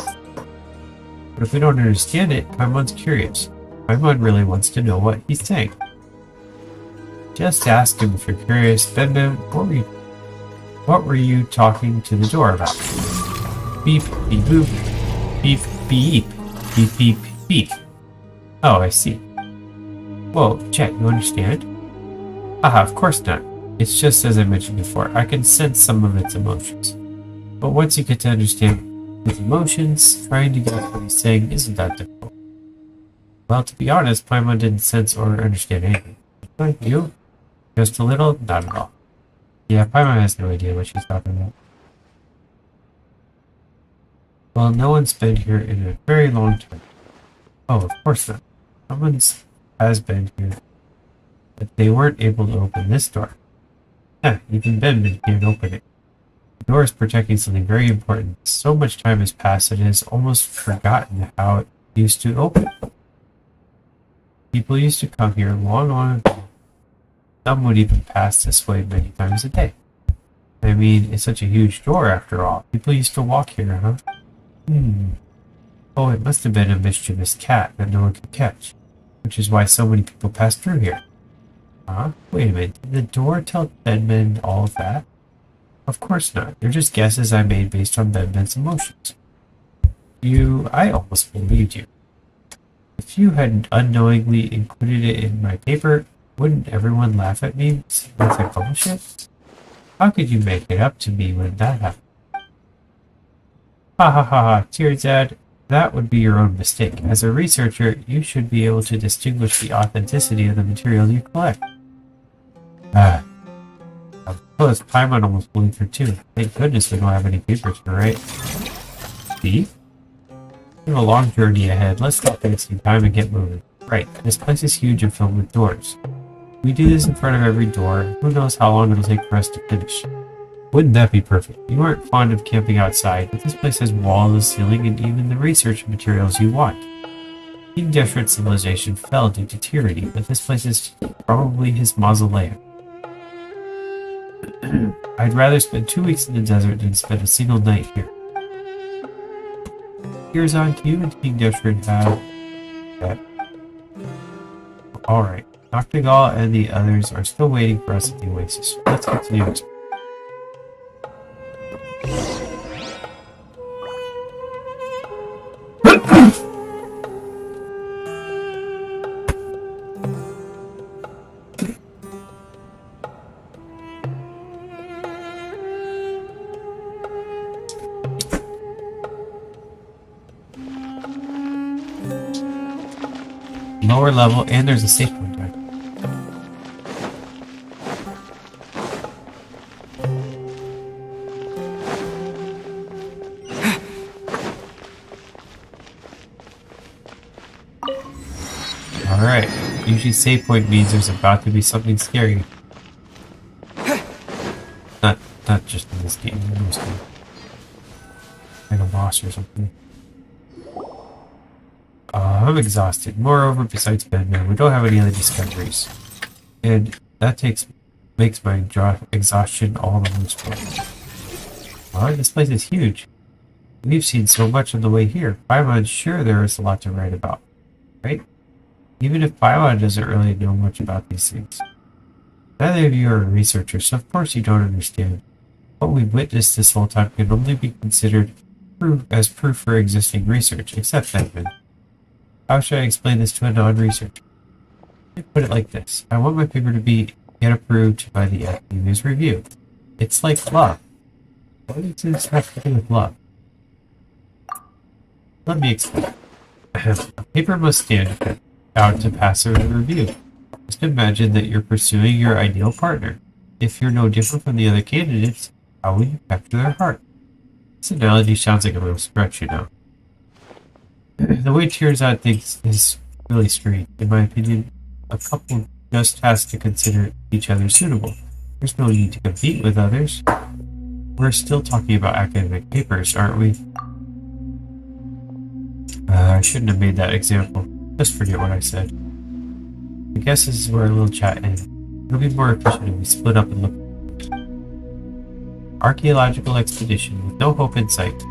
But if we don't understand it, Paimon's curious. Paimon really wants to know what he's saying. Just ask him if you're curious. Ben, what were you talking to the door about? Beep, beep, boop. Beep, beep. Beep, beep, beep. Oh, I see. Whoa, Jet, you understand? Haha, of course not. It's just as I mentioned before, I can sense some of its emotions. But once you get to understand his emotions, trying to get what he's saying isn't that difficult. Well, to be honest, Paimon didn't sense or understand anything. Like you? Just a little? Not at all. Yeah, Paimon has no idea what she's talking about. Well, no one's been here in a very long time. Oh, of course not. Someone has been here. But they weren't able to open this door. Even Ben can't open it. The door is protecting something very important. So much time has passed that it has almost forgotten how it used to open. People used to come here long ago. Some would even pass this way many times a day. I mean, it's such a huge door after all. People used to walk here, huh? Oh, it must have been a mischievous cat that no one could catch. Which is why so many people pass through here. Huh? Wait a minute. Did the door tell Deadman all of that? Of course not. They're just guesses I made based on Bedman's emotions. I almost believed you. If you had unknowingly included it in my paper, wouldn't everyone laugh at me once I publish it? How could you make it up to me when that happened? Ha ha ha ha, Tearzad. That would be your own mistake. As a researcher, you should be able to distinguish the authenticity of the material you collect. Of course, Paimon almost believed her too. Thank goodness we don't have any papers to write. Thief? We have a long journey ahead. Let's stop wasting time and get moving. Right, this place is huge and filled with doors. We do this in front of every door. Who knows how long it'll take for us to finish. Wouldn't that be perfect? You aren't fond of camping outside, but this place has walls, a ceiling, and even the research materials you want. King Deshret's civilization fell due to tyranny, but this place is probably his mausoleum. I'd rather spend 2 weeks in the desert than spend a single night here. Here's on to you and King Deshret have that. Alright, Noctigal and the others are still waiting for us at the Oasis. Let's continue exploring. Lower level, and there's a safe point there. Alright, usually save point means there's about to be something scary. Not just in this game, in most games. Like a boss or something. I'm exhausted. Moreover, besides Bedman, we don't have any other discoveries. And that makes my exhaustion all the more fun. Alright, this place is huge. We've seen so much on the way here. Paimon, sure there is a lot to write about, right? Even if Paimon doesn't really know much about these things. Neither of you are researchers, so of course you don't understand. What we've witnessed this whole time can only be considered as proof for existing research, except Bedman. How should I explain this to a non-researcher? Let me put it like this. I want my paper to get approved by the academia's review. It's like love. What does this have to do with love? Let me explain. A paper must stand out to pass a review. Just imagine that you're pursuing your ideal partner. If you're no different from the other candidates, how will you capture their heart? This analogy sounds like a real stretch, you know. The way Tearzad thinks is really strange. In my opinion, a couple just has to consider each other suitable. There's no need to compete with others. We're still talking about academic papers, aren't we? I shouldn't have made that example. Just forget what I said. I guess this is where a little chat ends. It'll be more efficient if we split up and look. Archaeological expedition with no hope in sight.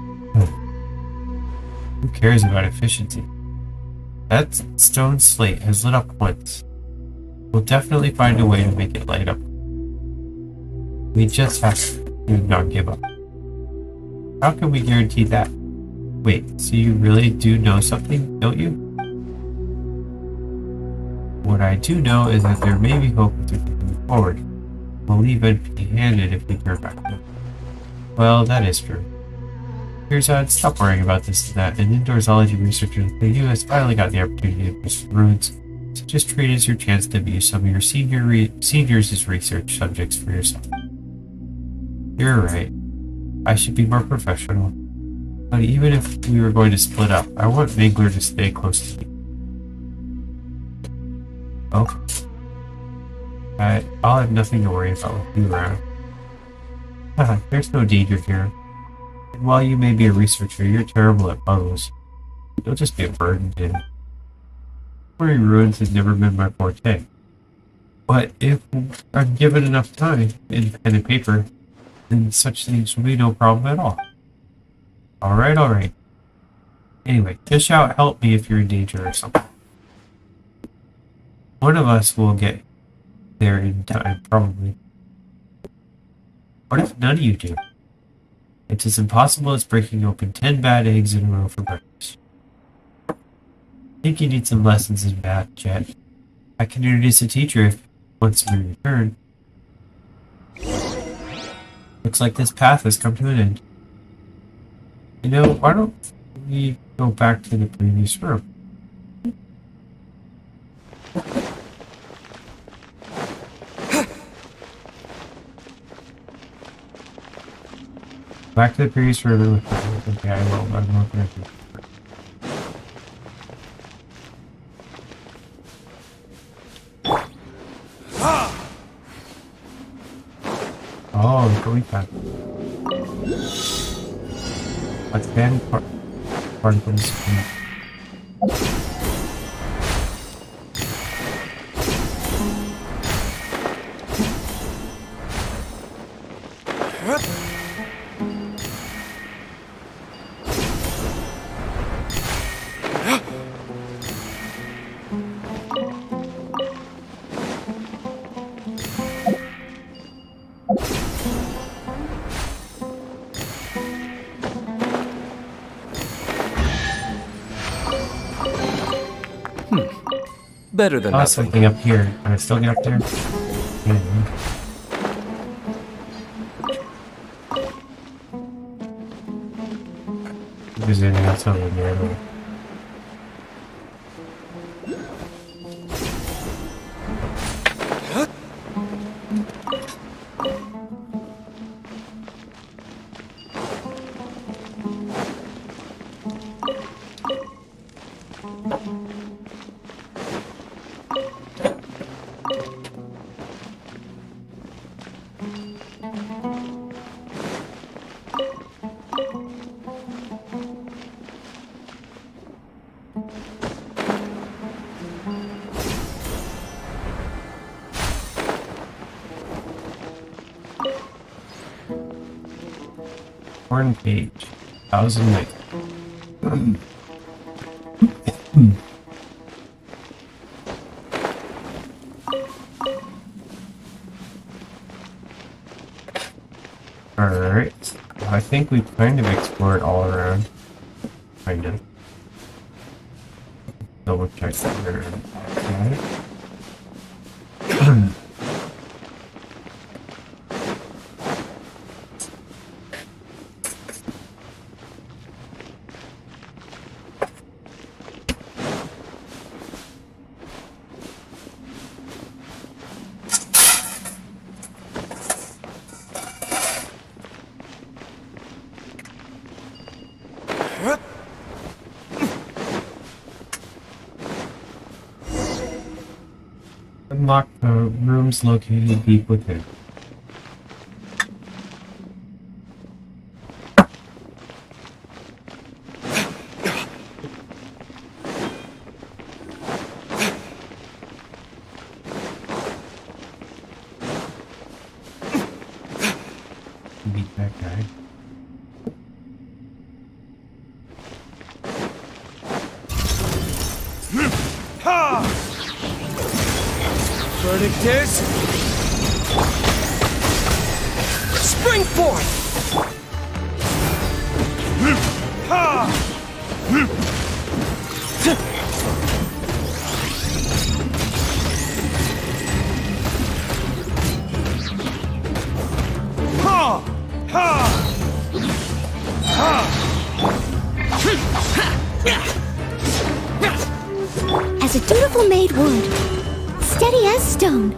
Who cares about efficiency? That stone slate has lit up once. We'll definitely find a way to make it light up. We just have to not give up. How can we guarantee that? Wait, so you really do know something, don't you? What I do know is that there may be hope if we move forward. We'll leave empty-handed if we turn back now. Well, that is true. Tearzad, stop worrying about this and that. An indoor zoology researcher like you has finally got the opportunity to visit ruins, so just treat it as your chance to view some of your seniors as research subjects for yourself. You're right. I should be more professional. But even if we were going to split up, I want Mingler to stay close to you. Okay. I'll have nothing to worry about with you around. There's no danger here. And while you may be a researcher, you're terrible at puzzles. You'll just be a burden to him. Exploring ruins has never been my forte. But if I'm given enough time and pen and paper, then such things will be no problem at all. Alright. Anyway, just shout help me if you're in danger or something. One of us will get there in time, probably. What if none of you do? It's as impossible as breaking open 10 bad eggs in a row for breakfast. I think you need some lessons in math, Jet. I can introduce a teacher if once we return. Looks like this path has come to an end. You know, why don't we go back to the previous room? Back to the previous room. Okay, I will. I'm not going to. Oh, going back. Let's ban particles. Better than nothing. Something up here. Can I still get up there? If there's anything else over there. Horn page. 1000 meg. Alright. I think we've kind of explored all around. Kind of. Double check that around. Okay. Unlock the rooms located deep within. Beat that guy. Verdict is... spring forth! As a dutiful maid would. Steady as stone.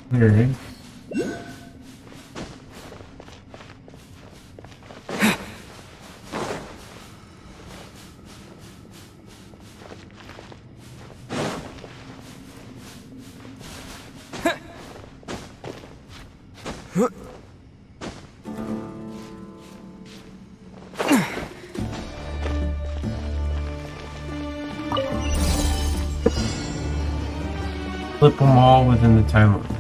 Clearing. Flip them all within the time limit.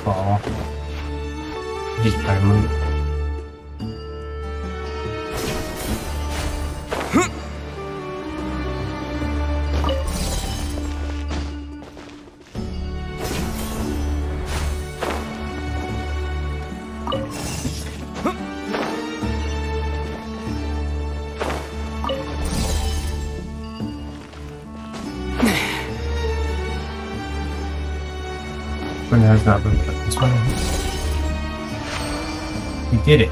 Fall. His time limit. One has not been put. This one. We did it.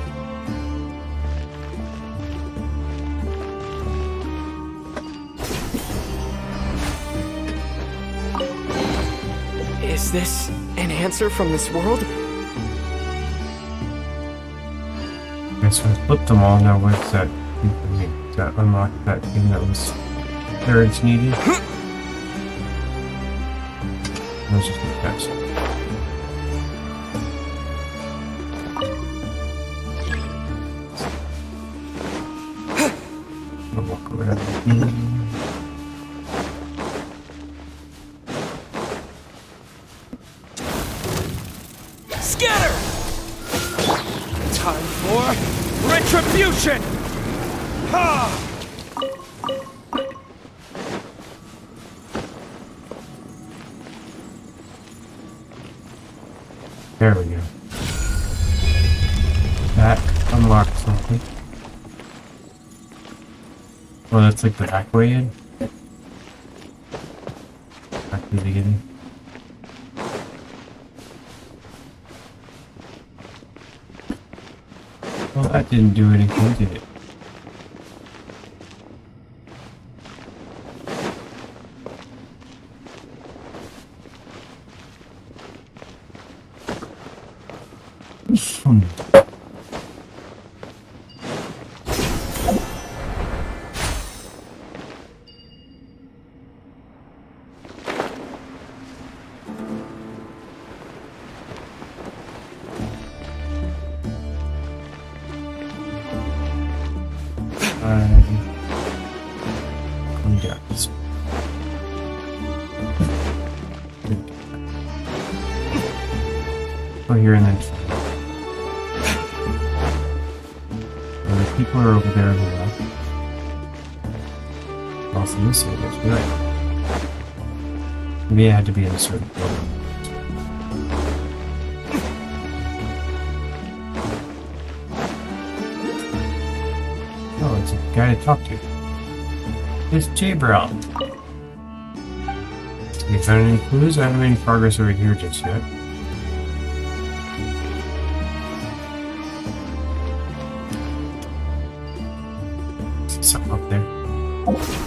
Is this an answer from this world? Okay, so I flipped them all. Now what's that? That unlocked that thing that was clearance needed. Let's just get past it. Walk around. Scatter! Time for retribution! Ha! There we go. That unlocked something. Oh, that's like the back way in? Back to the beginning. Well, that didn't do anything, did it? Come down this way. Go here and then. The people are over there on the left. Also, this way, that's right. Maybe I had to be in a certain building. Oh, it's a guy to talk to. It's J-Bro. You found any clues? I haven't made any progress over here just yet. Something up there. Oops.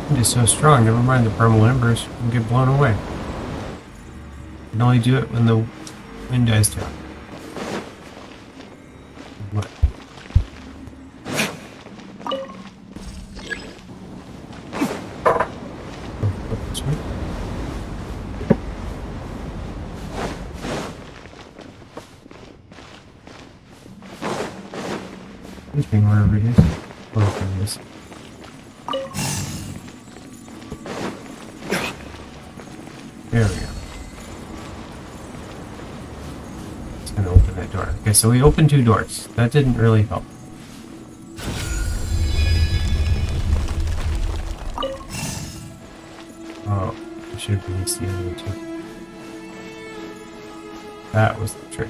It is so strong, never mind the primal embers will get blown away. You can only do it when the wind dies down. What? Anything wherever it is. Open this. There we go. It's gonna open that door. Okay, so we opened 2 doors. That didn't really help. Oh, I should have released the other one too. That was the trick.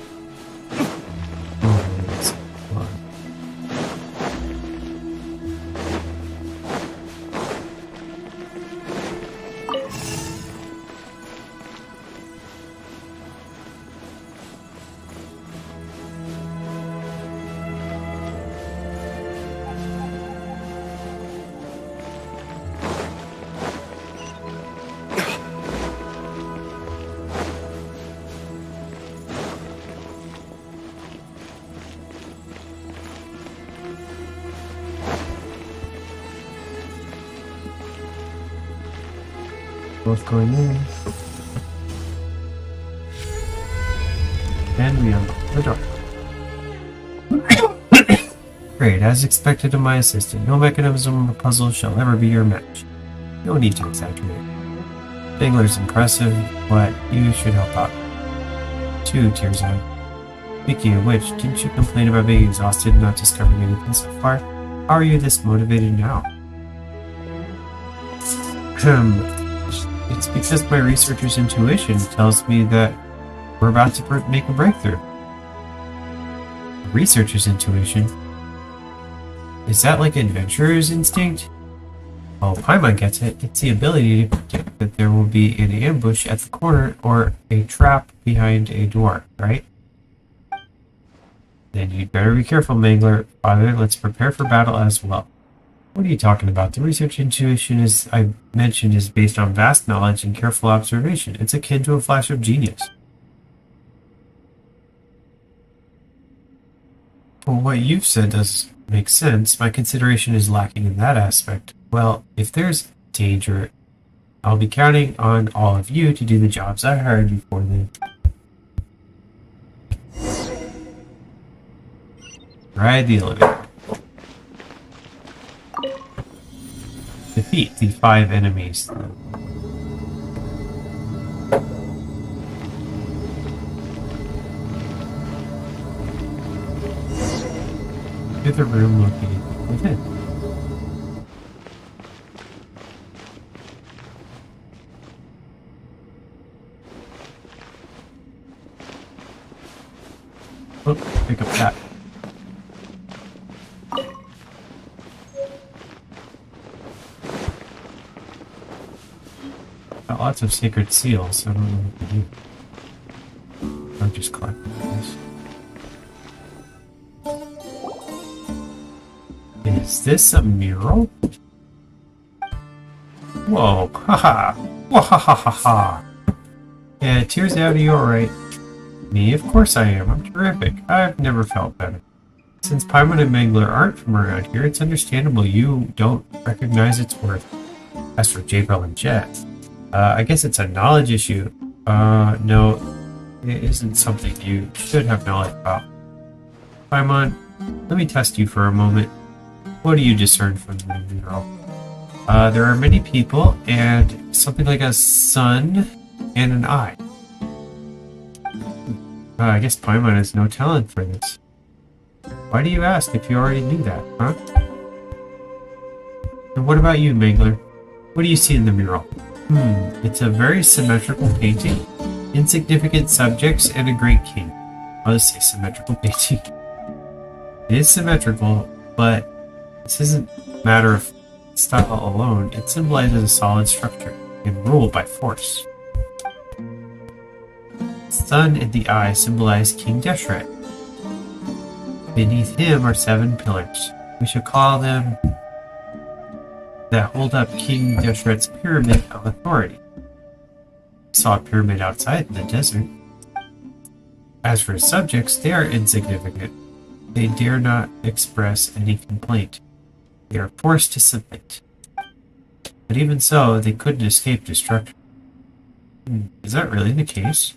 Both going in. And we unlock the door. Great, as expected of my assistant, no mechanism or puzzle shall ever be your match. No need to exaggerate. Bangler's impressive, but you should help out. Too, Tears Eye. Speaking of which, didn't you complain about being exhausted and not discovering anything so far? How are you this motivated now? It's because my researcher's intuition tells me that we're about to make a breakthrough. Researcher's intuition? Is that like adventurer's instinct? Oh, Paimon gets it. It's the ability to predict that there will be an ambush at the corner or a trap behind a door, right? Then you'd better be careful, Mangler. Father, let's prepare for battle as well. What are you talking about? The research intuition, as I mentioned, is based on vast knowledge and careful observation. It's akin to a flash of genius. Well, what you've said does make sense. My consideration is lacking in that aspect. Well, if there's danger, I'll be counting on all of you to do the jobs I hired you for then. Ride the elevator. Defeat the 5 enemies. To the room located within. Oh, pick up that. Got lots of sacred seals, so I don't know what to do. I'll just collect these. Is this a mural? Whoa, haha! Wahahaha! Yeah, Tears out, are you alright? Me? Of course I am. I'm terrific. I've never felt better. Since Paimon and Mangler aren't from around here, it's understandable you don't recognize its worth. As for Jabril and Jet, I guess it's a knowledge issue. No, it isn't something you should have knowledge about. Paimon, let me test you for a moment. What do you discern from the mural? There are many people, and something like a sun and an eye. I guess Paimon has no talent for this. Why do you ask if you already knew that, huh? And what about you, Mangler? What do you see in the mural? It's a very symmetrical painting. Insignificant subjects and a great king. I'll just say symmetrical painting. It is symmetrical, but this isn't a matter of style alone. It symbolizes a solid structure and ruled by force. The sun and the eye symbolize King Deshret. Beneath him are 7 pillars. We should call them that hold up King Deshret's pyramid of authority. I saw a pyramid outside in the desert. As for his subjects, they are insignificant. They dare not express any complaint. They are forced to submit. But even so, they couldn't escape destruction. Is that really the case?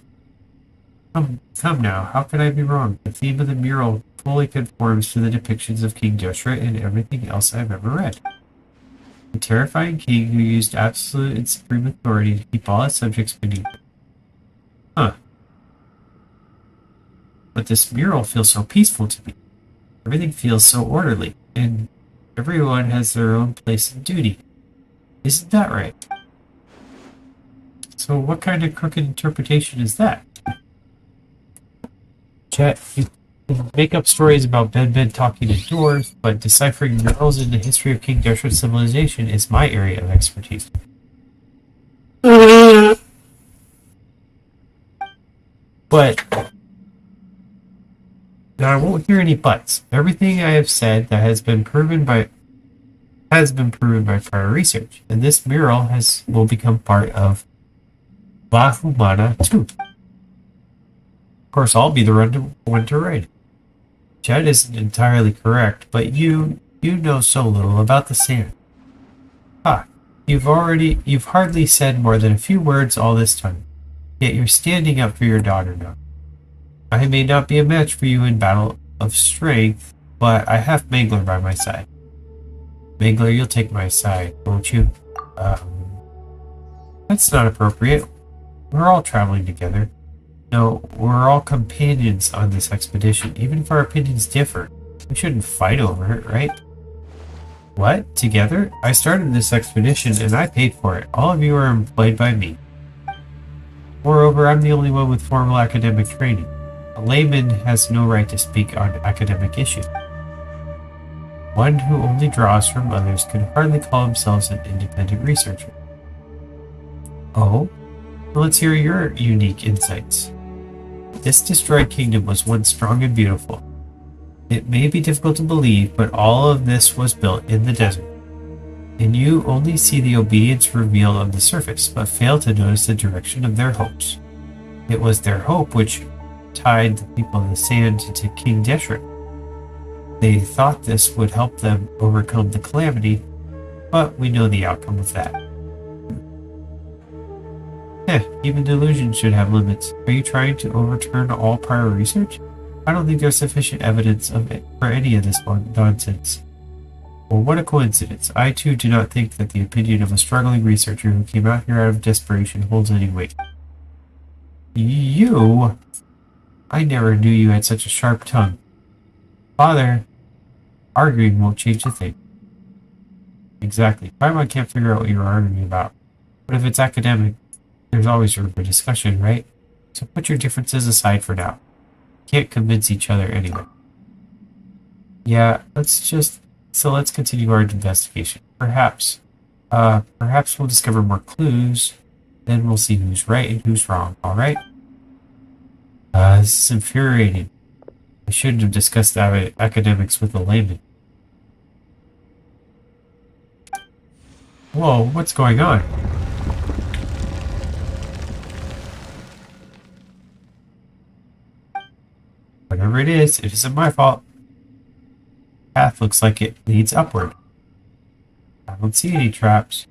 Come now, how could I be wrong? The theme of the mural fully conforms to the depictions of King Deshret and everything else I've ever read. A terrifying king who used absolute and supreme authority to keep all his subjects beneath him. Huh. But this mural feels so peaceful to me. Everything feels so orderly, and everyone has their own place and duty. Isn't that right? So what kind of crooked interpretation is that? Chat, you can make up stories about Ben talking to doors, but deciphering murals in the history of King Deshret's civilization is my area of expertise. But now I won't hear any buts. Everything I have said that has been proven by prior research, and this mural will become part of Bahumana too. Of course, I'll be the one to write it. Chad isn't entirely correct, but you know so little about the sand. You've hardly said more than a few words all this time, yet you're standing up for your daughter now. I may not be a match for you in battle of strength, but I have Mangler by my side. Mangler, you'll take my side, won't you? That's not appropriate. We're all traveling together. No, we're all companions on this expedition. Even if our opinions differ, we shouldn't fight over it, right? What? Together? I started this expedition and I paid for it. All of you are employed by me. Moreover, I'm the only one with formal academic training. A layman has no right to speak on academic issues. One who only draws from others can hardly call himself an independent researcher. Oh? Well, let's hear your unique insights. This destroyed kingdom was once strong and beautiful. It may be difficult to believe, but all of this was built in the desert. And you only see the obedience revealed on the surface, but fail to notice the direction of their hopes. It was their hope which tied the people of the sand to King Deshret. They thought this would help them overcome the calamity, but we know the outcome of that. Even delusion should have limits. Are you trying to overturn all prior research? I don't think there's sufficient evidence of it for any of this nonsense. Well, what a coincidence. I too do not think that the opinion of a struggling researcher who came out here out of desperation holds any weight. You? I never knew you had such a sharp tongue. Father, arguing won't change a thing. Exactly. Paimon can't figure out what you're arguing about. But if it's academic, there's always room for discussion, right? So put your differences aside for now. Can't convince each other anyway. Yeah, let's continue our investigation. Perhaps we'll discover more clues. Then we'll see who's right and who's wrong, alright? This is infuriating. I shouldn't have discussed academics with a layman. Whoa, what's going on? Whatever it isn't my fault. Path looks like it leads upward. I don't see any traps.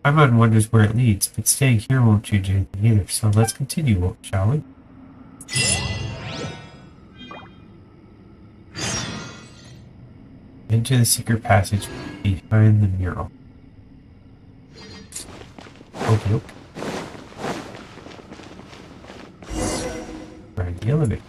Paimon wonders where it leads, but staying here won't change anything either, so let's continue, shall we? Into the secret passage behind the mural. Okay. Ride the elevator.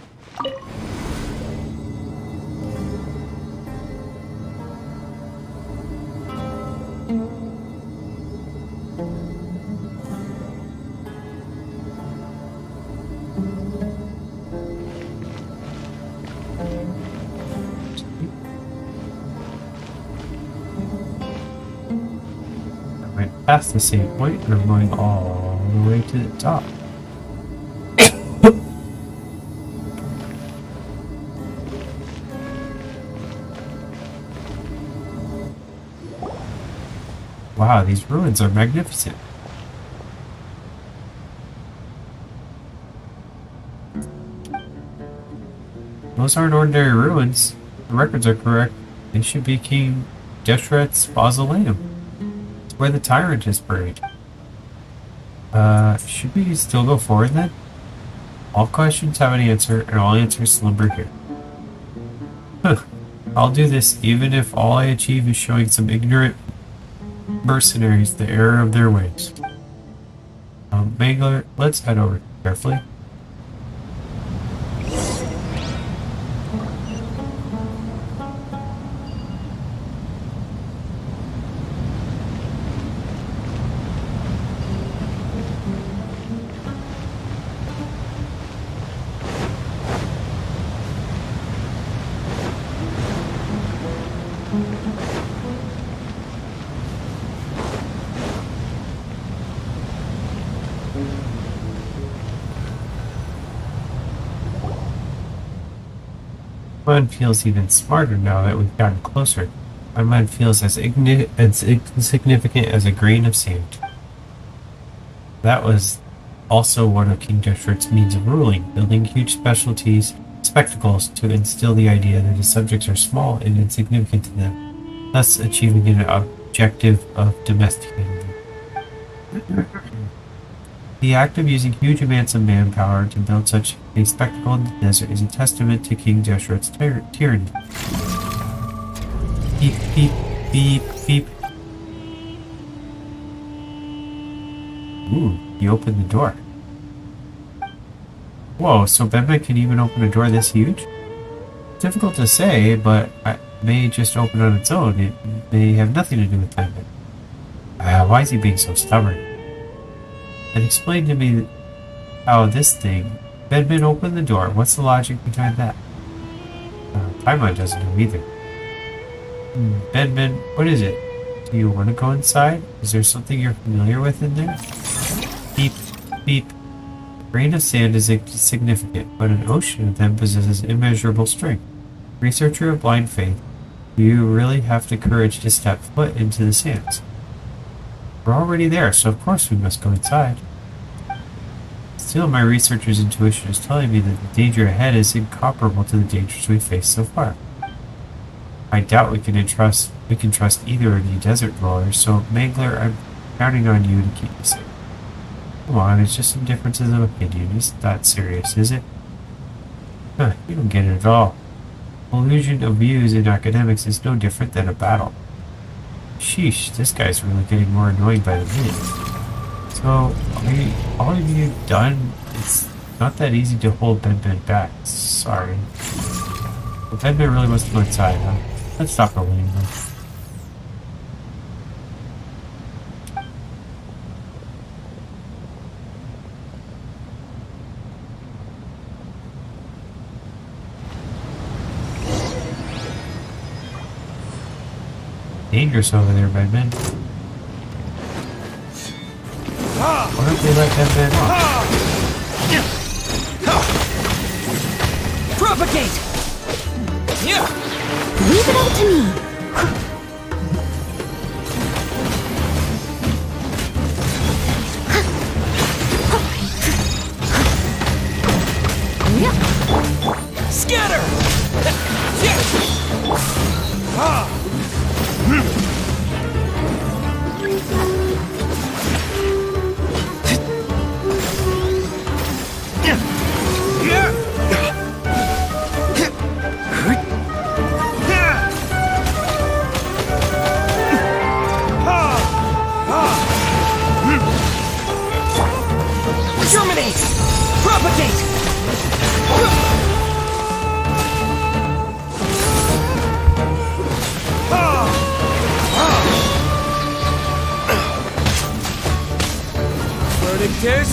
Past the same point, and I'm going all the way to the top. Wow, these ruins are magnificent. Those aren't ordinary ruins. The records are correct. They should be King Deshret's mausoleum. It's where the tyrant is buried. Should we still go forward then? All questions have an answer, and all answers slumber here. Huh. I'll do this, even if all I achieve is showing some ignorant mercenaries the error of their ways. Mangler, let's head over carefully. My mind feels even smarter now that we've gotten closer. My mind feels as insignificant as a grain of sand. That was also one of King Deshret's means of ruling, building huge spectacles to instill the idea that his subjects are small and insignificant to them, thus achieving an objective of domesticating them. The act of using huge amounts of manpower to build such a spectacle in the desert is a testament to King Deshret's tyranny. Beep, beep, beep, beep. Ooh, he opened the door. Whoa, so Bedman can even open a door this huge? Difficult to say, but it may just open on its own. It may have nothing to do with Bedman. Why is he being so stubborn? And explain to me how this thing, Bedman opened the door. What's the logic behind that? Paimon doesn't know either. Bedman, what is it? Do you want to go inside? Is there something you're familiar with in there? Beep, beep. A grain of sand is insignificant, but an ocean of them possesses immeasurable strength. Researcher of blind faith, do you really have the courage to step foot into the sands? We're already there, so of course we must go inside. Still, my researcher's intuition is telling me that the danger ahead is incomparable to the dangers we've faced so far. I doubt we can trust either of you desert dwellers, so Mangler, I'm counting on you to keep me safe. Come on, it's just some differences of opinion. It's not serious, is it? Huh, you don't get it at all. Collusion of views in academics is no different than a battle. Sheesh, this guy's really getting more annoying by the minute. So, all of you done? It's not that easy to hold Bedman back. Sorry. But Bedman really wants to go inside, huh? Let's stop rolling then. Dangerous over there, Bedman. Why don't they let Bedman off? Propagate! Leave it up to me. Scatter! Germinate! Propagate! Verdict is...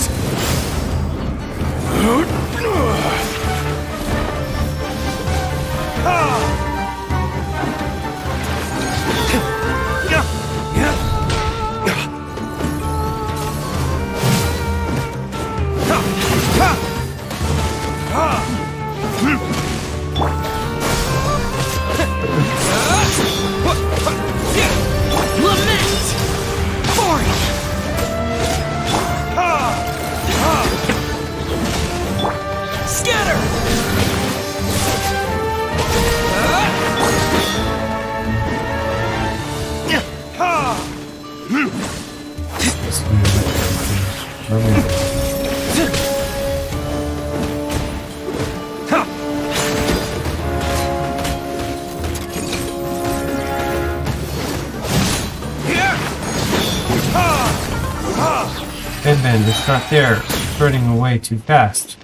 Lament! Ben, it's not there. It's running away too fast.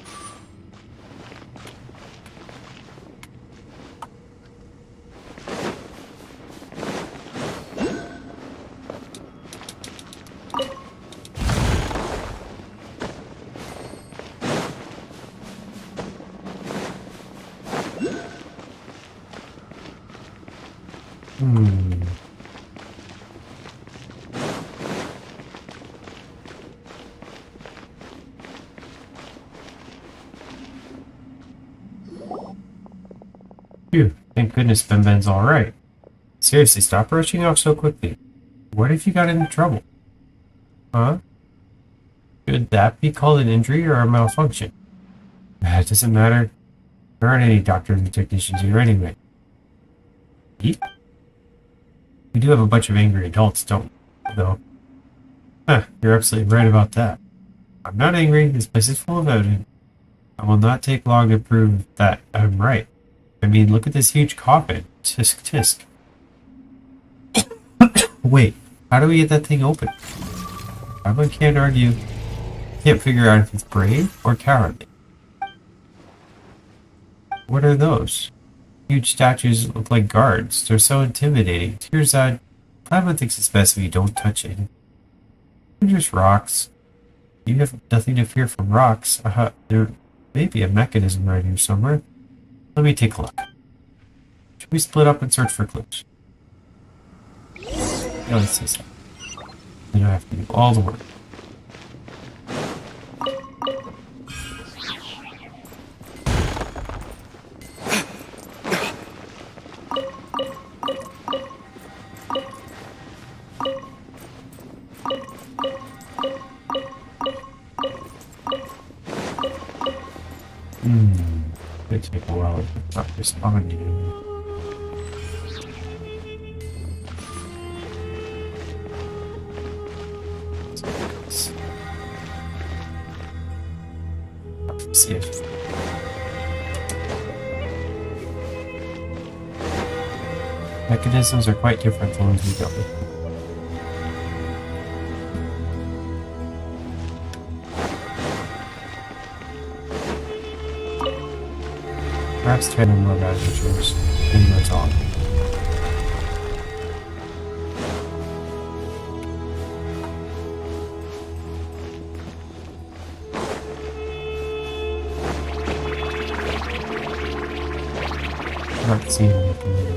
Phew, thank goodness Ben's alright. Seriously, stop rushing off so quickly. What if you got into trouble? Huh? Could that be called an injury or a malfunction? It doesn't matter. There aren't any doctors and technicians here anyway. Yeep. We do have a bunch of angry adults, don't we? Though. Huh, you're absolutely right about that. I'm not angry. This place is full of evidence. I will not take long to prove that I'm right. I mean, look at this huge coffin. Tisk tisk. Wait, how do we get that thing open? I can't argue. Can't figure out if it's brave or cowardly. What are those? Huge statues look like guards. They're so intimidating. Tearside, Paimon thinks it's best if you don't touch it. They're just rocks. You have nothing to fear from rocks. There may be a mechanism right here somewhere. Let me take a look. Should we split up and search for clues? Yeah, let's say so. You don't have to do all the work. It'll take a while to not respond to you. See if mechanisms are quite different from ones we dealt with. Perhaps 10 or more adventures in the talk. Not seeing anything there.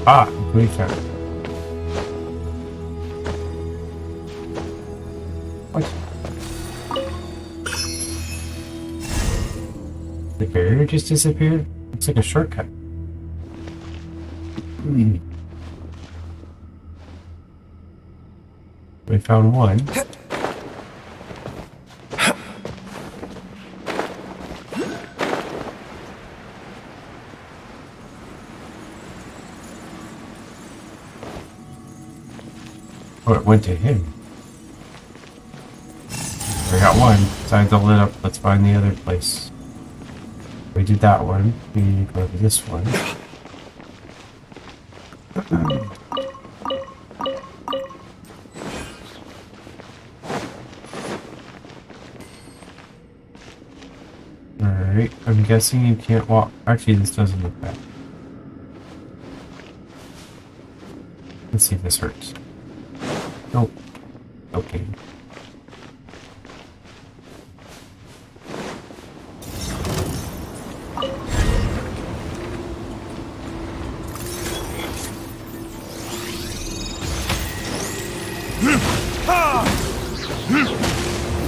Ah, we found it. What? The barrier just disappeared? Looks like a shortcut. We found one. Oh, it went to him. We got one. Signs all lit up. Let's find the other place. We did that one. We need to go to this one. Alright, I'm guessing you can't walk. Actually, this doesn't look bad. Let's see if this hurts. Nope. Okay.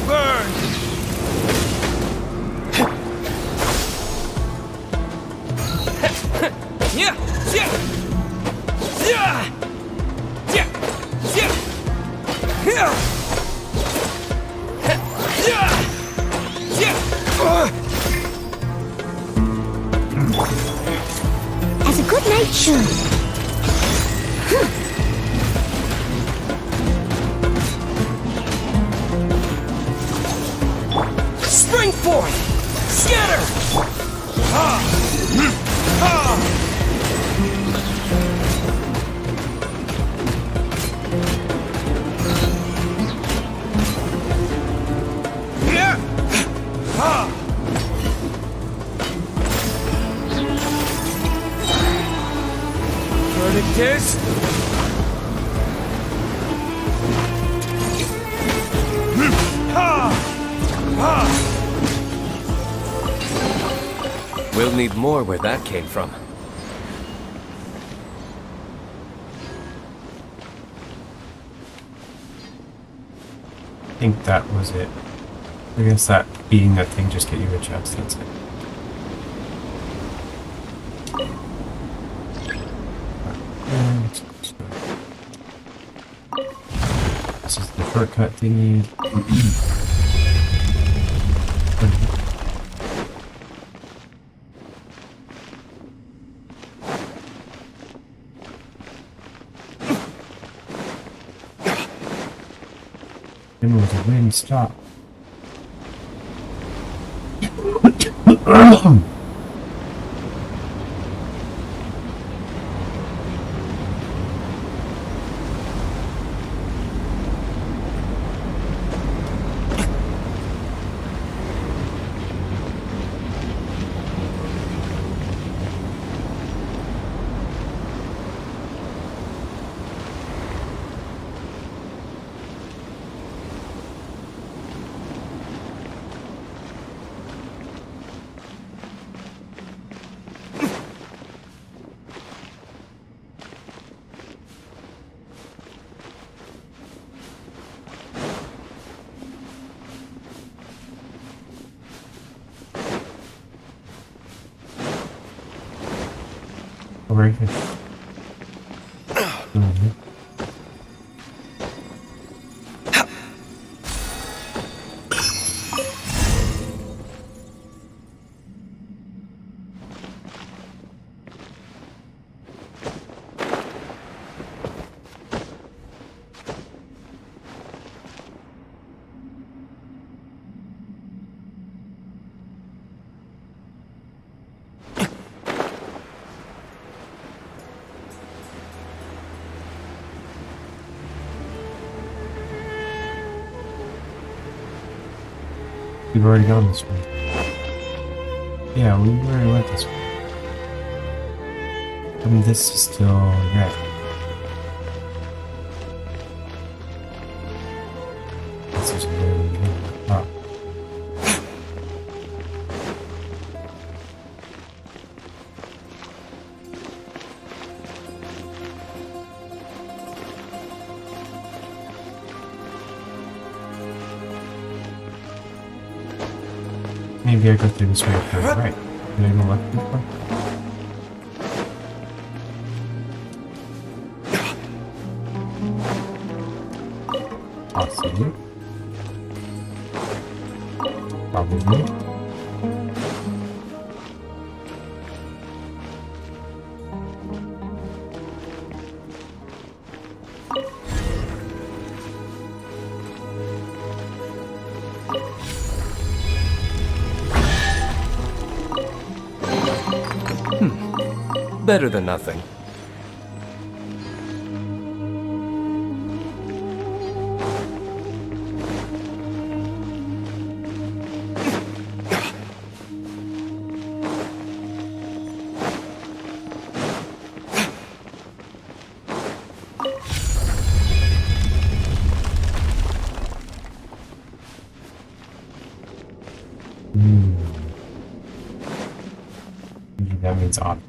Burn! Yeah! Yeah! for it! Scatter! Verdict is... We'll need more where that came from. I think that was it. I guess that beating that thing just get you a chest, that's it. This is the shortcut thingy. When will the wind stop? Over here. We've already gone this way. Yeah, we already went this way. I mean, this is still red. This is really oh. Maybe I go through this way first, right? Can I go left before? Possibly. Probably. Better than nothing. That means odd.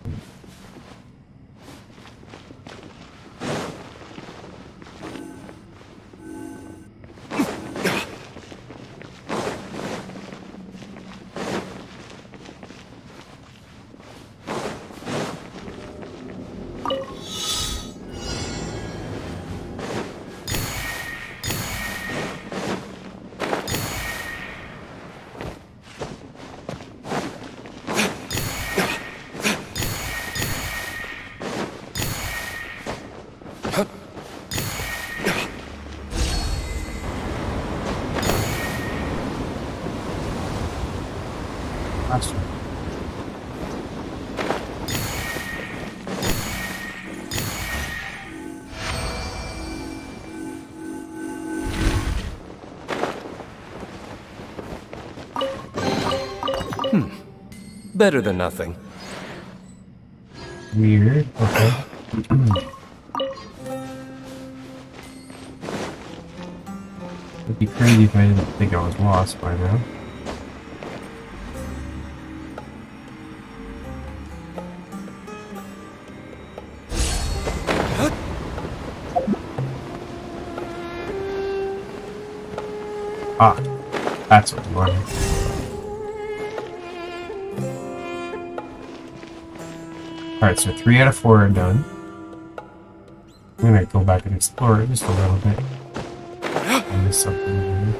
Last one. Better than nothing. Weird. Okay. It'd be crazy if I didn't think I was lost by now. Ah, that's what you wanted. Alright, so 3 out of 4 are done. I'm gonna go back and explore it just a little bit. I missed something here.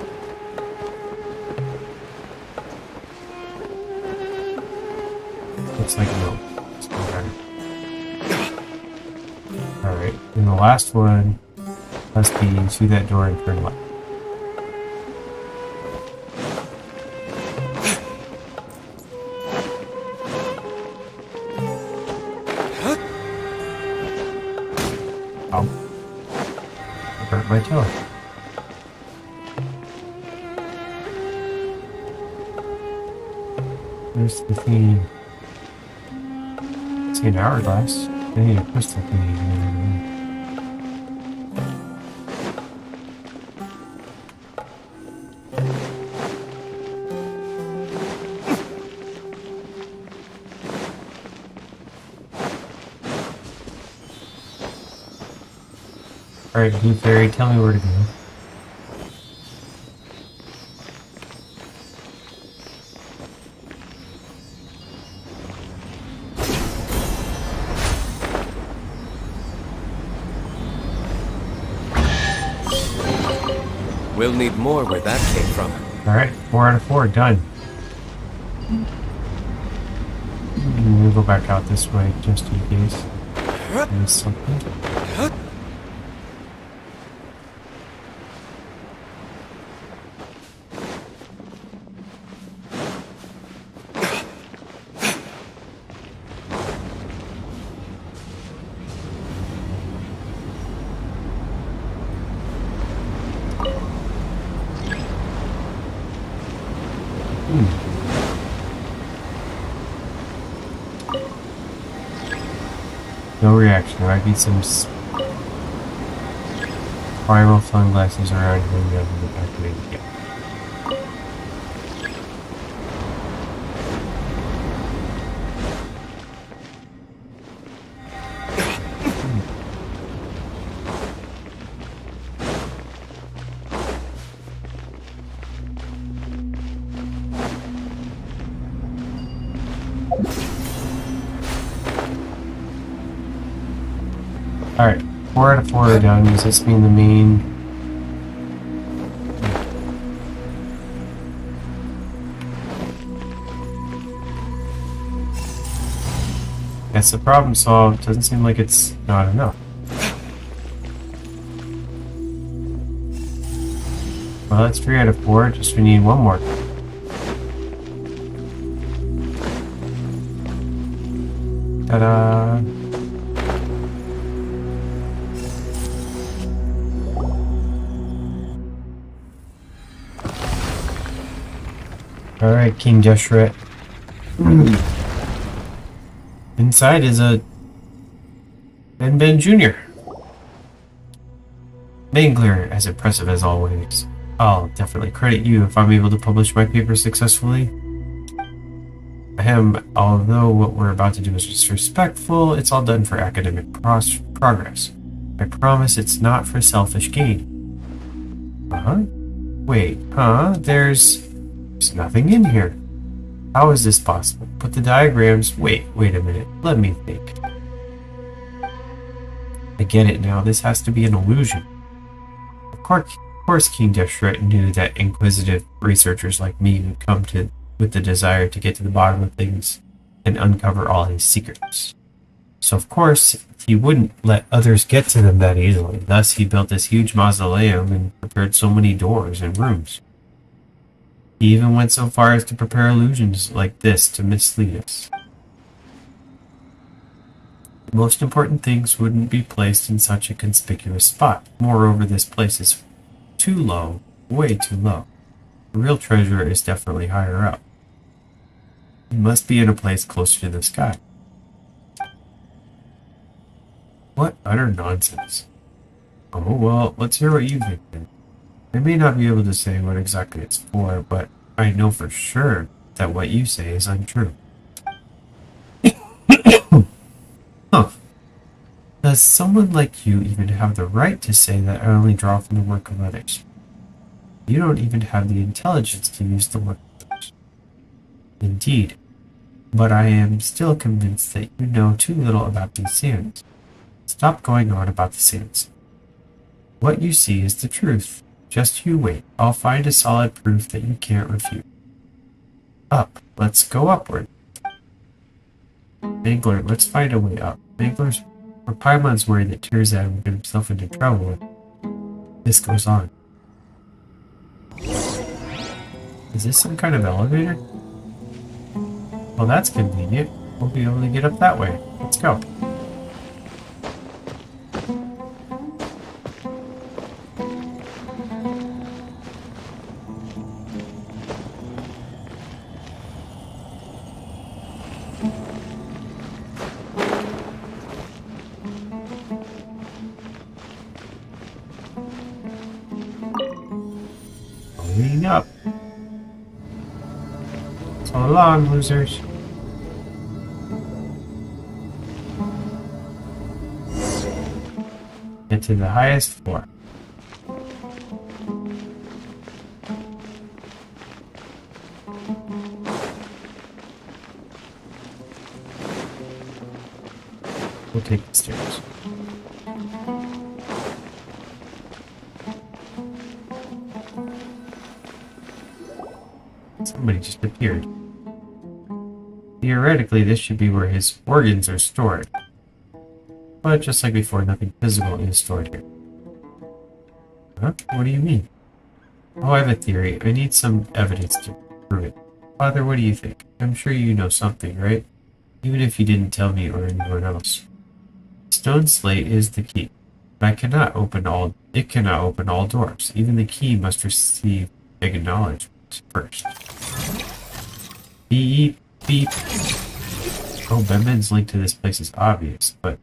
Looks like no. Let's go back. Alright, and the last one must be to that door and turn left. My toe. There's the thing. It's an hourglass. I need a crystal thing. Alright, Blue Fairy, tell me where to go. We'll need more where that came from. Alright, 4 out of 4, done. We'll go back out this way just in case there's something. No reaction. There might be some spiral sunglasses around here we haven't been activated yet. Alright, 4 out of 4 are done. Does this mean the main... That's the problem solved. Doesn't seem like it's not enough. Well, that's 3 out of 4. Just we need one more. Ta-da! Alright, King Deshret. Inside is a Ben Jr. Mangler, as impressive as always. I'll definitely credit you if I'm able to publish my paper successfully. Ahem, although what we're about to do is disrespectful, it's all done for academic progress. I promise it's not for selfish gain. Huh? Wait, huh? There's nothing in here. How is this possible? But the diagrams... Wait a minute. Let me think. I get it now. This has to be an illusion. Of course King Deshret knew that inquisitive researchers like me would come to with the desire to get to the bottom of things and uncover all his secrets. So of course, he wouldn't let others get to them that easily. Thus, he built this huge mausoleum and prepared so many doors and rooms. He even went so far as to prepare illusions like this to mislead us. The most important things wouldn't be placed in such a conspicuous spot. Moreover, this place is too low, way too low. The real treasure is definitely higher up. It must be in a place closer to the sky. What utter nonsense. Oh, well, let's hear what you think then. I may not be able to say what exactly it's for, but I know for sure that what you say is untrue. Huh. Does someone like you even have the right to say that I only draw from the work of others? You don't even have the intelligence to use the work of others. Indeed, but I am still convinced that you know too little about these sands. Stop going on about the sands. What you see is the truth. Just you wait. I'll find a solid proof that you can't refute. Up. Let's go upward. Mangler, let's find a way up. Mangler's or Paimon's worried that Tirzad will get himself into trouble if this goes on. Is this some kind of elevator? Well, that's convenient. We'll be able to get up that way. Let's go. Moving up. So long, losers. Get to the highest floor. We'll take the stairs. Somebody just appeared. Theoretically, this should be where his organs are stored. But just like before, nothing physical is stored here. Huh? What do you mean? Oh, I have a theory. I need some evidence to prove it. Father, what do you think? I'm sure you know something, right? Even if you didn't tell me or anyone else. Stone slate is the key. But it cannot open all doors. Even the key must receive acknowledgement first. Beep, beep. Oh, Benben's link to this place is obvious, but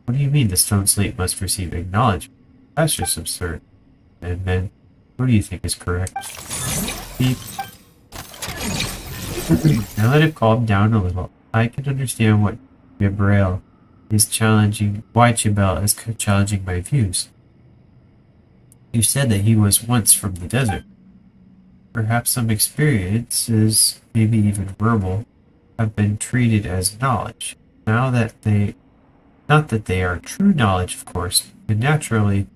what do you mean the stone slate must receive acknowledgement? That's just absurd. Benben, what do you think is correct? Beep. Now that I've calmed down a little, I can understand what Gabriel is challenging, why Chibel is challenging my views. You said that he was once from the desert. Perhaps some experiences, maybe even verbal, have been treated as knowledge. Now that not that they are true knowledge, of course, and naturally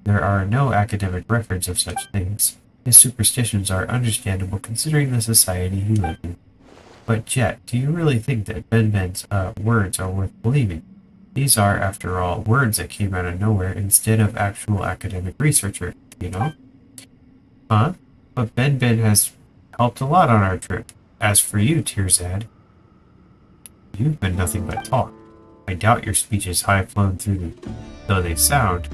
there are no academic records of such things. His superstitions are understandable considering the society he lived in. But Jet, do you really think that Benben's words are worth believing? These are, after all, words that came out of nowhere instead of actual academic researcher, you know? Huh? But Benben has helped a lot on our trip. As for you, Tirzad, you've been nothing but talk. I doubt your speeches high-flown though they sound,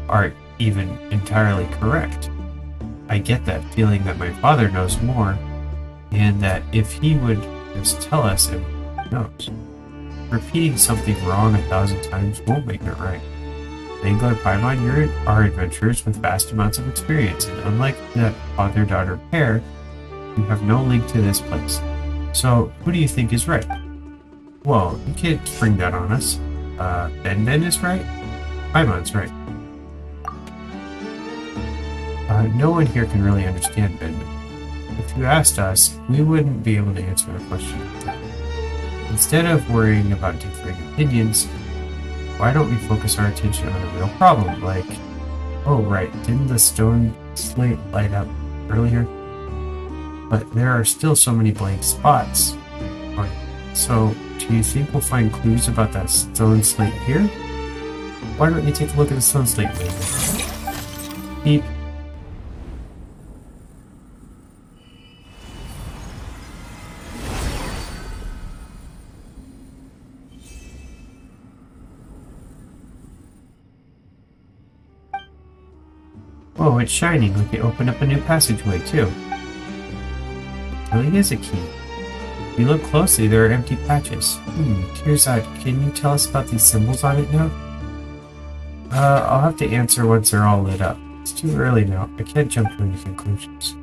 are even entirely correct. I get that feeling that my father knows more, and that if he would just tell us, and he knows. Repeating something wrong 1,000 times won't make it right. Mangler and Paimon, are adventurers with vast amounts of experience, and unlike that father-daughter pair, you have no link to this place. So, who do you think is right? Well, you can't spring that on us. Benben is right? Paimon's right. No one here can really understand Benben. If you asked us, we wouldn't be able to answer the question. Instead of worrying about differing opinions, why don't we focus our attention on a real problem, like, oh right, didn't the stone slate light up earlier? But there are still so many blank spots. So, do you think we'll find clues about that stone slate here? Why don't you take a look at the stone slate later? Beep. Whoa, it's shining like it opened up a new passageway, too. It really is a key. If you look closely, there are empty patches. Tearside, can you tell us about these symbols on it now? I'll have to answer once they're all lit up. It's too early now. I can't jump to any conclusions.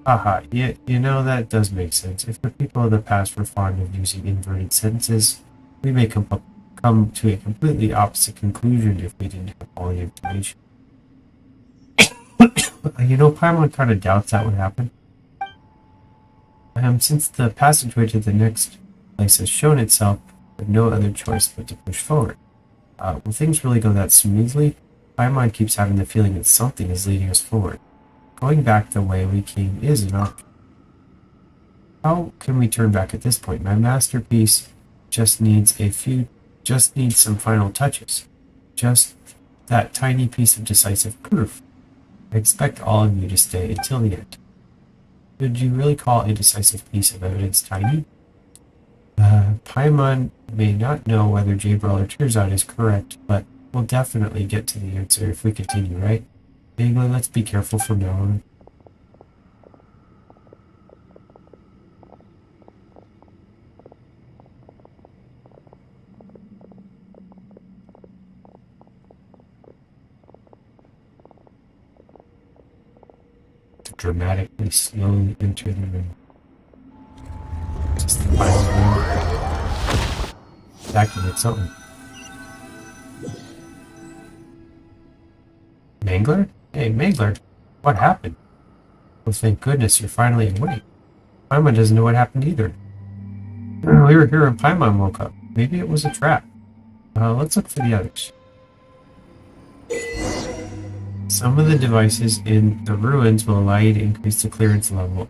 Haha, you know, that does make sense. If the people of the past were fond of using inverted sentences, we may come to a completely opposite conclusion if we didn't have all the information. You know, Paimon kind of doubts that would happen. Since the passageway to the next place has shown itself, we have no other choice but to push forward. Will things really go that smoothly? Paimon keeps having the feeling that something is leading us forward. Going back the way we came is an option. How can we turn back at this point? My masterpiece just needs some final touches. Just that tiny piece of decisive proof. I expect all of you to stay until the end. Could you really call a decisive piece of evidence tiny? Paimon may not know whether Jabril or Tearside is correct, but we'll definitely get to the answer if we continue, right? England, let's be careful from now on. Dramatically slowly enter the room. Just the final room. Activate something. Mangler? Hey, Mangler, what happened? Well, thank goodness you're finally awake. Paimon doesn't know what happened either. We were here when Paimon woke up. Maybe it was a trap. Let's look for the others. Some of the devices in the ruins will allow you to increase the clearance level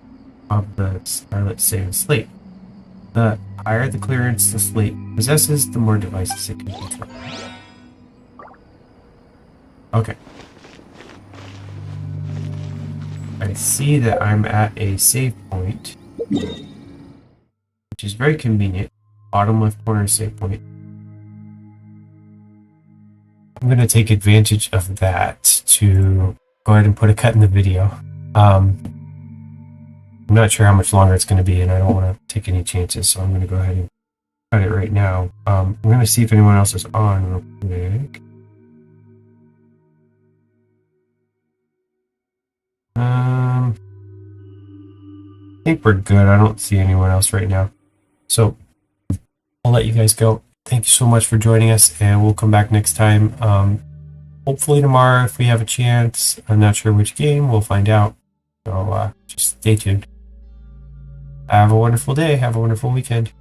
of the Scarlet Sand Slate. The higher the clearance the slate possesses, the more devices it can control. Okay. I see that I'm at a save point, which is very convenient. Bottom left corner save point. I'm going to take advantage of that to go ahead and put a cut in the video. I'm not sure how much longer it's going to be, and I don't want to take any chances, so I'm going to go ahead and cut it right now. I'm going to see if anyone else is on real quick. I think we're good. I don't see anyone else right now. So I'll let you guys go. Thank you so much for joining us, and we'll come back next time. Hopefully tomorrow if we have a chance. I'm not sure which game. We'll find out. So just stay tuned. Have a wonderful day. Have a wonderful weekend.